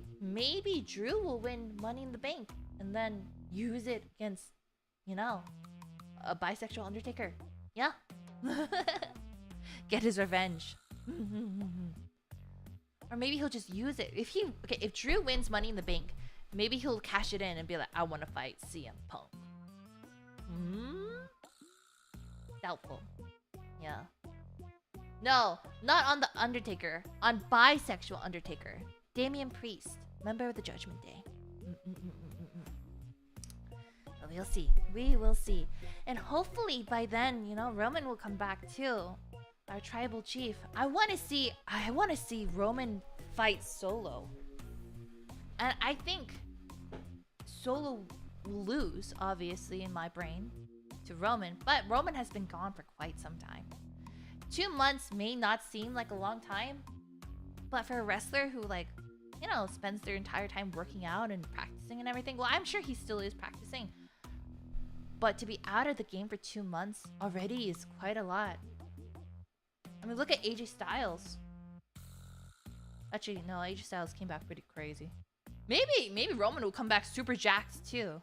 Drew will win Money in the Bank and then use it against, you know, a bisexual Undertaker. Yeah. Get his revenge. Or maybe he'll just use it. If Drew wins Money in the Bank, maybe he'll cash it in and be like, I want to fight CM Punk. Doubtful. Yeah. No, not on the Undertaker. On bisexual Undertaker. Damian Priest, member of the Judgment Day. But we'll see. We will see. And hopefully by then, you know, Roman will come back too. Our tribal chief. I want to see Roman fight Solo. And I think Solo will lose, obviously, in my brain, to Roman. But Roman has been gone for quite some time. 2 months may not seem like a long time, but for a wrestler who, like, you know, spends their entire time working out and practicing and everything, well, I'm sure he still is practicing. But to be out of the game for 2 months already is quite a lot. I mean, look at AJ Styles. Actually, no, AJ Styles came back pretty crazy. Maybe Roman will come back super jacked too.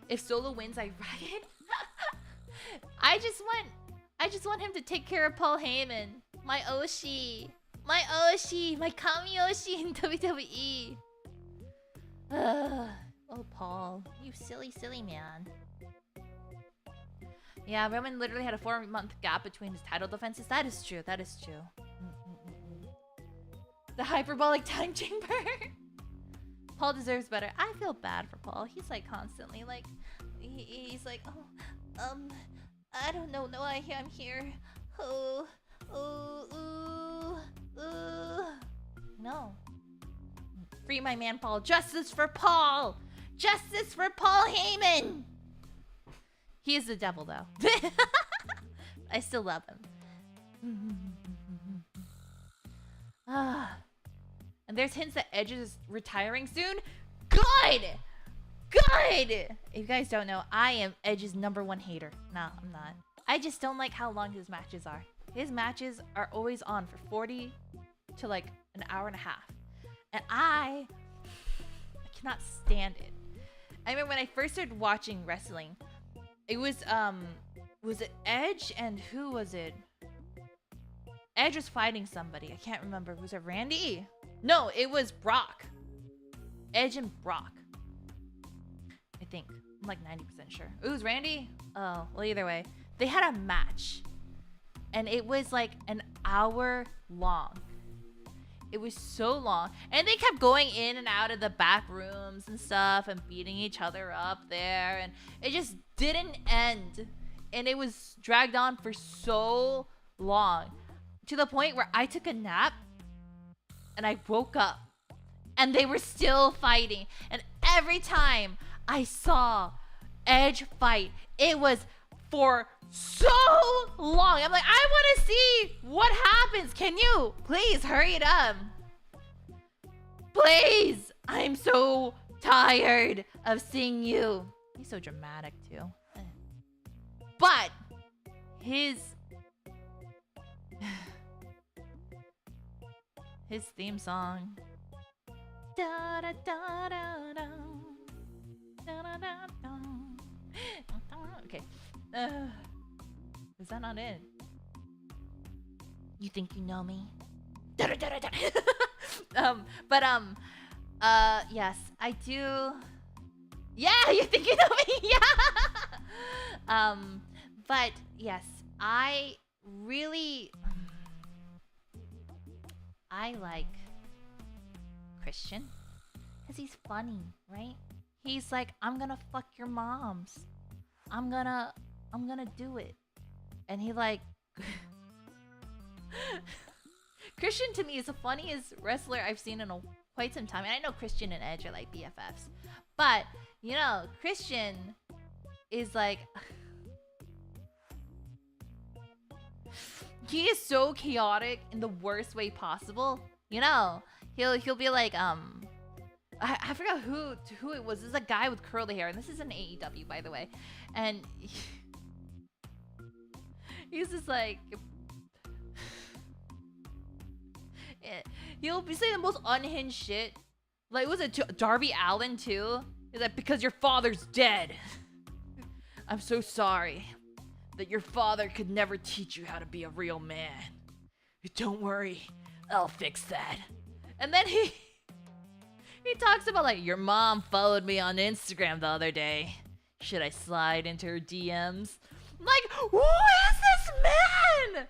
If Solo wins, I riot. I just want him to take care of Paul Heyman, my Oshi, my Kami Oshi in WWE. Oh, Paul, you silly man. Yeah, Roman literally had a 4-month gap between his title defenses. That is true. The hyperbolic time chamber. Paul deserves better. I feel bad for Paul. He's like constantly like, he's like, oh, I don't know. No, I'm here. No. Free my man, Paul. Justice for Paul. Justice for Paul Heyman. He is the devil, though. I still love him. And there's hints that Edge is retiring soon. Good! If you guys don't know, I am Edge's #1 hater. No, I'm not. I just don't like how long his matches are. his matches are always on for 40 to like an hour and a half. And I cannot stand it. I remember when I first started watching wrestling, it was it Edge and who was it? Edge was fighting somebody. I can't remember. Was it Randy? No, it was Brock. Edge and Brock. I think. I'm like 90% sure. It was Randy? Oh, well, either way. They had a match. And it was like an hour long. It was so long. And they kept going in and out of the back rooms and stuff and beating each other up there. And it just didn't end. And it was dragged on for so long. To the point where I took a nap and I woke up. And they were still fighting. And every time I saw Edge fight, it was for so long. I'm like, I want to see what happens. Can you please hurry it up? Please. I'm so tired of seeing you. He's so dramatic too. But his theme song. Da, da, da, da, da. Da, da, da, da. Okay. Is that not it? You think you know me? Da, da, da, da, da. Yes, I do. Yeah, you think you know me? Yeah. But yes, I really I like Christian because he's funny, right? He's like, I'm gonna fuck your moms. I'm gonna do it. And he like Christian to me is the funniest wrestler I've seen in quite some time. And I know Christian and Edge are like BFFs. But, you know, Christian is like he is so chaotic in the worst way possible. You know, he'll be like I forgot who it was. This is a guy with curly hair, and this is an AEW, by the way. And he's just like he'll be saying the most unhinged shit. Like, was it Darby Allin too? Is that because your father's dead? I'm so sorry that your father could never teach you how to be a real man. Don't worry, I'll fix that. And then he talks about like, your mom followed me on Instagram the other day. Should I slide into her DMs? I'm like, who is this man?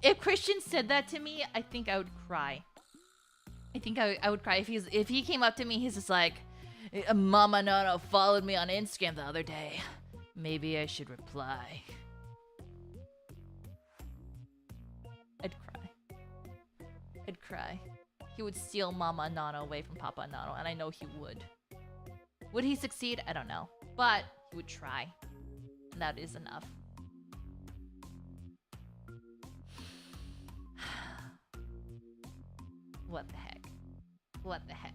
If Christian said that to me, I think I would cry. I think I would cry if he came up to me. He's just like, Mama Nono followed me on Instagram the other day. Maybe I should reply. I'd cry. He would steal Mama Nano away from Papa Nano, and I know he would. Would he succeed? I don't know. But he would try. And that is enough. What the heck? What the heck?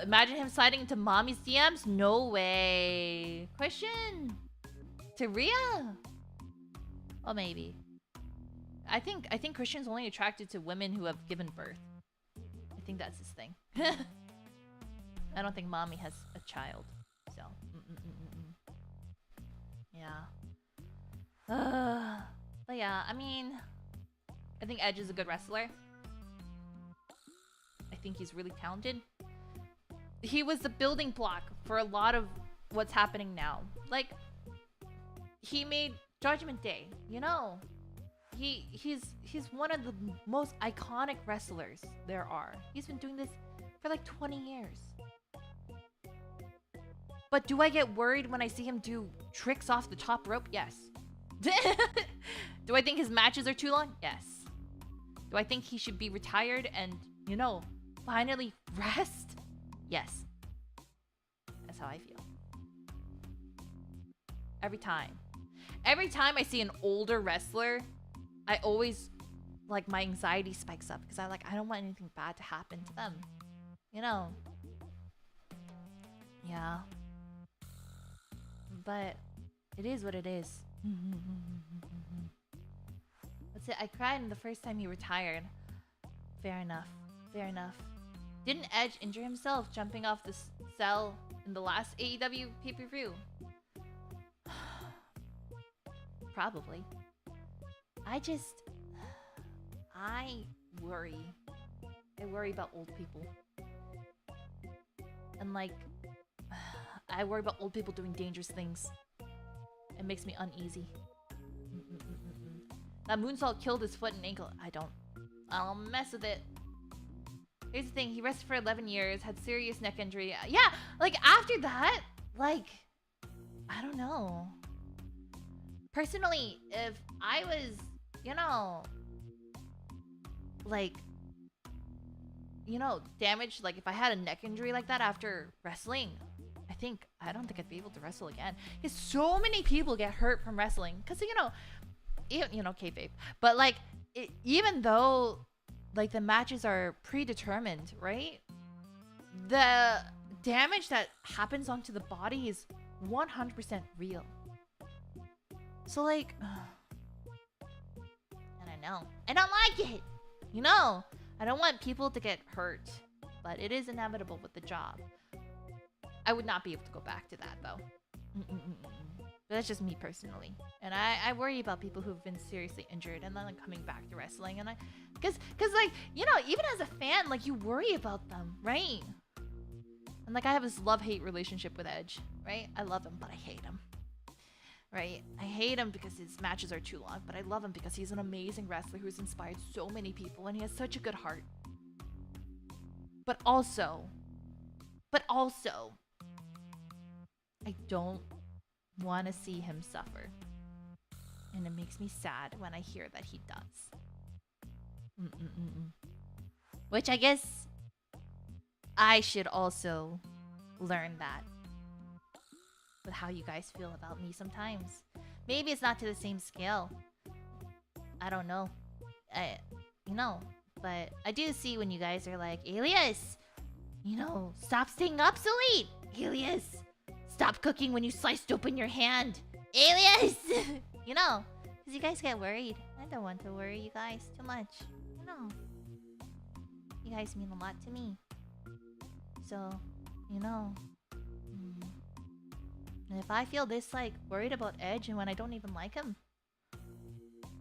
Imagine him sliding into mommy's DMs? No way. Christian? To Rhea? Or maybe. I think Christian's only attracted to women who have given birth. I think that's his thing. I don't think mommy has a child. So, yeah. But yeah, I mean, I think Edge is a good wrestler. I think he's really talented. He was the building block for a lot of what's happening now. Like, he made Judgment Day, you know. He's one of the most iconic wrestlers there are. He's been doing this for like 20 years. But do I get worried when I see him do tricks off the top rope? Yes. Do I think his matches are too long? Yes. Do I think he should be retired and, you know, finally rest? Yes. That's how I feel. Every time I see an older wrestler, I always, like, my anxiety spikes up because I don't want anything bad to happen to them. You know? Yeah. But it is what it is. I cried the first time he retired. Fair enough. Fair enough. Didn't Edge injure himself jumping off the cell in the last AEW pay-per-view? Probably. I worry. I worry about old people. And like, I worry about old people doing dangerous things. It makes me uneasy. That moonsault killed his foot and ankle. I'll mess with it. Here's the thing, he rested for 11 years, had serious neck injury. Yeah, like after that, like, I don't know. Personally, if I was, you know, like, you know, damaged, like if I had a neck injury like that after wrestling, I don't think I'd be able to wrestle again. Because so many people get hurt from wrestling. Because, you know, kayfabe. But like, even though like the matches are predetermined, right? The damage that happens onto the body is 100% real. So like, I don't know. I don't like it. You know, I don't want people to get hurt, but it is inevitable with the job. I would not be able to go back to that though. But that's just me personally. And I worry about people who've been seriously injured and then like, coming back to wrestling. And cause like, you know, even as a fan, like you worry about them, right? And like I have this love-hate relationship with Edge, right? I love him, but I hate him. Right? I hate him because his matches are too long, but I love him because he's an amazing wrestler who's inspired so many people and he has such a good heart. But also, I don't want to see him suffer. And it makes me sad when I hear that he does. Which I guess I should also learn that. With how you guys feel about me sometimes. Maybe it's not to the same scale. I don't know. But I do see when you guys are like, Alias, stop staying obsolete. Alias, stop cooking when you sliced open your hand. Alias! Because you guys get worried. I don't want to worry you guys too much. You guys mean a lot to me. So, And if I feel this, like, worried about Edge and when I don't even like him,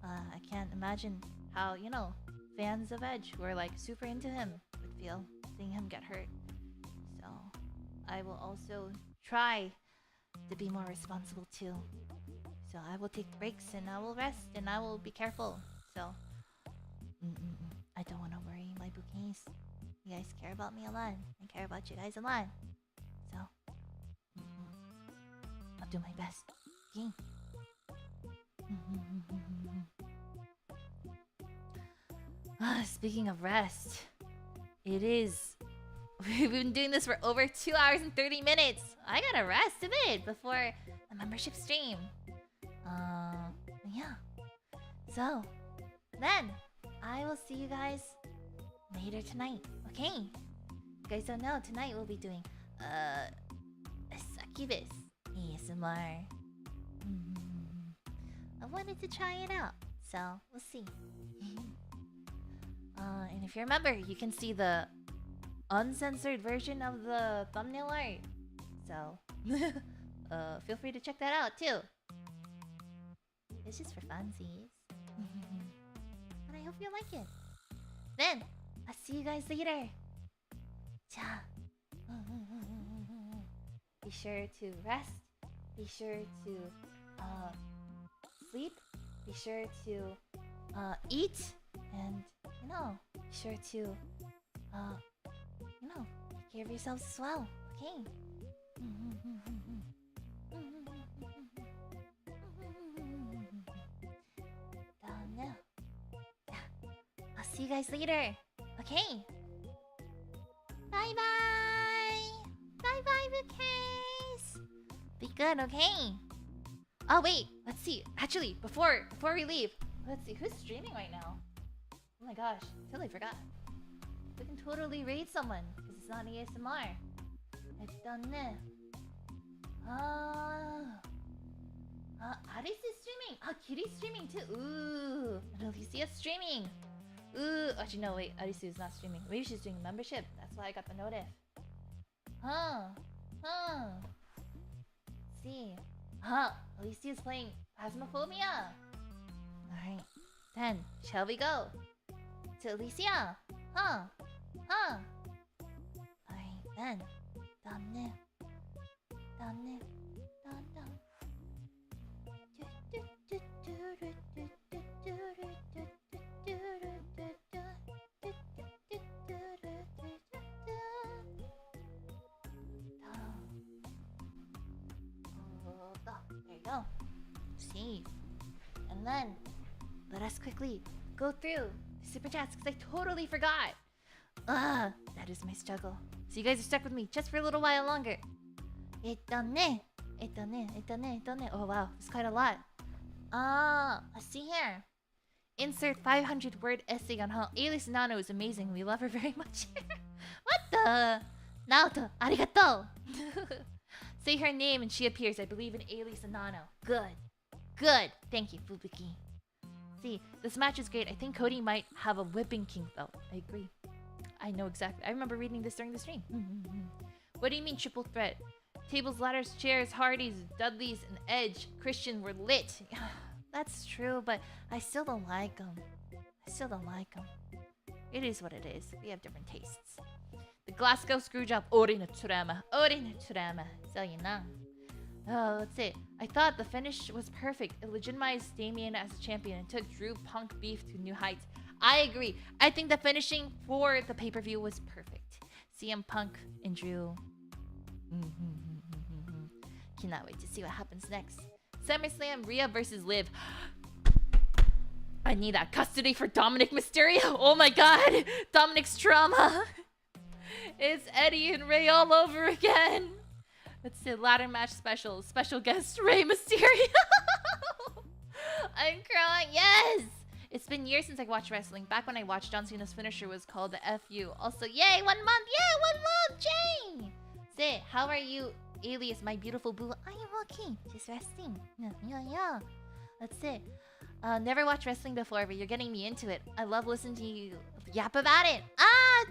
I can't imagine how, fans of Edge who are, like, super into him would feel seeing him get hurt. So, I will also try to be more responsible, too. So, I will take breaks and I will rest and I will be careful. So, I don't want to worry my bouquets. You guys care about me a lot. I care about you guys a lot. So, I'll do my best. Okay. Speaking of rest, we've been doing this for over 2 hours and 30 minutes. I gotta rest a bit before the membership stream. Yeah. So, then, I will see you guys later tonight. Okay? You guys don't know, tonight we'll be doing, a succubus ASMR. I wanted to try it out, so we'll see. And if you remember, you can see the uncensored version of the thumbnail art. So, feel free to check that out too. It's just for funsies. And I hope you like it. Then, I'll see you guys later. Ciao. Be sure to rest. Be sure to sleep. Be sure to eat. And, be sure to, take care of yourselves as well. Okay? I'll see you guys later. Okay? Bye-bye! Bye-bye, bouquets! Be good, okay? Oh, wait. Let's see. Actually, before we leave, let's see. Who's streaming right now? Oh my gosh. Totally forgot. We can totally raid someone, because it's not ASMR. I've done it. Alice is streaming. Kitty's streaming too. Ooh. At least Alicia's streaming. Ooh, actually no, wait. Alicia's not streaming. Maybe she's doing membership. That's why I got the notif. Huh? Let's see. Alicia's playing Phasmophobia. Alright. Then, shall we go? To Alicia? Alright then. Done. There you go. Save. And then, let us quickly go through the super chats because I totally forgot. That is my struggle. So you guys are stuck with me just for a little while longer. Oh wow, it's quite a lot. Let's see here. Insert 500-word essay on how Alias Anono is amazing. We love her very much. What the? Naoto, arigato. Say her name and she appears. I believe in Alias Anono. Good. Thank you, Fubuki. See, this match is great. I think Cody might have a whipping kink though. I agree. I know exactly. I remember reading this during the stream. What do you mean triple threat? Tables, ladders, chairs, Hardys, Dudleys, and Edge, Christian were lit. That's true, but I still don't like them. It is what it is. We have different tastes. The Glasgow Screwjob. Ori no Tsurama. So you know. Oh, let's see. I thought the finish was perfect. It legitimized Damien as a champion and took Drew Punk beef to new heights. I agree. I think the finishing for the pay-per-view was perfect. CM Punk and Drew. Cannot wait to see what happens next. SummerSlam, Rhea versus Liv. I need that custody for Dominic Mysterio. Oh my god. Dominic's trauma. It's Eddie and Ray all over again. Let's see. Ladder match special. Special guest Rey Mysterio. I'm crying. Yes. It's been years since I watched wrestling. Back when I watched, John Cena's finisher was called the FU. Also, yay, 1 month. Yeah, 1 month, Jane. Say, how are you, Alias, my beautiful boo? I am okay. Just resting. Yeah. Let's see. Never watched wrestling before, but you're getting me into it. I love listening to you yap about it.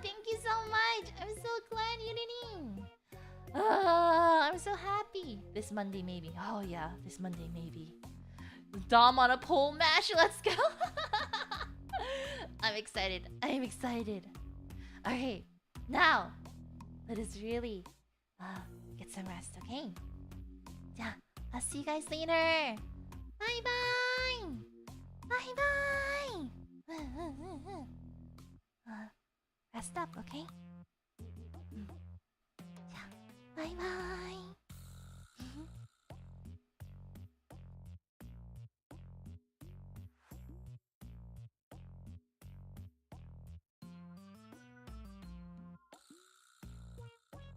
Thank you so much. I'm so glad you didn't. I'm so happy. This Monday, maybe. Oh, yeah. This Monday, maybe. Dom on a pole match. Let's go. I'm excited. Alright. Now, let us really get some rest, okay? Yeah. I'll see you guys later. Bye-bye. Rest up, okay? Yeah. Bye-bye.